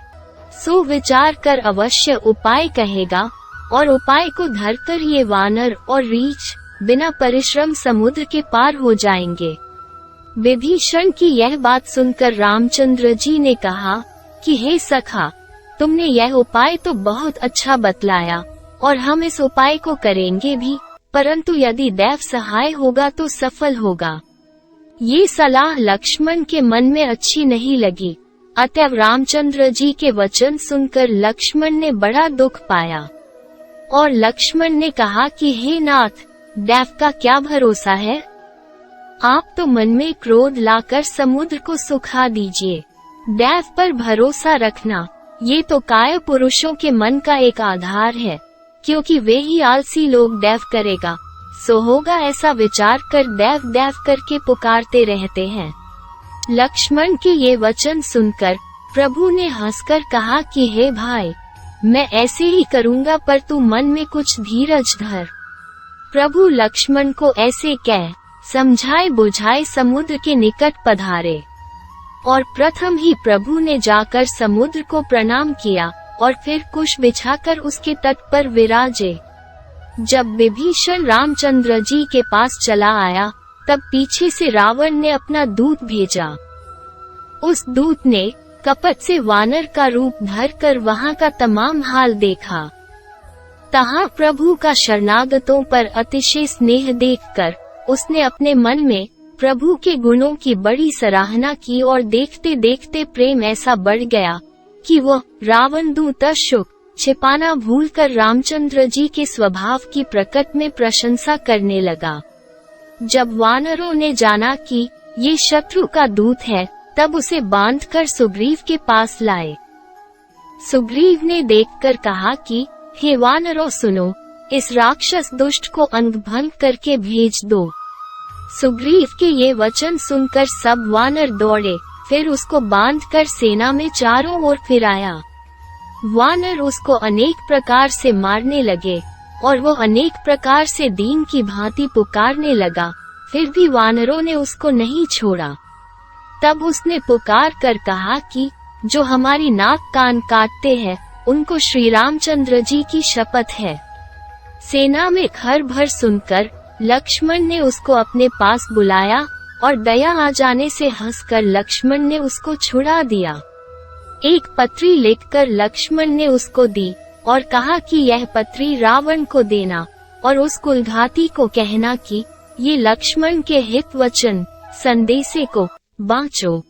सो विचार कर अवश्य उपाय कहेगा और उपाय को धरकर ये वानर और रीछ बिना परिश्रम समुद्र के पार हो जाएंगे। विभीषण की यह बात सुनकर रामचंद्र जी ने कहा कि हे सखा, तुमने यह उपाय तो बहुत अच्छा बतलाया और हम इस उपाय को करेंगे भी, परंतु यदि दैव सहाय होगा तो सफल होगा। ये सलाह लक्ष्मण के मन में अच्छी नहीं लगी, अतएव रामचंद्र जी के वचन सुनकर लक्ष्मण ने बड़ा दुख पाया और लक्ष्मण ने कहा कि हे नाथ, दैव का क्या भरोसा है? आप तो मन में क्रोध लाकर समुद्र को सुखा दीजिए। दैव पर भरोसा रखना, ये तो काय पुरुषों के मन का एक आधार है, क्योंकि वे ही आलसी लोग दैव करेगा सो होगा ऐसा विचार कर दैव दैव करके पुकारते रहते हैं। लक्ष्मण के ये वचन सुनकर प्रभु ने हंसकर कहा कि हे भाई, मैं ऐसे ही करूँगा, पर तू मन में कुछ धीरज धर। प्रभु लक्ष्मण को ऐसे कह समझाए बुझाए समुद्र के निकट पधारे और प्रथम ही प्रभु ने जाकर समुद्र को प्रणाम किया और फिर कुश बिछाकर उसके तट पर विराजे। जब विभीषण रामचंद्र जी के पास चला आया, तब पीछे से रावण ने अपना दूत भेजा। उस दूत ने कपट से वानर का रूप धरकर वहां का तमाम हाल देखा। तहां प्रभु का शरणागतों पर अतिशय स्नेह देखकर उसने अपने मन में प्रभु के गुणों की बड़ी सराहना की और देखते देखते प्रेम ऐसा बढ़ गया कि वह रावण दूत शुक छिपाना भूलकर रामचंद्र जी के स्वभाव की प्रकट में प्रशंसा करने लगा। जब वानरों ने जाना कि ये शत्रु का दूत है, तब उसे बांधकर सुग्रीव के पास लाए। सुग्रीव ने देखकर कहा कि हे वानरों सुनो, इस राक्षस दुष्ट को अंगभंग करके भेज दो। सुग्रीव के ये वचन सुनकर सब वानर दौड़े, फिर उसको बांधकर सेना में चारों ओर फिराया। वानर उसको अनेक प्रकार से मारने लगे और वो अनेक प्रकार से दीन की भांति पुकारने लगा, फिर भी वानरों ने उसको नहीं छोड़ा। तब उसने पुकार कर कहा कि जो हमारी नाक कान काटते हैं, उनको श्री रामचंद्र जी की शपथ है। सेना में खर भर सुनकर लक्ष्मण ने उसको अपने पास बुलाया और दया आ जाने से हंसकर लक्ष्मण ने उसको छुड़ा दिया। एक पत्री लिखकर लक्ष्मण ने उसको दी और कहा कि यह पत्री रावण को देना और उस कुलघाती को कहना कि ये लक्ष्मण के हित वचन संदेशे को बाँचो,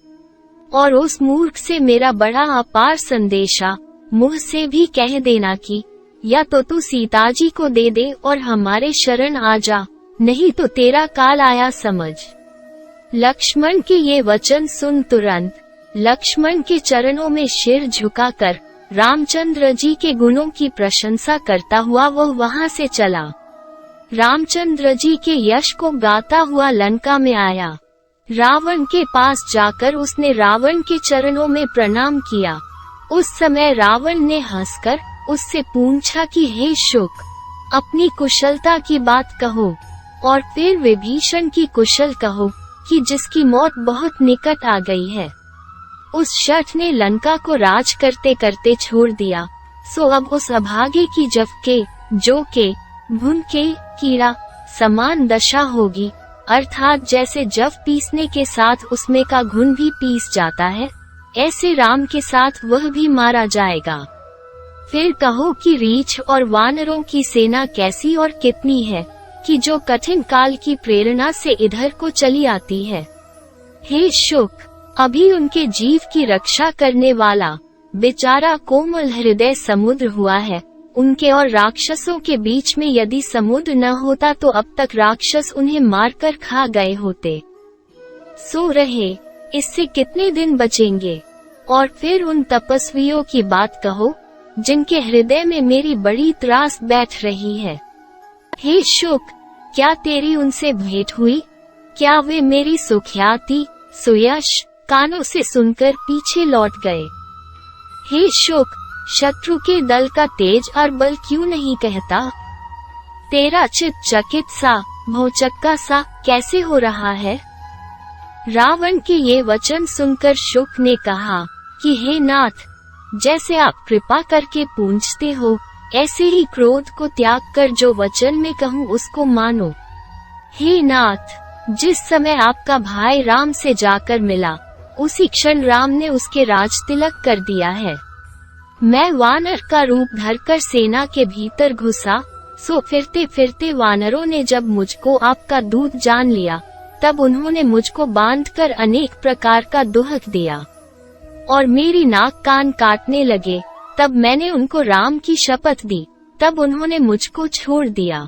और उस मूर्ख से मेरा बड़ा अपार संदेशा मुँह से भी कह देना कि या तो तू सीता जी को दे दे और हमारे शरण आ जा, नहीं तो तेरा काल आया समझ। लक्ष्मण के ये वचन सुन तुरंत लक्ष्मण के चरणों में सिर झुकाकर रामचंद्र जी के गुणों की प्रशंसा करता हुआ वह वहां से चला। रामचंद्र जी के यश को गाता हुआ लंका में आया। रावण के पास जाकर उसने रावण के चरणों में प्रणाम किया। उस समय रावण ने हंसकर उससे पूछा कि हे शुक, अपनी कुशलता की बात कहो, और फिर विभीषण की कुशल कहो कि जिसकी मौत बहुत निकट आ गई है। उस शठ ने लंका को राज करते करते छोड़ दिया, सो अब उस अभागे की जव के, जो के, भुन के, कीड़ा समान दशा होगी, अर्थात जैसे जव पीसने के साथ उसमें का घुन भी पीस जाता है, ऐसे राम के साथ वह भी मारा जाएगा। फिर कहो कि रीछ और वानरों की सेना कैसी और कितनी है, कि जो कठिन काल की प्रेरणा से इधर को चली आती है। हे शुक, अभी उनके जीव की रक्षा करने वाला बेचारा कोमल हृदय समुद्र हुआ है। उनके और राक्षसों के बीच में यदि समुद्र न होता तो अब तक राक्षस उन्हें मारकर खा गए होते। सो रहे, इससे कितने दिन बचेंगे। और फिर उन तपस्वियों की बात कहो जिनके हृदय में मेरी बड़ी त्रास बैठ रही है। हे शुक, क्या तेरी उनसे भेंट हुई? क्या वे मेरी सुख्याति सुयश कानों से सुनकर पीछे लौट गए? हे शुक, शत्रु के दल का तेज और बल क्यों नहीं कहता? तेरा चित्त चकित सा भौचक्का सा कैसे हो रहा है? रावण के ये वचन सुनकर शुक ने कहा कि हे नाथ, जैसे आप कृपा करके पूछते हो, ऐसे ही क्रोध को त्याग कर जो वचन में कहूँ उसको मानो। हे नाथ, जिस समय आपका भाई राम से जाकर मिला, उसी क्षण राम ने उसके राज तिलक कर दिया है। मैं वानर का रूप धरकर सेना के भीतर घुसा, सो फिरते फिरते वानरों ने जब मुझको आपका दूत जान लिया, तब उन्होंने मुझको बांधकर अनेक प्रकार का दुहक दिया और मेरी नाक कान काटने लगे। तब मैंने उनको राम की शपथ दी, तब उन्होंने मुझको छोड़ दिया।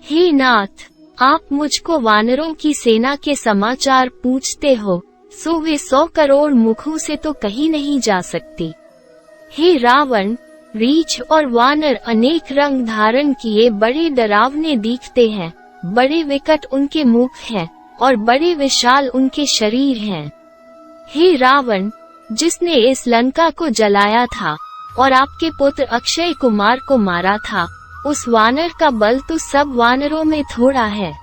हे नाथ, आप मुझको वानरों की सेना के समाचार पूछते हो, सो वे 100 करोड़ मुखों से तो कहीं नहीं जा सकती। हे रावण, रीछ और वानर अनेक रंग धारण किए बड़े डरावने दिखते हैं, बड़े विकट उनके मुख हैं और बड़े विशाल उनके शरीर हैं। हे रावण, जिसने इस लंका को जलाया था और आपके पुत्र अक्षय कुमार को मारा था, उस वानर का बल तो सब वानरों में थोड़ा है।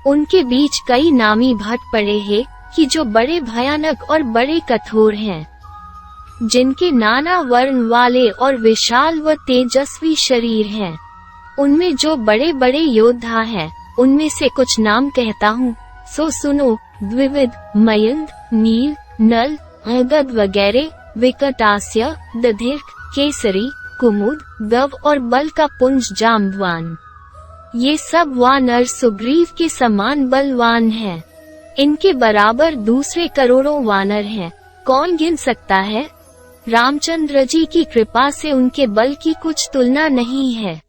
उनके बीच कई नामी भट्ट पड़े हैं कि जो बड़े भयानक और बड़े कठोर हैं, जिनके नाना वर्ण वाले और विशाल व तेजस्वी शरीर हैं। उनमें जो बड़े बड़े योद्धा हैं, उनमें से कुछ नाम कहता हूँ, सो सुनो। द्विविद, मयंद, नील, नल, अगद वगैरह, विकटास्य, दधिर्क, केसरी, कुमुद, गव और बल का पुंज जाम्बवान। ये सब वानर सुग्रीव के समान बलवान हैं। इनके बराबर दूसरे करोड़ों वानर हैं, कौन गिन सकता है। रामचंद्र जी की कृपा से उनके बल की कुछ तुलना नहीं है।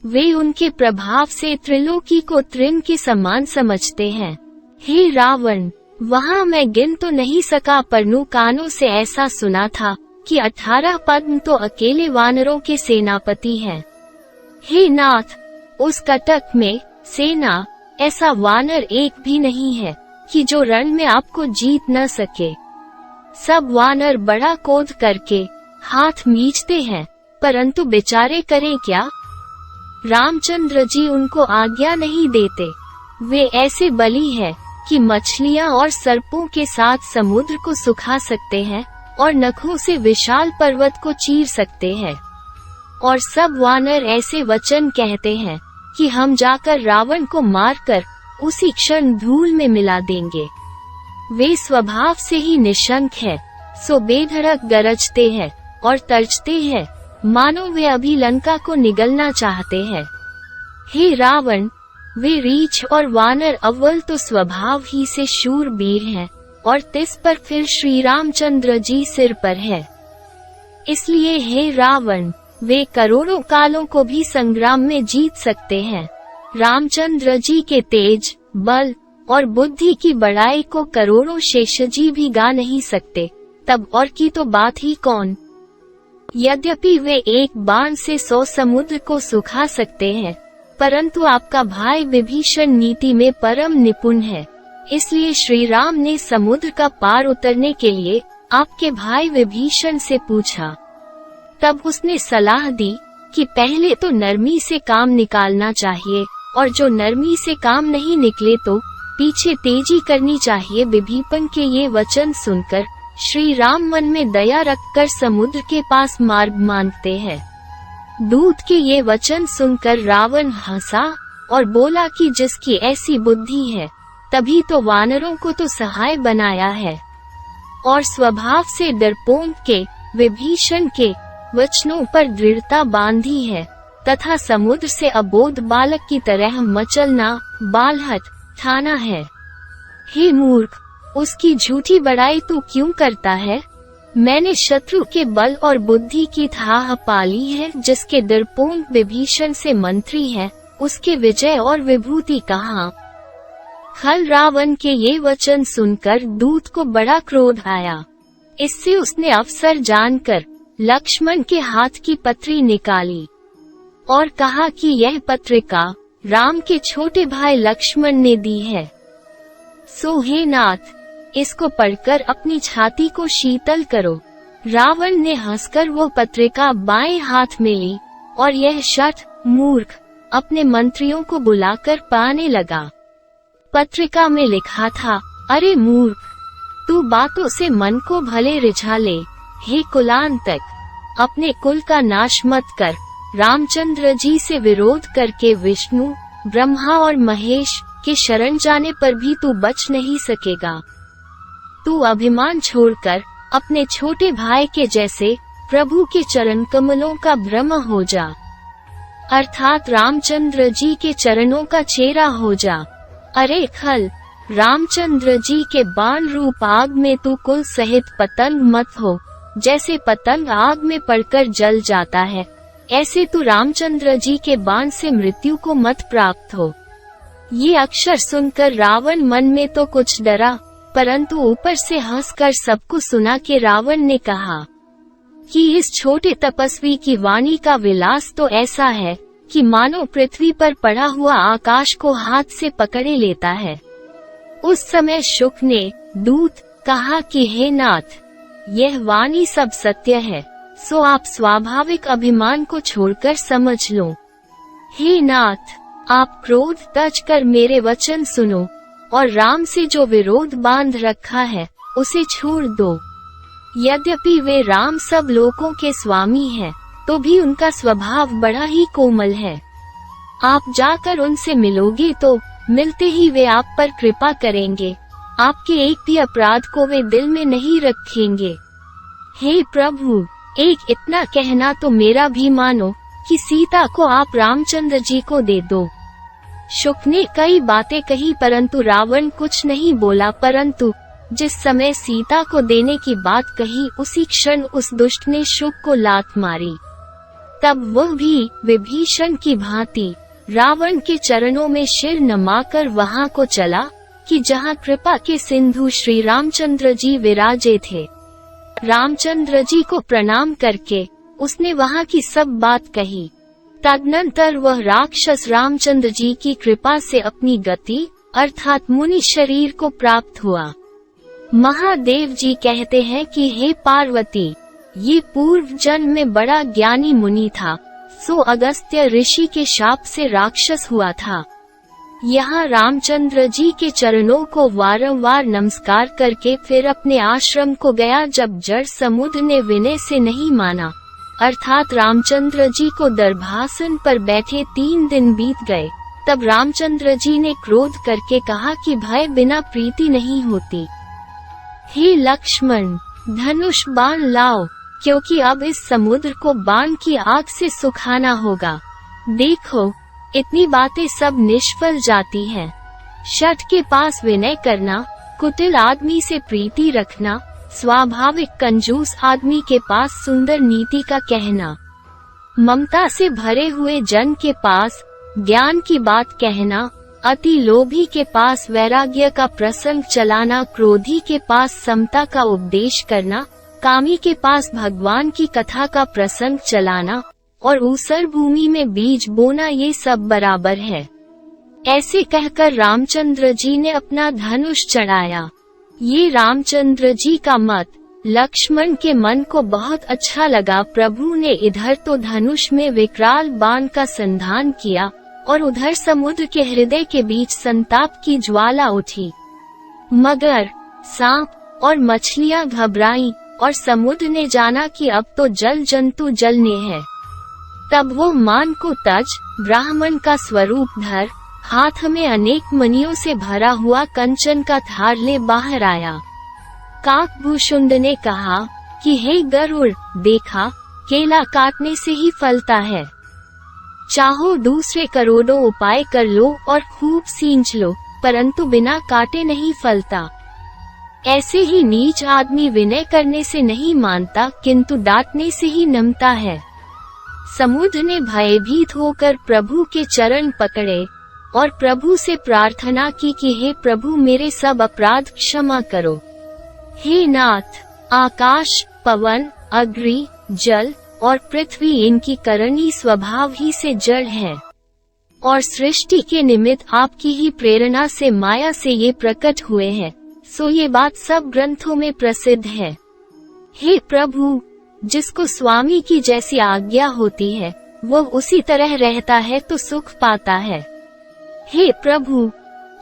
वे उनके प्रभाव से त्रिलोकी को तृण के समान समझते हैं। हे रावण, वहाँ मैं गिन तो नहीं सका, परंतु कानों से ऐसा सुना था कि 18 पद्म तो अकेले वानरों के सेनापति हैं। हे नाथ, उस कटक में सेना ऐसा वानर एक भी नहीं है कि जो रण में आपको जीत न सके। सब वानर बड़ा क्रोध करके हाथ मींचते हैं, परंतु बेचारे करें क्या। रामचंद्र जी उनको आज्ञा नहीं देते। वे ऐसे बली हैं कि मछलियां और सर्पों के साथ समुद्र को सुखा सकते हैं और नखों से विशाल पर्वत को चीर सकते हैं। और सब वानर ऐसे वचन कहते हैं कि हम जाकर रावण को मारकर उसी क्षण धूल में मिला देंगे। वे स्वभाव से ही निशंक है, सो बेधड़क गरजते हैं और तर्जते हैं, मानो वे अभी लंका को निगलना चाहते हैं। हे रावण, वे रीछ और वानर अव्वल तो स्वभाव ही से शूरवीर हैं और तिस पर फिर श्री रामचंद्र जी सिर पर है। इसलिए हे रावण, वे करोड़ों कालों को भी संग्राम में जीत सकते हैं। रामचंद्र जी के तेज, बल और बुद्धि की बड़ाई को करोड़ों शेषजी भी गा नहीं सकते, तब और की तो बात ही कौन। यद्यपि वे एक बाण से 100 समुद्र को सुखा सकते हैं, परंतु आपका भाई विभीषण नीति में परम निपुण है। इसलिए श्री राम ने समुद्र का पार उतरने के लिए आपके भाई विभीषण से पूछा। तब उसने सलाह दी कि पहले तो नरमी से काम निकालना चाहिए, और जो नरमी से काम नहीं निकले तो पीछे तेजी करनी चाहिए। विभीषण के ये वचन सुनकर श्री राम मन में दया रखकर समुद्र के पास मार्ग मांगते हैं। दूत के ये वचन सुनकर रावण हंसा और बोला कि जिसकी ऐसी बुद्धि है, तभी तो वानरों को तो सहाय बनाया है। और स्वभाव से डरपोक के विभीषण के वचनों पर दृढ़ता बांधी है, तथा समुद्र से अबोध बालक की तरह मचलना, बालहट ठाना है। हे मूर्ख, उसकी झूठी बड़ाई तू क्यों करता है। मैंने शत्रु के बल और बुद्धि की थाह पाली है। जिसके डरपोक विभीषण से मंत्री है, उसके विजय और विभूति कहाँ। खल रावण के ये वचन सुनकर दूत को बड़ा क्रोध आया। इससे उसने अवसर जानकर लक्ष्मण के हाथ की पत्री निकाली और कहा कि यह पत्रिका राम के छोटे भाई लक्ष्मण ने दी है। सो हे नाथ, इसको पढ़कर अपनी छाती को शीतल करो। रावण ने हंसकर वो पत्रिका बाएं हाथ में ली और यह शठ मूर्ख अपने मंत्रियों को बुलाकर पाने लगा। पत्रिका में लिखा था, अरे मूर्ख, तू बातों से मन को भले रिझा ले। हे कुलांतक, अपने कुल का नाश मत कर। रामचंद्र जी से विरोध करके विष्णु, ब्रह्मा और महेश के शरण जाने पर भी तू बच नहीं सकेगा। तू अभिमान छोड़कर अपने छोटे भाई के जैसे प्रभु के चरण कमलों का भ्रम हो जा, अर्थात रामचंद्र जी के चरणों का चेहरा हो जा। अरे खल, रामचंद्र जी के बाण रूप आग में तू कुल सहित पतंग मत हो। जैसे पतंग आग में पड़कर जल जाता है, ऐसे तू रामचंद्र जी के बाण से मृत्यु को मत प्राप्त हो। ये अक्षर सुनकर रावण मन में तो कुछ डरा, परंतु ऊपर से हंसकर सबको सुना के रावण ने कहा कि इस छोटे तपस्वी की वाणी का विलास तो ऐसा है कि मानो पृथ्वी पर पड़ा हुआ आकाश को हाथ से पकड़े लेता है। उस समय शुक ने दूत कहा कि हे नाथ, यह वाणी सब सत्य है, सो आप स्वाभाविक अभिमान को छोड़कर समझ लो। हे नाथ, आप क्रोध त्याज कर मेरे वचन सुनो और राम से जो विरोध बांध रखा है उसे छोड़ दो। यद्यपि वे राम सब लोगों के स्वामी हैं, तो भी उनका स्वभाव बड़ा ही कोमल है। आप जाकर उनसे मिलोगे तो मिलते ही वे आप पर कृपा करेंगे, आपके एक भी अपराध को वे दिल में नहीं रखेंगे। हे प्रभु, एक इतना कहना तो मेरा भी मानो कि सीता को आप रामचंद्र जी को दे दो। शुक ने कई बातें कही परंतु रावण कुछ नहीं बोला, परंतु जिस समय सीता को देने की बात कही उसी क्षण उस दुष्ट ने शुक को लात मारी। तब वह भी विभीषण की भांति रावण के चरणों में सिर नमाकर वहां को चला कि जहां कृपा के सिंधु श्री रामचंद्र जी विराजे थे। रामचंद्र जी को प्रणाम करके उसने वहां की सब बात कही। तदनंतर वह राक्षस रामचंद्र जी की कृपा से अपनी गति अर्थात मुनि शरीर को प्राप्त हुआ। महादेव जी कहते हैं कि हे पार्वती, ये पूर्व जन्म में बड़ा ज्ञानी मुनि था, सो अगस्त्य ऋषि के शाप से राक्षस हुआ था। यहाँ रामचंद्र जी के चरणों को वारंवार नमस्कार करके फिर अपने आश्रम को गया। जब जड़ समुद्र ने विनय से नहीं माना, अर्थात रामचंद्र जी को दर्भासन पर बैठे 3 दिन बीत गए, तब रामचंद्र जी ने क्रोध करके कहा कि भय बिना प्रीति नहीं होती। हे लक्ष्मण, धनुष बाण लाओ, क्योंकि अब इस समुद्र को बाण की आग से सुखाना होगा। देखो, इतनी बातें सब निष्फल जाती हैं। शठ के पास विनय करना, कुटिल आदमी से प्रीति रखना, स्वाभाविक कंजूस आदमी के पास सुंदर नीति का कहना, ममता से भरे हुए जन के पास ज्ञान की बात कहना, अति लोभी के पास वैराग्य का प्रसंग चलाना, क्रोधी के पास समता का उपदेश करना, कामी के पास भगवान की कथा का प्रसंग चलाना और ऊसर भूमि में बीज बोना, ये सब बराबर है। ऐसे कहकर रामचंद्र जी ने अपना धनुष चढ़ाया। ये रामचंद्र जी का मत लक्ष्मण के मन को बहुत अच्छा लगा। प्रभु ने इधर तो धनुष में विकराल बाण का संधान किया और उधर समुद्र के हृदय के बीच संताप की ज्वाला उठी। मगर, सांप और मछलियां घबराईं और समुद्र ने जाना कि अब तो जल जंतु जलने हैं। तब वो मान को तज ब्राह्मण का स्वरूप धर हाथ में अनेक मणियों से भरा हुआ कंचन का थार ले बाहर आया। काकभूषुंड ने कहा कि हे गरुड़, देखा, केला काटने से ही फलता है। चाहो दूसरे करोड़ों उपाय कर लो और खूब सींच लो, परंतु बिना काटे नहीं फलता। ऐसे ही नीच आदमी विनय करने से नहीं मानता, किंतु डांटने से ही नमता है। समुद्र ने भयभीत होकर प्रभु के चरण पकड़े और प्रभु से प्रार्थना की कि हे प्रभु, मेरे सब अपराध क्षमा करो। हे नाथ, आकाश, पवन, अग्नि, जल और पृथ्वी इनकी करणी स्वभाव ही से जड़ है और सृष्टि के निमित्त आपकी ही प्रेरणा से माया से ये प्रकट हुए हैं, सो ये बात सब ग्रंथों में प्रसिद्ध है। हे प्रभु, जिसको स्वामी की जैसी आज्ञा होती है वह उसी तरह रहता है तो सुख पाता है। हे प्रभु,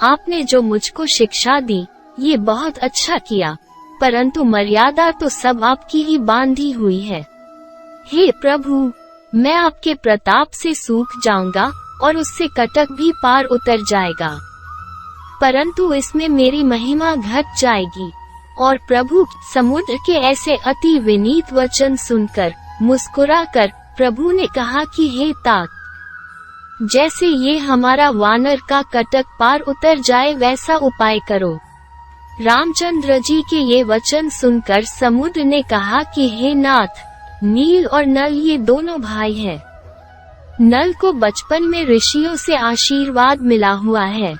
आपने जो मुझको शिक्षा दी ये बहुत अच्छा किया, परंतु मर्यादा तो सब आपकी ही बांधी हुई है। हे प्रभु, मैं आपके प्रताप से सूख जाऊंगा और उससे कटक भी पार उतर जाएगा, परंतु इसमें मेरी महिमा घट जाएगी। और प्रभु समुद्र के ऐसे अति विनीत वचन सुनकर मुस्कुराकर प्रभु ने कहा कि हे तात, जैसे ये हमारा वानर का कटक पार उतर जाए वैसा उपाय करो। रामचंद्र जी के ये वचन सुनकर समुद्र ने कहा कि हे नाथ, नील और नल ये दोनों भाई हैं। नल को बचपन में ऋषियों से आशीर्वाद मिला हुआ है,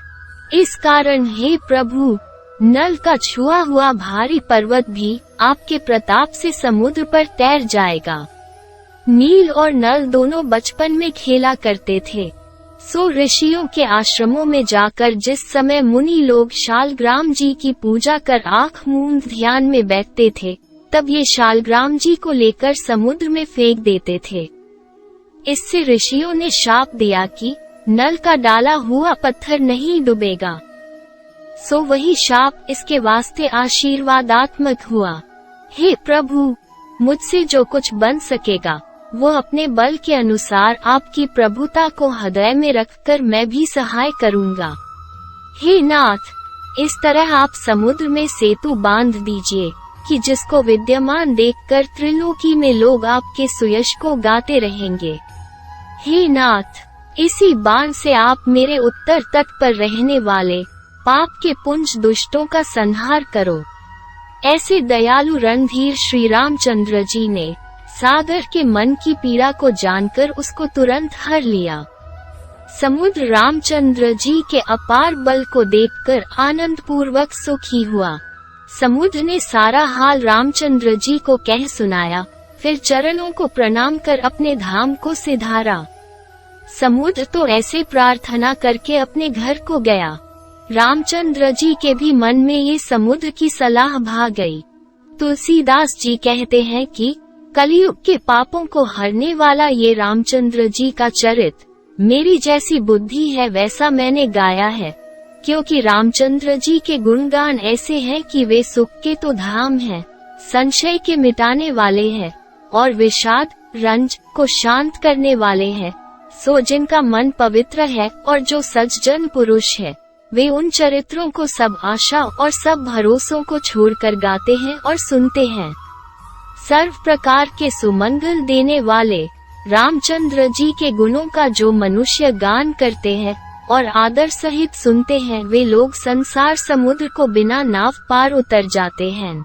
इस कारण हे प्रभु, नल का छुआ हुआ भारी पर्वत भी आपके प्रताप से समुद्र पर तैर जाएगा। नील और नल दोनों बचपन में खेला करते थे। सो ऋषियों के आश्रमों में जाकर जिस समय मुनि लोग शालग्राम जी की पूजा कर आंख मूंद ध्यान में बैठते थे, तब ये शालग्राम जी को लेकर समुद्र में फेंक देते थे। इससे ऋषियों ने शाप दिया कि नल का डाला हुआ पत्थर नहीं डूबेगा। सो वही शाप इसके वास्ते आशीर्वादात्मक हुआ। हे प्रभु, मुझसे जो कुछ बन सकेगा वो अपने बल के अनुसार आपकी प्रभुता को हृदय में रखकर मैं भी सहाय करूंगा। हे नाथ, इस तरह आप समुद्र में सेतु बांध दीजिए कि जिसको विद्यमान देखकर त्रिलोकी में लोग आपके सुयश को गाते रहेंगे। हे नाथ, इसी बाण से आप मेरे उत्तर तट पर रहने वाले पाप के पुंज दुष्टों का संहार करो। ऐसे दयालु रणधीर श्री रामचंद्र जी ने सागर के मन की पीड़ा को जानकर उसको तुरंत हर लिया। समुद्र रामचंद्र जी के अपार बल को देखकर आनंद पूर्वक सुखी हुआ। समुद्र ने सारा हाल रामचंद्र जी को कह सुनाया, फिर चरणों को प्रणाम कर अपने धाम को सिधारा। समुद्र तो ऐसे प्रार्थना करके अपने घर को गया। रामचंद्र जी के भी मन में ये समुद्र की सलाह भा गई। तुलसीदास जी कहते हैं कि कलयुग के पापों को हरने वाला ये रामचंद्र जी का चरित्र मेरी जैसी बुद्धि है वैसा मैंने गाया है, क्योंकि रामचंद्र जी के गुणगान ऐसे हैं कि वे सुख के तो धाम हैं, संशय के मिटाने वाले हैं और विषाद रंज को शांत करने वाले हैं। सो जिनका मन पवित्र है और जो सज्जन पुरुष है, वे उन चरित्रों को सब आशा और सब भरोसों को छोड़कर गाते हैं और सुनते हैं। सर्व प्रकार के सुमंगल देने वाले रामचंद्र जी के गुणों का जो मनुष्य गान करते हैं और आदर सहित सुनते हैं, वे लोग संसार समुद्र को बिना नाव पार उतर जाते हैं।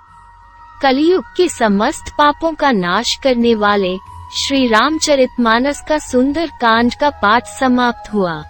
कलयुग के समस्त पापों का नाश करने वाले श्री रामचरितमानस का सुंदर कांड का पाठ समाप्त हुआ।